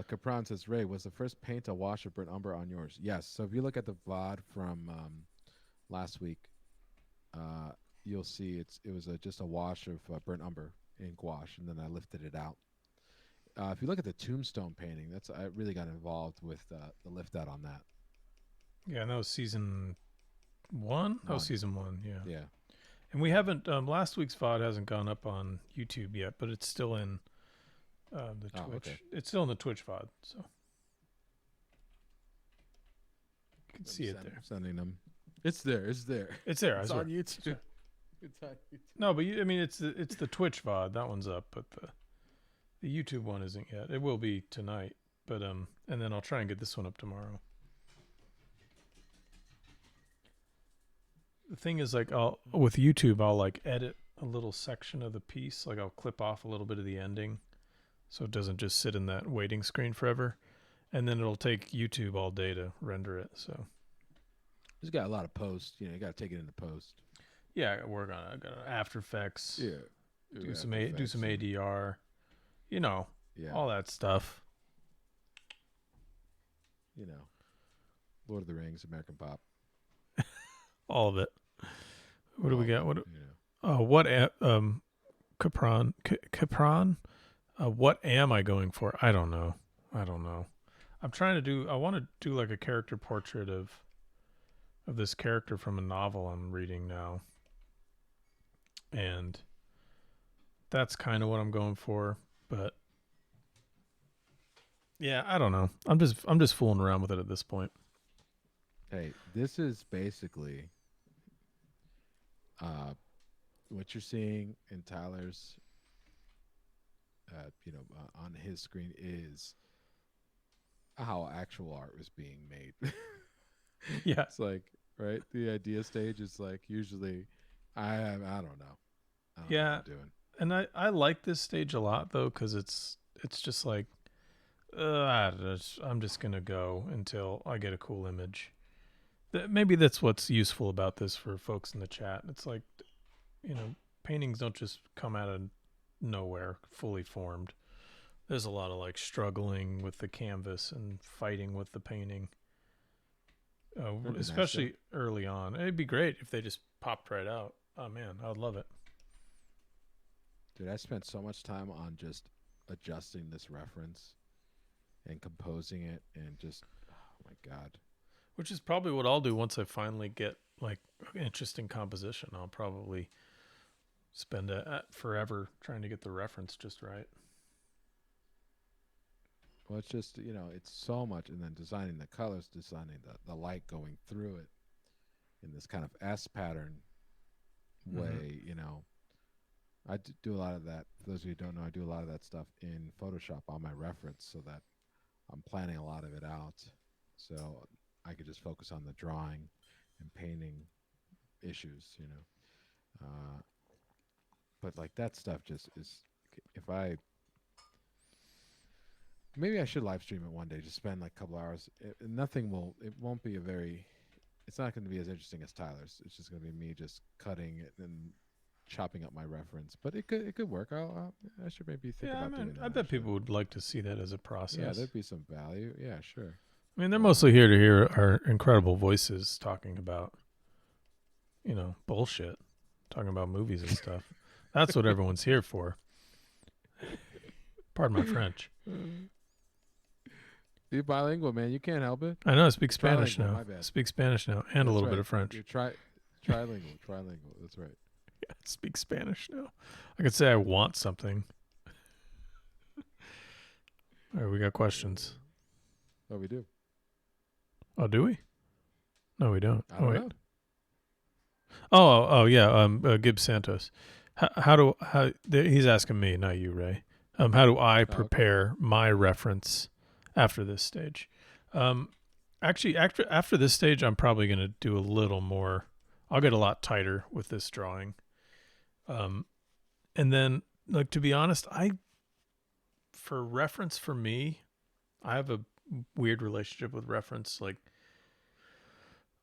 Speaker 2: Capron says, Ray, was the first paint a wash of burnt umber on yours? Yes. So if you look at the VOD from last week, uh, you'll see it was just a wash of burnt umber in gouache, and then I lifted it out. If you look at the tombstone painting, I really got involved with the lift out on that
Speaker 1: Yeah, and that was season one. That was
Speaker 2: one.
Speaker 1: season one. Yeah.
Speaker 2: Yeah.
Speaker 1: And we haven't. Last week's VOD hasn't gone up on YouTube yet, but it's still in the
Speaker 2: Oh,
Speaker 1: Twitch.
Speaker 2: okay.
Speaker 1: It's still in the Twitch VOD, so you can see it there.
Speaker 2: Sending them. It's there. It's there.
Speaker 1: It's there.
Speaker 2: It's
Speaker 1: I
Speaker 2: on
Speaker 1: swear.
Speaker 2: YouTube. It's on YouTube.
Speaker 1: No, but I mean, it's the Twitch VOD. That one's up, but the YouTube one isn't yet. It will be tonight, but and then I'll try and get this one up tomorrow. The thing is, like, with YouTube, I'll like edit a little section of the piece. Like, I'll clip off a little bit of the ending, so it doesn't just sit in that waiting screen forever. And then it'll take YouTube all day to render it. So
Speaker 2: It's got a lot of post. You got to take it into post.
Speaker 1: yeah, I got to work on it. I got After Effects.
Speaker 2: Yeah.
Speaker 1: Do some ADR.
Speaker 2: Yeah.
Speaker 1: All that stuff.
Speaker 2: Lord of the Rings, American Pop.
Speaker 1: All of it. What do we got? Capron? What am I going for? I don't know. I'm trying to do. I want to do like a character portrait of this character from a novel I'm reading now, and that's kind of what I'm going for. But yeah, I don't know. I'm just fooling around with it at this point.
Speaker 2: Hey, this is basically what you're seeing in Tyler's, on his screen is how actual art was being made.
Speaker 1: Yeah,
Speaker 2: It's like, right? The idea stage is like usually, I don't know. I don't know what I'm doing.
Speaker 1: And I like this stage a lot though, because it's just like, I'm just gonna go until I get a cool image. Maybe that's what's useful about this for folks in the chat. It's like, paintings don't just come out of nowhere fully formed. There's a lot of like struggling with the canvas and fighting with the painting, especially early on. It'd be great if they just popped right out. Oh man, I would love it.
Speaker 2: Dude, I spent so much time on just adjusting this reference and composing it and just, oh my God.
Speaker 1: Which is probably what I'll do once I finally get like interesting composition. I'll probably spend forever trying to get the reference just right.
Speaker 2: Well, it's just, it's so much. And then designing the colors, designing the light going through it in this kind of S pattern way, I do a lot of that. For those of you who don't know, I do a lot of that stuff in Photoshop on my reference so that I'm planning a lot of it out. So I could just focus on the drawing and painting issues, but like that stuff just is, maybe I should live stream it one day, just spend like a couple hours. It won't be it's not going to be as interesting as Tyler's. It's just going to be me just cutting it and chopping up my reference, but it could work. I should maybe think about doing that.
Speaker 1: I bet people would like to see that as a process.
Speaker 2: Yeah, there'd be some value. Yeah, sure.
Speaker 1: I mean, they're mostly here to hear our incredible voices talking about, bullshit, talking about movies and stuff. That's what everyone's here for. Pardon my French.
Speaker 2: You're bilingual, man. You can't help it.
Speaker 1: I know. I speak Spanish
Speaker 2: Trilingual,
Speaker 1: now.
Speaker 2: my bad.
Speaker 1: Speak Spanish now, and a little bit of French.
Speaker 2: You're trilingual. That's right.
Speaker 1: Yeah, speak Spanish now. I could say I want something. All right, we got questions.
Speaker 2: Oh, we do.
Speaker 1: Oh, do we? No, we don't.
Speaker 2: I don't know.
Speaker 1: Oh, yeah. Gibbs Santos. He's asking me, not you, Ray. How do I prepare my reference after this stage? Actually, after this stage, I'm probably going to do a little more. I'll get a lot tighter with this drawing. And then, like, to be honest, I for reference for me, I have a weird relationship with reference. Like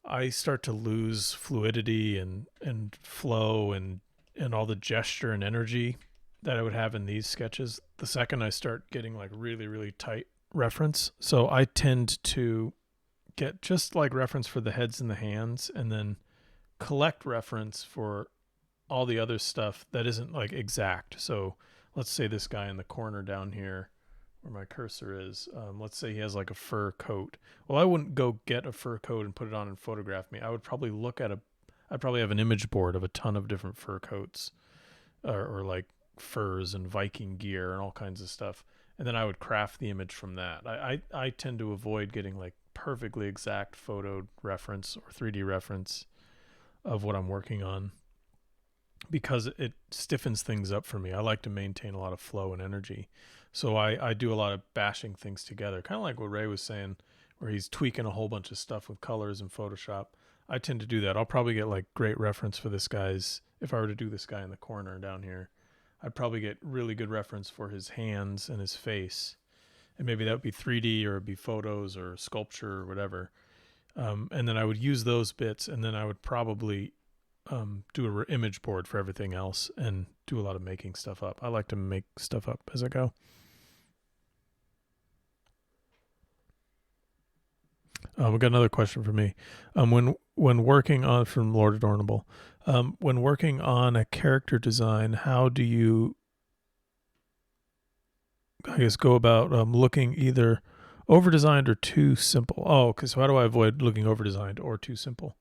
Speaker 1: I start to lose fluidity and flow and all the gesture and energy that I would have in these sketches the second I start getting like really really tight reference. So I tend to get just like reference for the heads and the hands, and then collect reference for all the other stuff that isn't like exact. So let's say this guy in the corner down here where my cursor is, let's say he has like a fur coat. Well, I wouldn't go get a fur coat and put it on and photograph me. I would probably I'd probably have an image board of a ton of different fur coats, or like furs and Viking gear and all kinds of stuff. And then I would craft the image from that. I tend to avoid getting like perfectly exact photo reference or 3D reference of what I'm working on, because it stiffens things up for me. I like to maintain a lot of flow and energy. So I do a lot of bashing things together, kind of like what Ray was saying, where he's tweaking a whole bunch of stuff with colors in Photoshop. I tend to do that. I'll probably get like great reference for this guy's, if I were to do this guy in the corner down here, I'd probably get really good reference for his hands and his face. And maybe that would be 3D or it'd be photos or sculpture or whatever. And then I would use those bits, and then I would probably do a image board for everything else and do a lot of making stuff up. I like to make stuff up as I go. We got another question for me. When working on, from Lord Adornable, when working on a character design, how do you, I guess, go about looking either over designed or too simple? Oh, because how do I avoid looking over designed or too simple?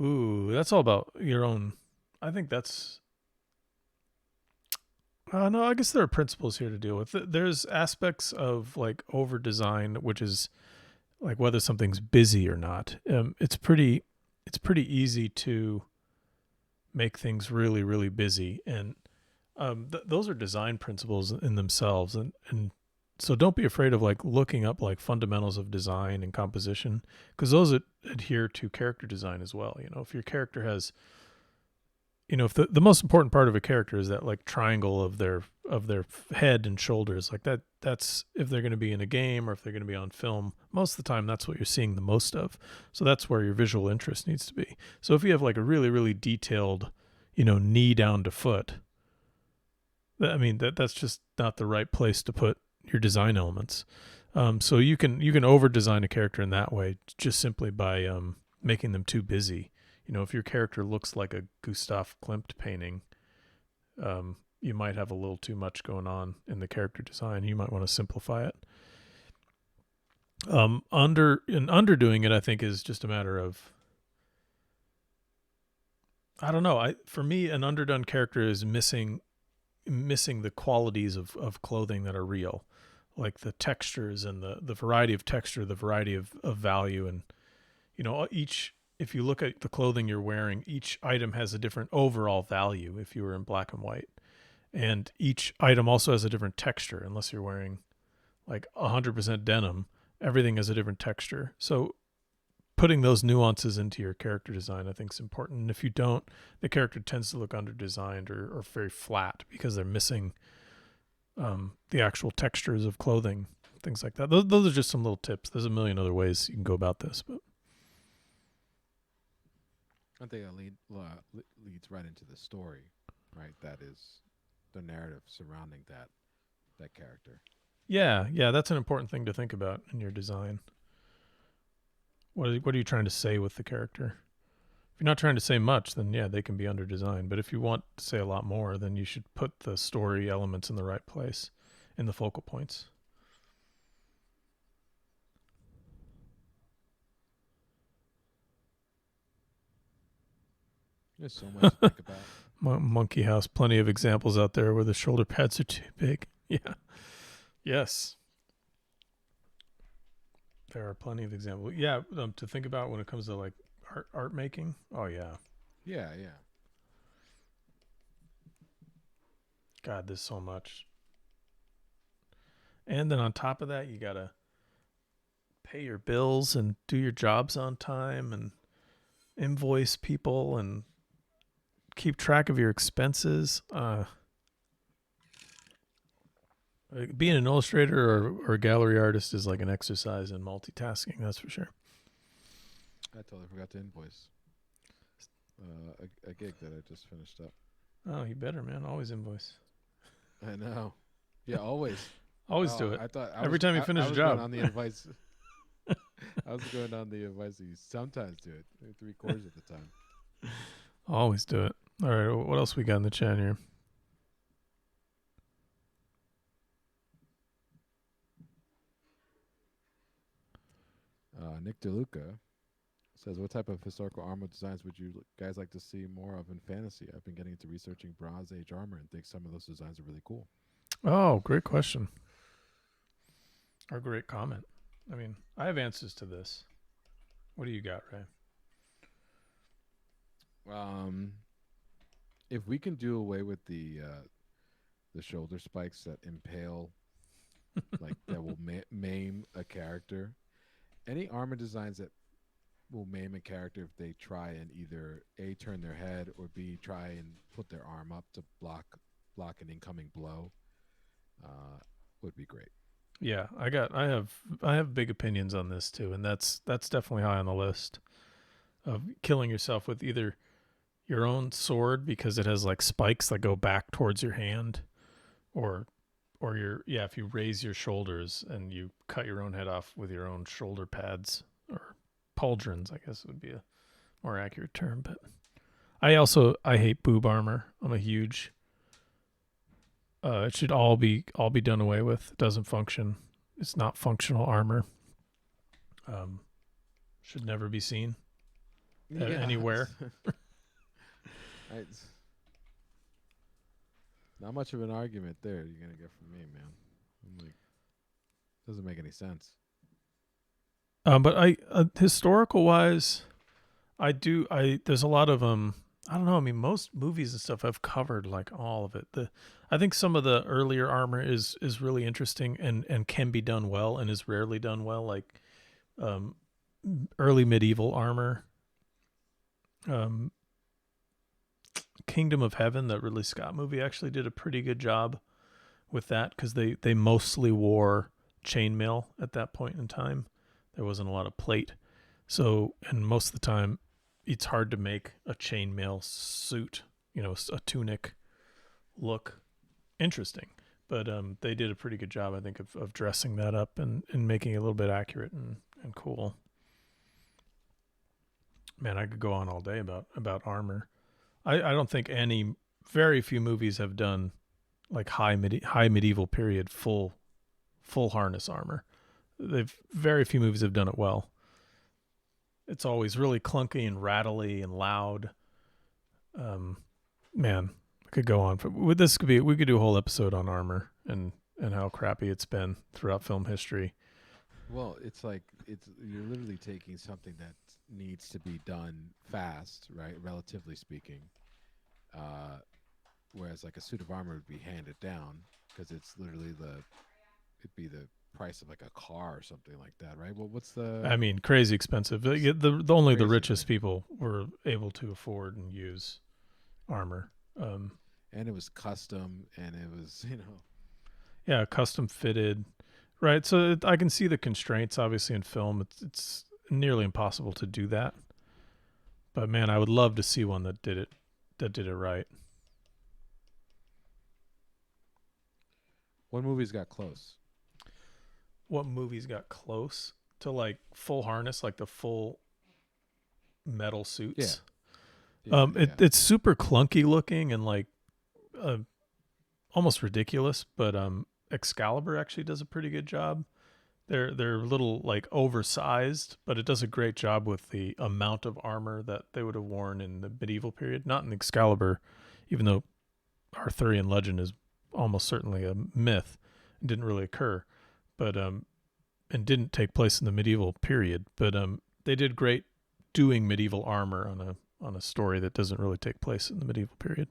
Speaker 1: Ooh, that's all about your own. I think that's. No, I guess there are principles here to deal with. There's aspects of like over design, which is like whether something's busy or not. It's pretty easy to make things really, really busy, and those are design principles in themselves, and so don't be afraid of like looking up like fundamentals of design and composition, because those adhere to character design as well. You know, if your character has, you know, if the most important part of a character is that like triangle of their head and shoulders, like that's if they're going to be in a game or if they're going to be on film, most of the time that's what you're seeing the most of. So that's where your visual interest needs to be. So if you have like a really really detailed, you know, knee down to foot, I mean that's just not the right place to put your design elements. So you can over design a character in that way, just simply by making them too busy. You know, if your character looks like a Gustav Klimt painting, you might have a little too much going on in the character design. You might want to simplify it. Underdoing it, I think, is just a matter of, I don't know. For me, an underdone character is missing the qualities of clothing that are real, like the textures and the variety of texture, the variety of value, and you know, each, if you look at the clothing you're wearing, each item has a different overall value if you were in black and white. And each item also has a different texture, unless you're wearing like 100% denim, everything has a different texture. So putting those nuances into your character design, I think, is important. And if you don't, the character tends to look under-designed or very flat because they're missing the actual textures of clothing, things like that. Those are just some little tips. There's a million other ways you can go about this, but
Speaker 2: I think that leads right into the story, right? That is the narrative surrounding that character.
Speaker 1: yeah, that's an important thing to think about in your design. What are you trying to say with the character? If you're not trying to say much, then yeah, they can be under designed. But if you want to say a lot more, then you should put the story elements in the right place, in the focal points.
Speaker 2: There's so much to think about.
Speaker 1: Monkey House, plenty of examples out there where the shoulder pads are too big. Yeah. Yes. There are plenty of examples. Yeah, to think about when it comes to like art making. Oh yeah.
Speaker 2: Yeah, yeah.
Speaker 1: God, there's so much. And then on top of that, you gotta pay your bills and do your jobs on time and invoice people and keep track of your expenses. Being an illustrator or a gallery artist is like an exercise in multitasking. That's for sure.
Speaker 2: I totally forgot to invoice a gig that I just finished up.
Speaker 1: Oh, you better, man. Always invoice.
Speaker 2: I know. Yeah, always.
Speaker 1: Always do
Speaker 2: Oh,
Speaker 1: it.
Speaker 2: I thought
Speaker 1: Every time you
Speaker 2: I
Speaker 1: finish a
Speaker 2: was going
Speaker 1: job.
Speaker 2: on the advice. I was going on the advice that you sometimes do it, maybe 3/4 of the time.
Speaker 1: Always do it. All right. What else we got in the chat here?
Speaker 2: Nick DeLuca says, "What type of historical armor designs would you guys like to see more of in fantasy? I've been getting into researching Bronze Age armor and think some of those designs are really cool."
Speaker 1: Oh, great question. Or great comment. I mean, I have answers to this. What do you got, Ray?
Speaker 2: Um, if we can do away with the shoulder spikes that impale, like that will maim a character, any armor designs that will maim a character if they try and either A, turn their head, or B, try and put their arm up to block an incoming blow, uh, would be great.
Speaker 1: Yeah, I have big opinions on this too, and that's definitely high on the list of killing yourself with either your own sword because it has like spikes that go back towards your hand, or your yeah, if you raise your shoulders and you cut your own head off with your own shoulder pads or pauldrons, I guess would be a more accurate term. But I hate boob armor. I'm a huge it should all be done away with. It doesn't function. It's not functional armor. Um, should never be seen
Speaker 2: Yeah,
Speaker 1: anywhere.
Speaker 2: I, not much of an argument there you're gonna get from me, man. I'm like, doesn't make any sense.
Speaker 1: But I historical wise, I do. I there's a lot of I don't know. I mean, most movies and stuff I've covered like all of it. I think some of the earlier armor is really interesting and can be done well and is rarely done well. Like um, early medieval armor, um, Kingdom of Heaven, that Ridley Scott movie, actually did a pretty good job with that because they mostly wore chainmail at that point in time. There wasn't a lot of plate, so and most of the time it's hard to make a chainmail suit, a tunic look interesting. But they did a pretty good job, I think, of dressing that up and making it a little bit accurate and cool. Man, I could go on all day about armor. I don't think very few movies have done like high medieval period full harness armor. They've very few movies have done it well. It's always really clunky and rattly and loud. Um, man, I could go on. With this could be we could do a whole episode on armor and how crappy it's been throughout film history.
Speaker 2: Well, it's like you're literally taking something that needs to be done fast, right? Relatively speaking, uh, whereas like a suit of armor would be handed down because it's literally it'd be the price of like a car or something like that, right? Well, what's
Speaker 1: I
Speaker 2: the
Speaker 1: mean, crazy expensive. The only the
Speaker 2: crazy,
Speaker 1: richest
Speaker 2: right?
Speaker 1: people were able to afford and use armor.
Speaker 2: And it was custom, and it was
Speaker 1: Yeah, custom fitted, right? So I can see the constraints. Obviously, in film, it's nearly impossible to do that. But man, I would love to see one that did it right.
Speaker 2: what movies got close.
Speaker 1: What movies got close to like full harness, like the full metal
Speaker 2: Yeah,
Speaker 1: suits?
Speaker 2: yeah, yeah.
Speaker 1: It's super clunky looking and like uh, almost ridiculous. But Excalibur actually does a pretty good job. They're a little like oversized, but it does a great job with the amount of armor that they would have worn in the medieval period. Not in Excalibur, even though Arthurian legend is almost certainly a myth and didn't really occur, but and didn't take place in the medieval period. But they did great doing medieval armor on a story that doesn't really take place in the medieval period.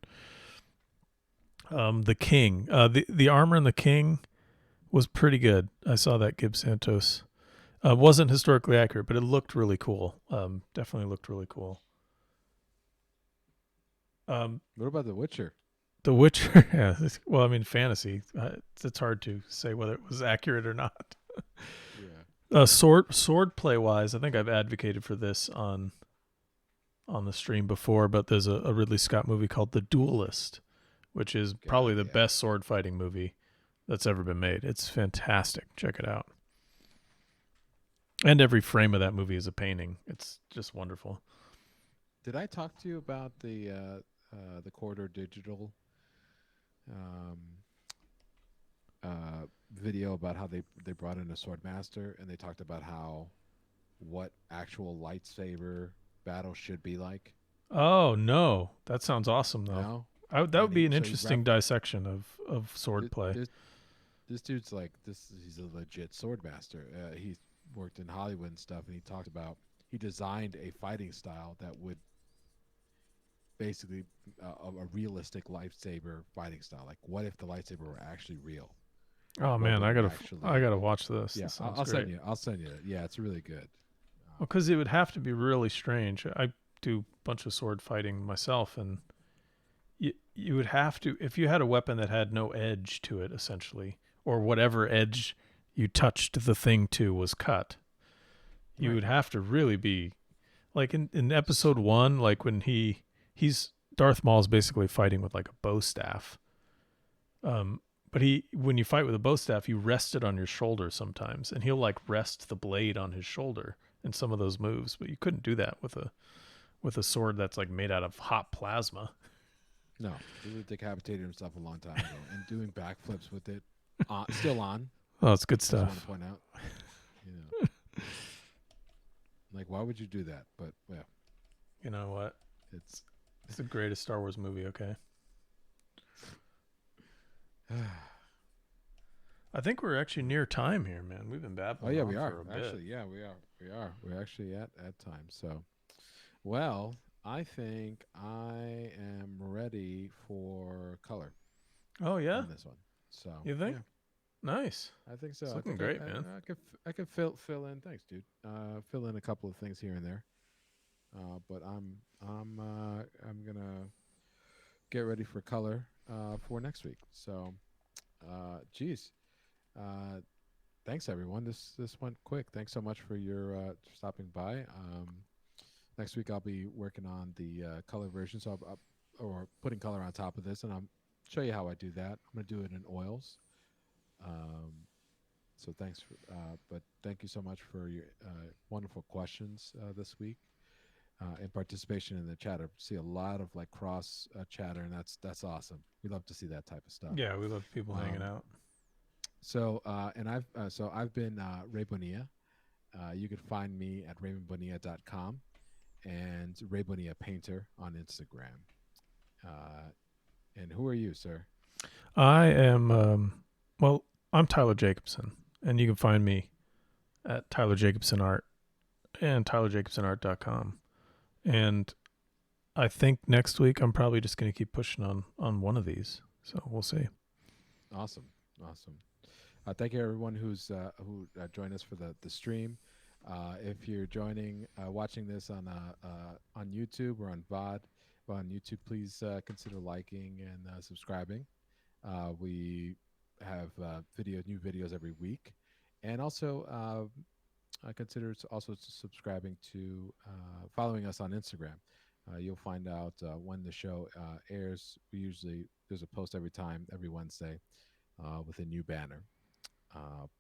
Speaker 1: The King, the armor in the King was pretty good. I saw that Gibbs Santos. Wasn't historically accurate, but it looked really cool. Definitely looked really cool. Um,
Speaker 2: What about The Witcher?
Speaker 1: The Witcher. Yeah. Well, I mean, fantasy. It's hard to say whether it was accurate or not.
Speaker 2: Yeah.
Speaker 1: Sword play wise, I think I've advocated for this on the stream before, but there's a Ridley Scott movie called The Duelist, which is probably
Speaker 2: God,
Speaker 1: the
Speaker 2: yeah.
Speaker 1: best sword fighting movie that's ever been made. It's fantastic. Check it out. And every frame of that movie is a painting. It's just wonderful.
Speaker 2: Did I talk to you about the Corridor Digital um, video about how they brought in a sword master and they talked about how what actual lightsaber battle should be like?
Speaker 1: Oh no, that sounds awesome though.
Speaker 2: No,
Speaker 1: That would be an
Speaker 2: so he
Speaker 1: interesting dissection of sword
Speaker 2: th-
Speaker 1: play.
Speaker 2: this this dude's like this. He's a legit sword master. He's worked in Hollywood and stuff, and he talked about he designed a fighting style that would basically a realistic lightsaber fighting style. Like, what if the lightsaber were actually real?
Speaker 1: Oh
Speaker 2: What
Speaker 1: man,
Speaker 2: would it
Speaker 1: I
Speaker 2: actually?
Speaker 1: gotta watch this.
Speaker 2: Yeah,
Speaker 1: This sounds
Speaker 2: I'll send
Speaker 1: great.
Speaker 2: you. I'll send you it. Yeah, it's really good.
Speaker 1: Well,
Speaker 2: Um,
Speaker 1: because it would have to be really strange. I do a bunch of sword fighting myself, and you would have to, if you had a weapon that had no edge to it, essentially, or whatever edge you touched the thing to was cut. You
Speaker 2: right.
Speaker 1: would have to really be like in
Speaker 2: S-
Speaker 1: episode one, like when he's Darth Maul's basically fighting with like a bow staff. Um, but when you fight with a bow staff, you rest it on your shoulder sometimes, and he'll like rest the blade on his shoulder in some of those moves. But you couldn't do that with a sword that's like made out of hot plasma.
Speaker 2: No, he would have decapitated himself a long time ago, and doing backflips with it, still on.
Speaker 1: Oh, it's good
Speaker 2: I just want to
Speaker 1: stuff.
Speaker 2: point out, you know, like why would you do that? But well,
Speaker 1: You know what?
Speaker 2: it's
Speaker 1: It's the greatest Star Wars movie. Okay, I think we're actually near time here, man. We've been
Speaker 2: oh
Speaker 1: babbling
Speaker 2: yeah,
Speaker 1: on
Speaker 2: we are
Speaker 1: for a bit.
Speaker 2: actually. Yeah, we are. We are. We're actually at time. So well, I think I am ready for color
Speaker 1: Oh yeah,
Speaker 2: on this one. So
Speaker 1: you think?
Speaker 2: yeah,
Speaker 1: Nice.
Speaker 2: I think so.
Speaker 1: It's
Speaker 2: I
Speaker 1: looking
Speaker 2: think
Speaker 1: great, man.
Speaker 2: I could fill in. Thanks, dude. Fill in a couple of things here and there. But I'm gonna get ready for color for next week. So, geez, uh, thanks everyone. This went quick. Thanks so much for your stopping by. Next week I'll be working on the color version, so or putting color on top of this, and I'll show you how I do that. I'm gonna do it in oils. Um, so thanks, but thank you so much for your wonderful questions this week and participation in the chat. I see a lot of like cross chatter, and that's awesome. We love to see that type of stuff.
Speaker 1: Yeah, we love people hanging
Speaker 2: Um,
Speaker 1: out.
Speaker 2: I've been Ray Bonilla. You can find me at raymondbonilla.com and Ray Bonilla Painter on Instagram. Uh, and who are you, sir?
Speaker 1: I am well, I'm Tyler Jacobson, and you can find me at Tyler Jacobson Art and tylerjacobsonart.com. And I think next week I'm probably just going to keep pushing on one of these. So we'll see.
Speaker 2: Awesome, awesome. Thank you everyone who joined us for the stream. If you're watching this on YouTube or on VOD, on YouTube, please consider liking and subscribing. We have new videos every week, and also consider also subscribing to following us on Instagram. You'll find out when the show airs. There's a post every Wednesday with a new banner.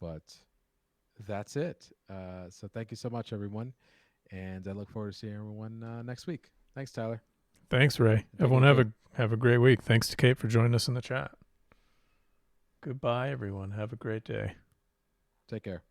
Speaker 2: But that's it. So thank you so much, everyone, and I look forward to seeing everyone next week. Thanks, Tyler,
Speaker 1: Thanks, Ray.
Speaker 2: and take
Speaker 1: Everyone
Speaker 2: good care.
Speaker 1: have a great week. Thanks to Kate for joining us in the chat. Goodbye, everyone. Have a great day.
Speaker 2: Take care.